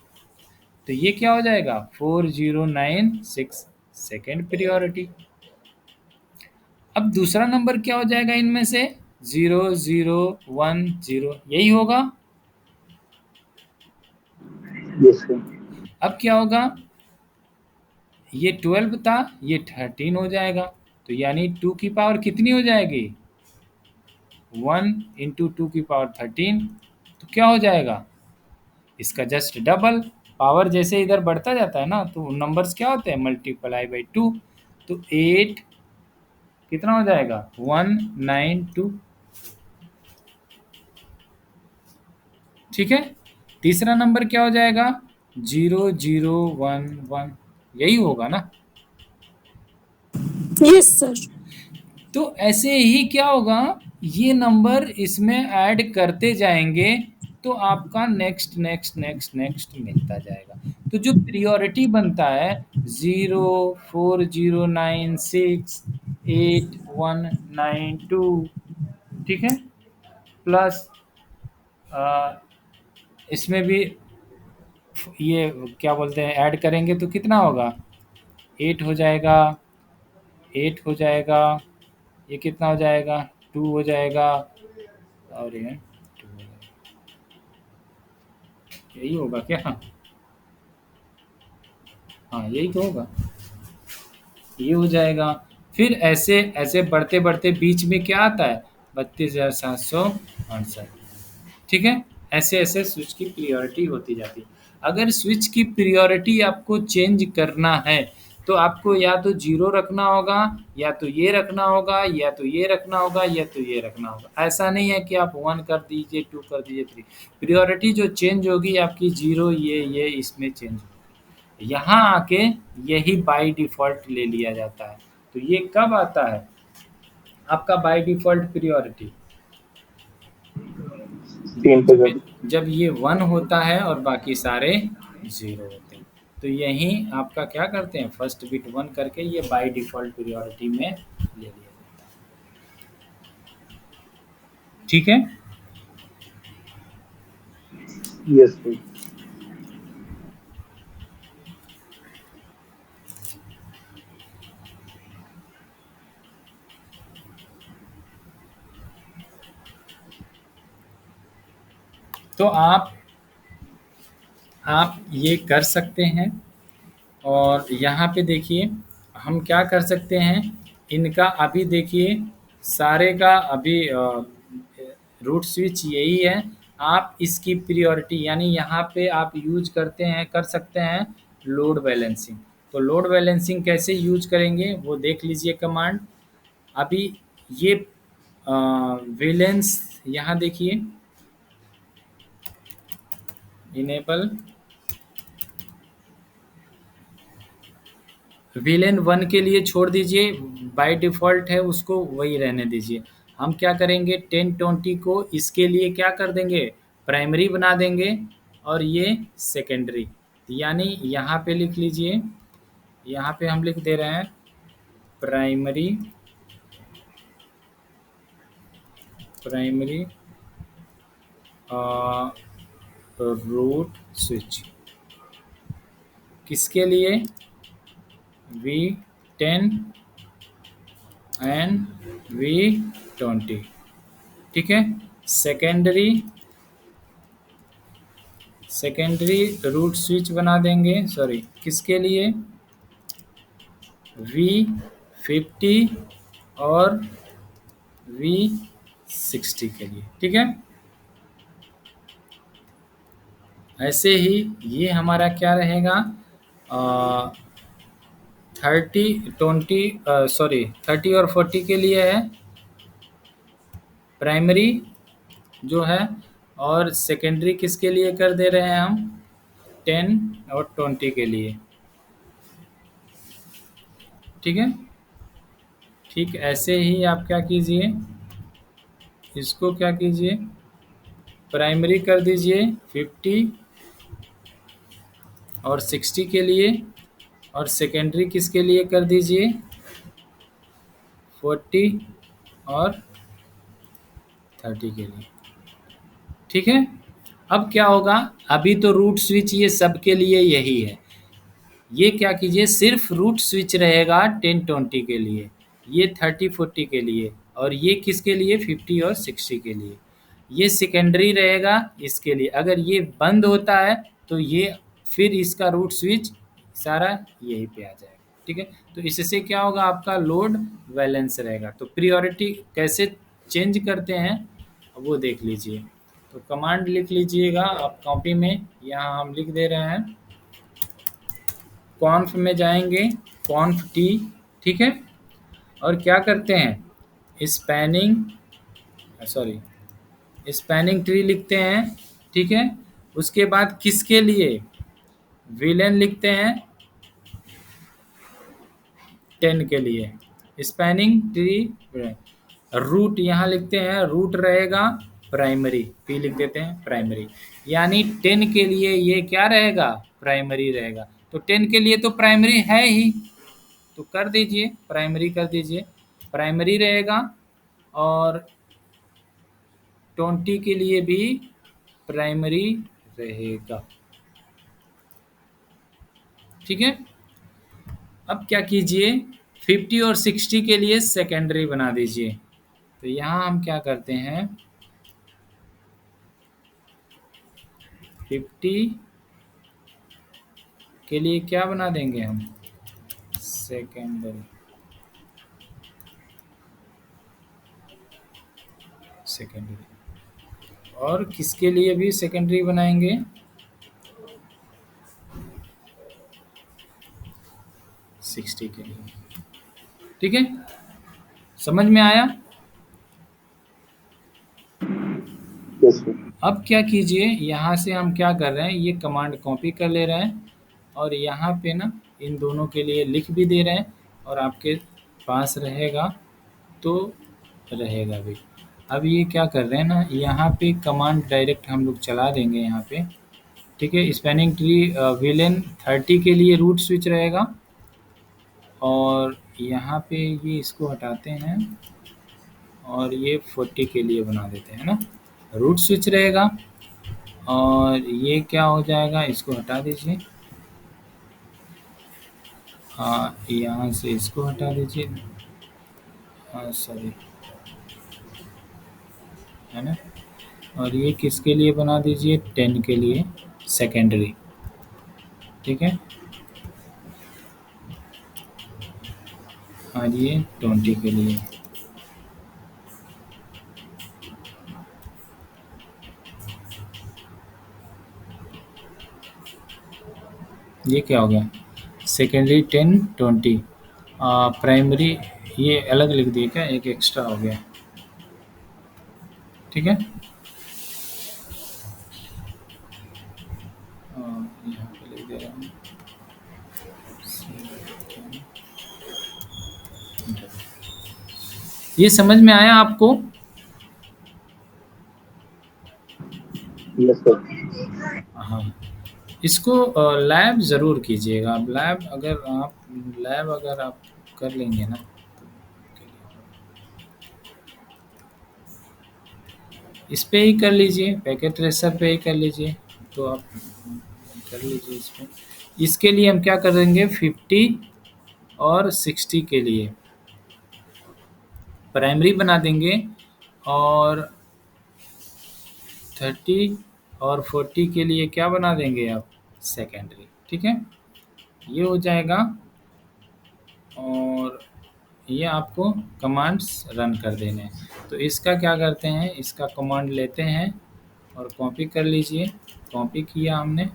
तो ये क्या हो जाएगा 4096 सेकेंड प्रियोरिटी। अब दूसरा नंबर क्या हो जाएगा इनमें से, 0 0 1 0, यही होगा। Yes sir. अब क्या होगा, ये 12 था, ये 13 हो जाएगा, तो यानी 2 की पावर कितनी हो जाएगी 1 इंटू 2 की पावर 13, तो क्या हो जाएगा इसका जस्ट डबल। पावर जैसे इधर बढ़ता जाता है ना तो नंबर्स क्या होते हैं मल्टीप्लाई बाई 2, तो 8 कितना हो जाएगा 192। ठीक है, तीसरा नंबर क्या हो जाएगा 0011, यही होगा ना। Yes sir. तो ऐसे ही क्या होगा, ये नंबर इसमें ऐड करते जाएंगे तो आपका नेक्स्ट नेक्स्ट नेक्स्ट नेक्स्ट मिलता जाएगा। तो जो प्रियोरिटी बनता है 040968192, ठीक है, प्लस इसमें भी ये क्या बोलते हैं ऐड करेंगे तो कितना होगा 8 हो जाएगा, 8 हो जाएगा, ये कितना हो जाएगा 2 हो जाएगा, और ये 2 हो जाएगा, यही होगा क्या, हाँ यही तो होगा, ये हो जाएगा। फिर ऐसे ऐसे बढ़ते बढ़ते बीच में क्या आता है 32,768, ठीक है। ऐसे ऐसे स्विच की प्रियोरिटी होती जाती है। अगर स्विच की प्रियोरिटी आपको चेंज करना है तो आपको या तो 0 रखना होगा, या तो ये रखना होगा, या तो ये रखना होगा, या तो ये रखना होगा। ऐसा नहीं है कि आप 1 कर दीजिए, 2 कर दीजिए, 3। प्रियोरिटी जो चेंज होगी आपकी 0 ये इसमें चेंज होगी। यहाँ आके यही बाय डिफ़ॉल्ट ले लिया जाता है। तो ये कब आता है आपका बाय डिफ़ॉल्ट प्रियोरिटी? 3 पे जब जब ये 1 होता है और बाकी सारे 0 होते हैं। तो यहीं आपका क्या करते हैं, फर्स्ट बिट 1 करके ये बाय डिफ़ॉल्ट प्रियोरिटी में ले लिया जाता है। ठीक है? Yes sir. तो आप ये कर सकते हैं। और यहाँ पे देखिए हम क्या कर सकते हैं, इनका अभी देखिए सारे का अभी रूट स्विच यही है। आप इसकी प्रियोरिटी यानी यहाँ पे आप यूज करते हैं, कर सकते हैं लोड बैलेंसिंग। तो लोड बैलेंसिंग कैसे यूज करेंगे वो देख लीजिए कमांड। अभी ये वैलेंस यहाँ देखिए, इनेबल विलेन 1 के लिए छोड़ दीजिए, बाय डिफ़ॉल्ट है उसको वही रहने दीजिए। हम क्या करेंगे 10-20 को इसके लिए क्या कर देंगे, प्राइमरी बना देंगे और ये सेकेंडरी। यानी यहाँ पे लिख लीजिए, यहाँ पे हम लिख दे रहे हैं प्राइमरी रूट स्विच किसके लिए, V10 एंड V20। ठीक है। सेकेंडरी रूट स्विच बना देंगे, सॉरी किसके लिए, V50 और V60 के लिए। ठीक है। ऐसे ही ये हमारा क्या रहेगा, 30 और 40 के लिए है प्राइमरी जो है, और सेकेंडरी किसके लिए कर दे रहे हैं हम 10 और 20 के लिए। ठीक है। ठीक ऐसे ही आप क्या कीजिए, इसको क्या कीजिए, प्राइमरी कर दीजिए 50 और 60 के लिए, और सेकेंडरी किसके लिए कर दीजिए 40 और 30 के लिए। ठीक है। अब क्या होगा, अभी तो रूट स्विच ये सब के लिए यही है। ये क्या कीजिए, सिर्फ रूट स्विच रहेगा 10-20 के लिए, ये 30-40 के लिए, और ये किसके लिए 50 और 60 के लिए। ये सेकेंडरी रहेगा इसके लिए। अगर ये बंद होता है तो ये फिर इसका रूट स्विच सारा यहीं पे आ जाएगा। ठीक है। तो इससे क्या होगा, आपका लोड बैलेंस रहेगा। तो प्रियोरिटी कैसे चेंज करते हैं वो देख लीजिए। तो कमांड लिख लीजिएगा आप कॉपी में, यहाँ हम लिख दे रहे हैं, कॉन्फ में जाएंगे, कॉन्फ टी। ठीक है। और क्या करते हैं, स्पैनिंग ट्री लिखते हैं। ठीक है। उसके बाद किसके लिए, विलेन लिखते हैं 10 के लिए, स्पैनिंग ट्री। रूट यहाँ लिखते हैं, रूट रहेगा प्राइमरी, पी लिख देते हैं प्राइमरी, यानी 10 के लिए ये क्या रहेगा, प्राइमरी रहेगा। तो 10 के लिए तो प्राइमरी है ही, तो कर दीजिए प्राइमरी, कर दीजिए प्राइमरी रहेगा, और 20 के लिए भी प्राइमरी रहेगा। ठीक है। अब क्या कीजिए, 50 और 60 के लिए सेकेंडरी बना दीजिए। तो यहाँ हम क्या करते हैं, 50 के लिए क्या बना देंगे हम, सेकेंडरी। और किसके लिए भी सेकेंडरी बनाएंगे, 60 के लिए। ठीक है। समझ में आया। Yes sir. अब क्या कीजिए, यहाँ से हम क्या कर रहे हैं, ये कमांड कॉपी कर ले रहे हैं और यहाँ पे ना इन दोनों के लिए लिख भी दे रहे हैं और आपके पास रहेगा तो रहेगा भी। अब ये क्या कर रहे हैं ना, यहाँ पे कमांड डायरेक्ट हम लोग चला देंगे यहाँ पे, ठीक है। स्पैनिंग ट्री विलेन 30 के लिए रूट स्विच रहेगा और यहाँ पे ये इसको हटाते हैं और ये 40 के लिए बना देते हैं ना, रूट स्विच रहेगा। और ये क्या हो जाएगा, इसको हटा दीजिए, हाँ यहाँ से इसको हटा दीजिए, हाँ सॉरी, है ना। और ये किसके लिए बना दीजिए, 10 के लिए सेकेंडरी, ठीक है। और ये 20 के लिए, ये क्या हो गया, सेकेंडरी 10 20, प्राइमरी ये अलग लिख दिए क्या, एक एक्स्ट्रा हो गया, ठीक है। यहाँ पे लिख दे रहा हूँ, ये समझ में आया आपको? Yes sir. हाँ, इसको लैब ज़रूर कीजिएगा। आप लैब अगर आप कर लेंगे ना, इस पे ही कर लीजिए, पैकेट ट्रेसर पे ही कर लीजिए, तो आप कर लीजिए इस पे। इसके लिए हम क्या करेंगे, 50 और 60 के लिए प्राइमरी बना देंगे और 30 और 40 के लिए क्या बना देंगे आप, सेकेंडरी, ठीक है। ये हो जाएगा और ये आपको कमांड्स रन कर देने हैं। तो इसका क्या करते हैं, इसका कमांड लेते हैं और कॉपी कर लीजिए, कॉपी किया हमने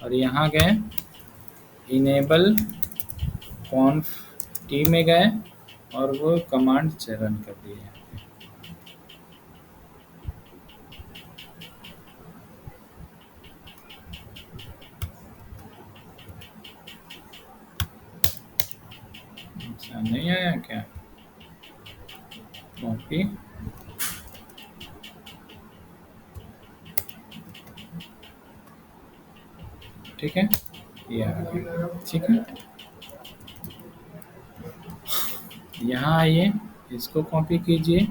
और यहाँ गए इनेबल कॉन्फ टी में गए और वो कमांड रन कर दिए। अच्छा नहीं आया क्या, कॉपी, ठीक है, ये आ गया, ठीक है। यहाँ आइए, इसको कॉपी कीजिए,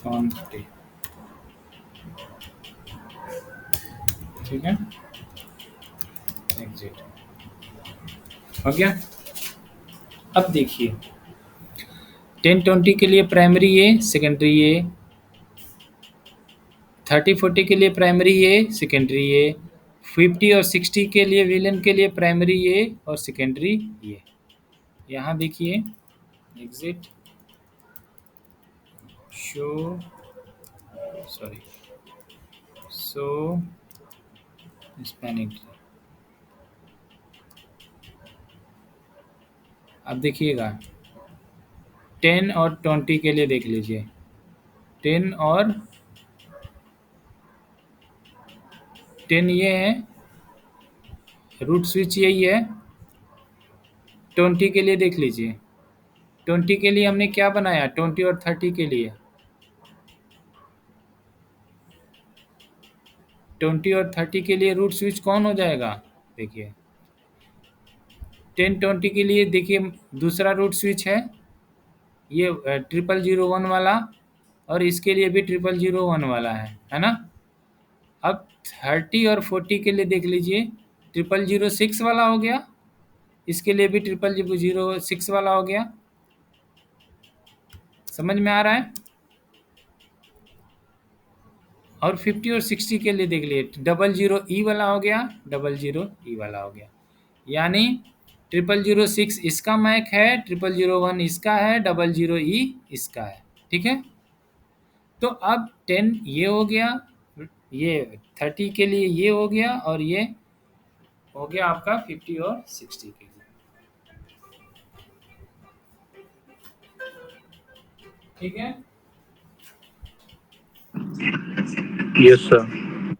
कॉन्फ्टी, ठीक है, एग्जिट हो गया। अब देखिए 10-20 के लिए प्राइमरी ए, सेकेंडरी ए, 30-40 के लिए प्राइमरी ए, सेकेंडरी ए, 50 और 60 के लिए विलेन के लिए प्राइमरी ए और सेकेंडरी ए। यहाँ देखिए एग्जिट, शो स्पैनिंग। अब देखिएगा 10 और 20 के लिए देख लीजिए, 10 और 10 ये है, रूट स्विच यही है। 20 के लिए देख लीजिए, 20 के लिए हमने क्या बनाया, 20 और 30 के लिए, 20 और 30 के लिए रूट स्विच कौन हो जाएगा, देखिए 10-20 के लिए देखिए दूसरा रूट स्विच है ये 0001 वाला और इसके लिए भी 0001 वाला है ना। अब 30 और 40 के लिए देख लीजिए 0006 वाला हो गया, इसके लिए भी 0006 वाला हो गया, समझ में आ रहा है। और 50 और 60 के लिए देख लिए 00E वाला हो गया, 00E वाला हो गया, यानी 0006 इसका मैक है, 0001 इसका है, 00E इसका है, ठीक है। तो अब 10 ये हो गया, ये 30 के लिए ये हो गया और ये हो गया आपका 50 और 60 के लिए, ठीक है। Yes sir.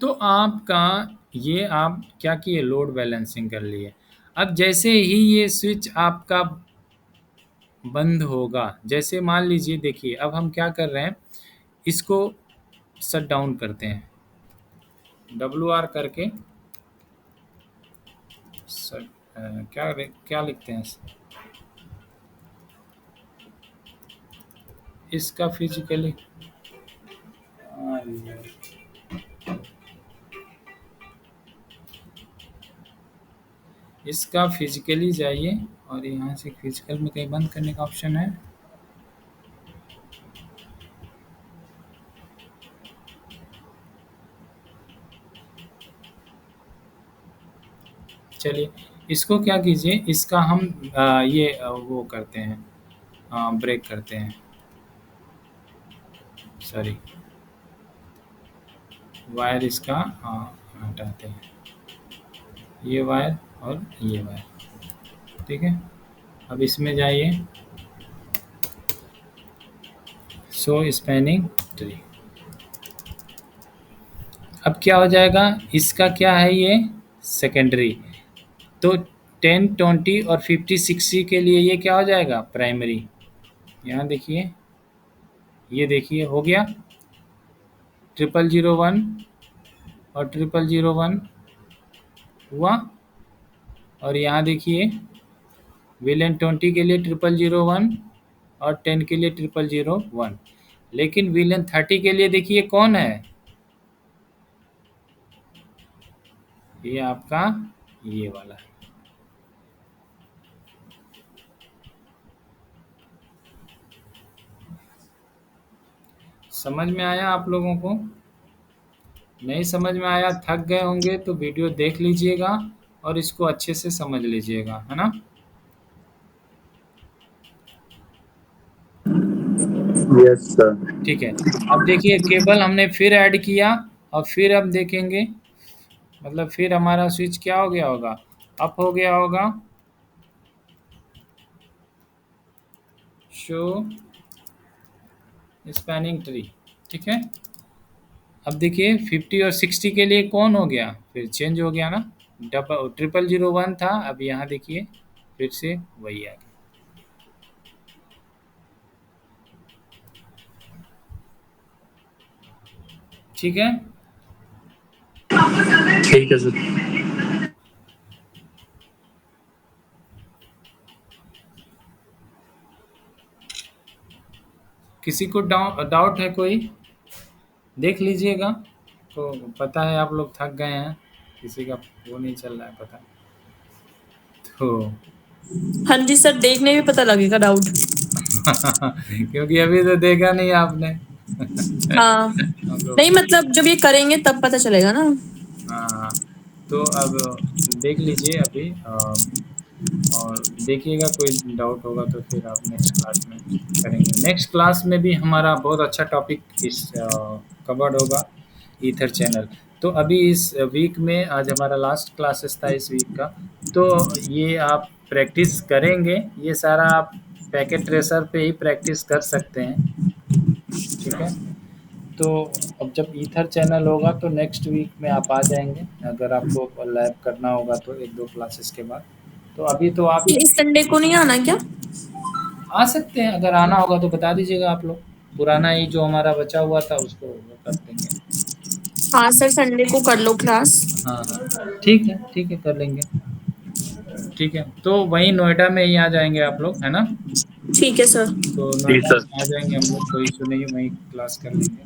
तो आपका ये आप क्या किए, लोड बैलेंसिंग कर लिए। अब जैसे ही ये स्विच आपका बंद होगा, जैसे मान लीजिए, देखिए अब हम क्या कर रहे हैं, इसको शट डाउन करते हैं, WR करके क्या लिखते हैं इसका फिजिकली, इसका फिजिकली जाइए और यहाँ से फिजिकल में कहीं बंद करने का ऑप्शन है। चलिए इसको क्या कीजिए, इसका हम वो करते हैं, ब्रेक करते हैं, सॉरी वायर इसका हटाते हैं, ये वायर और ये वायर, ठीक है। अब इसमें जाइए, शो स्पैनिंग ट्री। अब क्या हो जाएगा, इसका क्या है, ये सेकेंडरी, तो 10, 20 और 50, 60 के लिए ये क्या हो जाएगा, प्राइमरी। यहाँ देखिए, ये देखिए हो गया 0001 और 0001 हुआ, और यहाँ देखिए विलेन 20 के लिए 0001 और 10 के लिए 0001, लेकिन विलेन 30 के लिए देखिए कौन है, ये आपका ये वाला है। समझ में आया आप लोगों को? नहीं समझ में आया, थक गए होंगे तो वीडियो देख लीजिएगा और इसको अच्छे से समझ लीजिएगा, है ना। Yes sir. ठीक है, अब देखिए केबल हमने फिर ऐड किया और फिर अब देखेंगे, मतलब फिर हमारा स्विच क्या हो गया होगा, अप हो गया होगा, शो स्पैनिंग ट्री, ठीक है। अब देखिए 50 और 60 के लिए कौन हो गया, फिर चेंज हो गया ना, 0001 था, अब यहाँ देखिए फिर से वही आ गया। ठीक है, ठीक है सर। किसी को डाउट है कोई, देख लीजिएगा, तो पता है आप लोग थक गए हैं, किसी का वो नहीं चल रहा है पता, तो हाँ जी सर, देखने में पता लगेगा डाउट। क्योंकि अभी तो देखा नहीं आपने। हाँ हम लोग नहीं, मतलब जब ये करेंगे तब पता चलेगा ना। हाँ, तो अब देख लीजिए अभी, और देखिएगा, कोई डाउट होगा तो फिर आप नेक्स्ट क्लास में करेंगे। नेक्स्ट क्लास में भी हमारा बहुत अच्छा टॉपिक इस कवर्ड होगा, ईथर चैनल। तो अभी इस वीक में, आज हमारा लास्ट क्लासेस था इस वीक का, तो ये आप प्रैक्टिस करेंगे, ये सारा आप पैकेट ट्रेसर पे ही प्रैक्टिस कर सकते हैं, ठीक है। तो अब जब ईथर चैनल होगा तो नेक्स्ट वीक में आप आ जाएंगे, अगर आपको लैब करना होगा तो 1-2 क्लासेस के बाद। तो अभी तो आप इस संडे को नहीं आना क्या? आ सकते हैं, अगर आना होगा तो बता दीजिएगा आप लोग, पुराना ही जो हमारा बचा हुआ था उसको वो कर देंगे। हाँ सर, संडे को कर लो क्लास। हाँ हाँ, ठीक है कर लेंगे, ठीक है। तो वहीं नोएडा में ही आ जाएंगे आप लोग, है ना। ठीक है सर। तो जी नोएडा सर। में आ जाएंगे हम लोग, कोई इशू नहीं, वहीं क्लास कर लेंगे।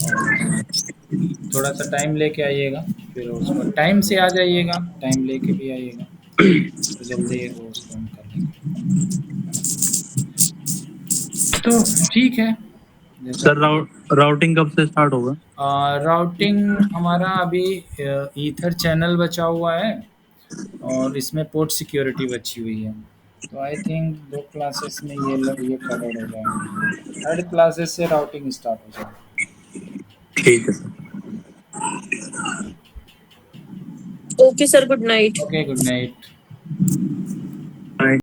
और थोड़ा सा टाइम लेके आइएगा, फिर उसको टाइम से आ जाइएगा, टाइम लेके भी आइएगा, तो जल्दी वो उसको हम कर लेंगे, है ना। तो ठीक है, जैसा सर राउटिंग कब से स्टार्ट होगा? राउटिंग हमारा अभी ईथर चैनल बचा हुआ है और इसमें पोर्ट सिक्योरिटी बची हुई है, तो आई थिंक 2 क्लासेस में ये कवर हो जाएंगे, 3rd क्लासेस से राउटिंग स्टार्ट हो जाएगी। ठीक है sir. Okay sir, good night. Okay, good night.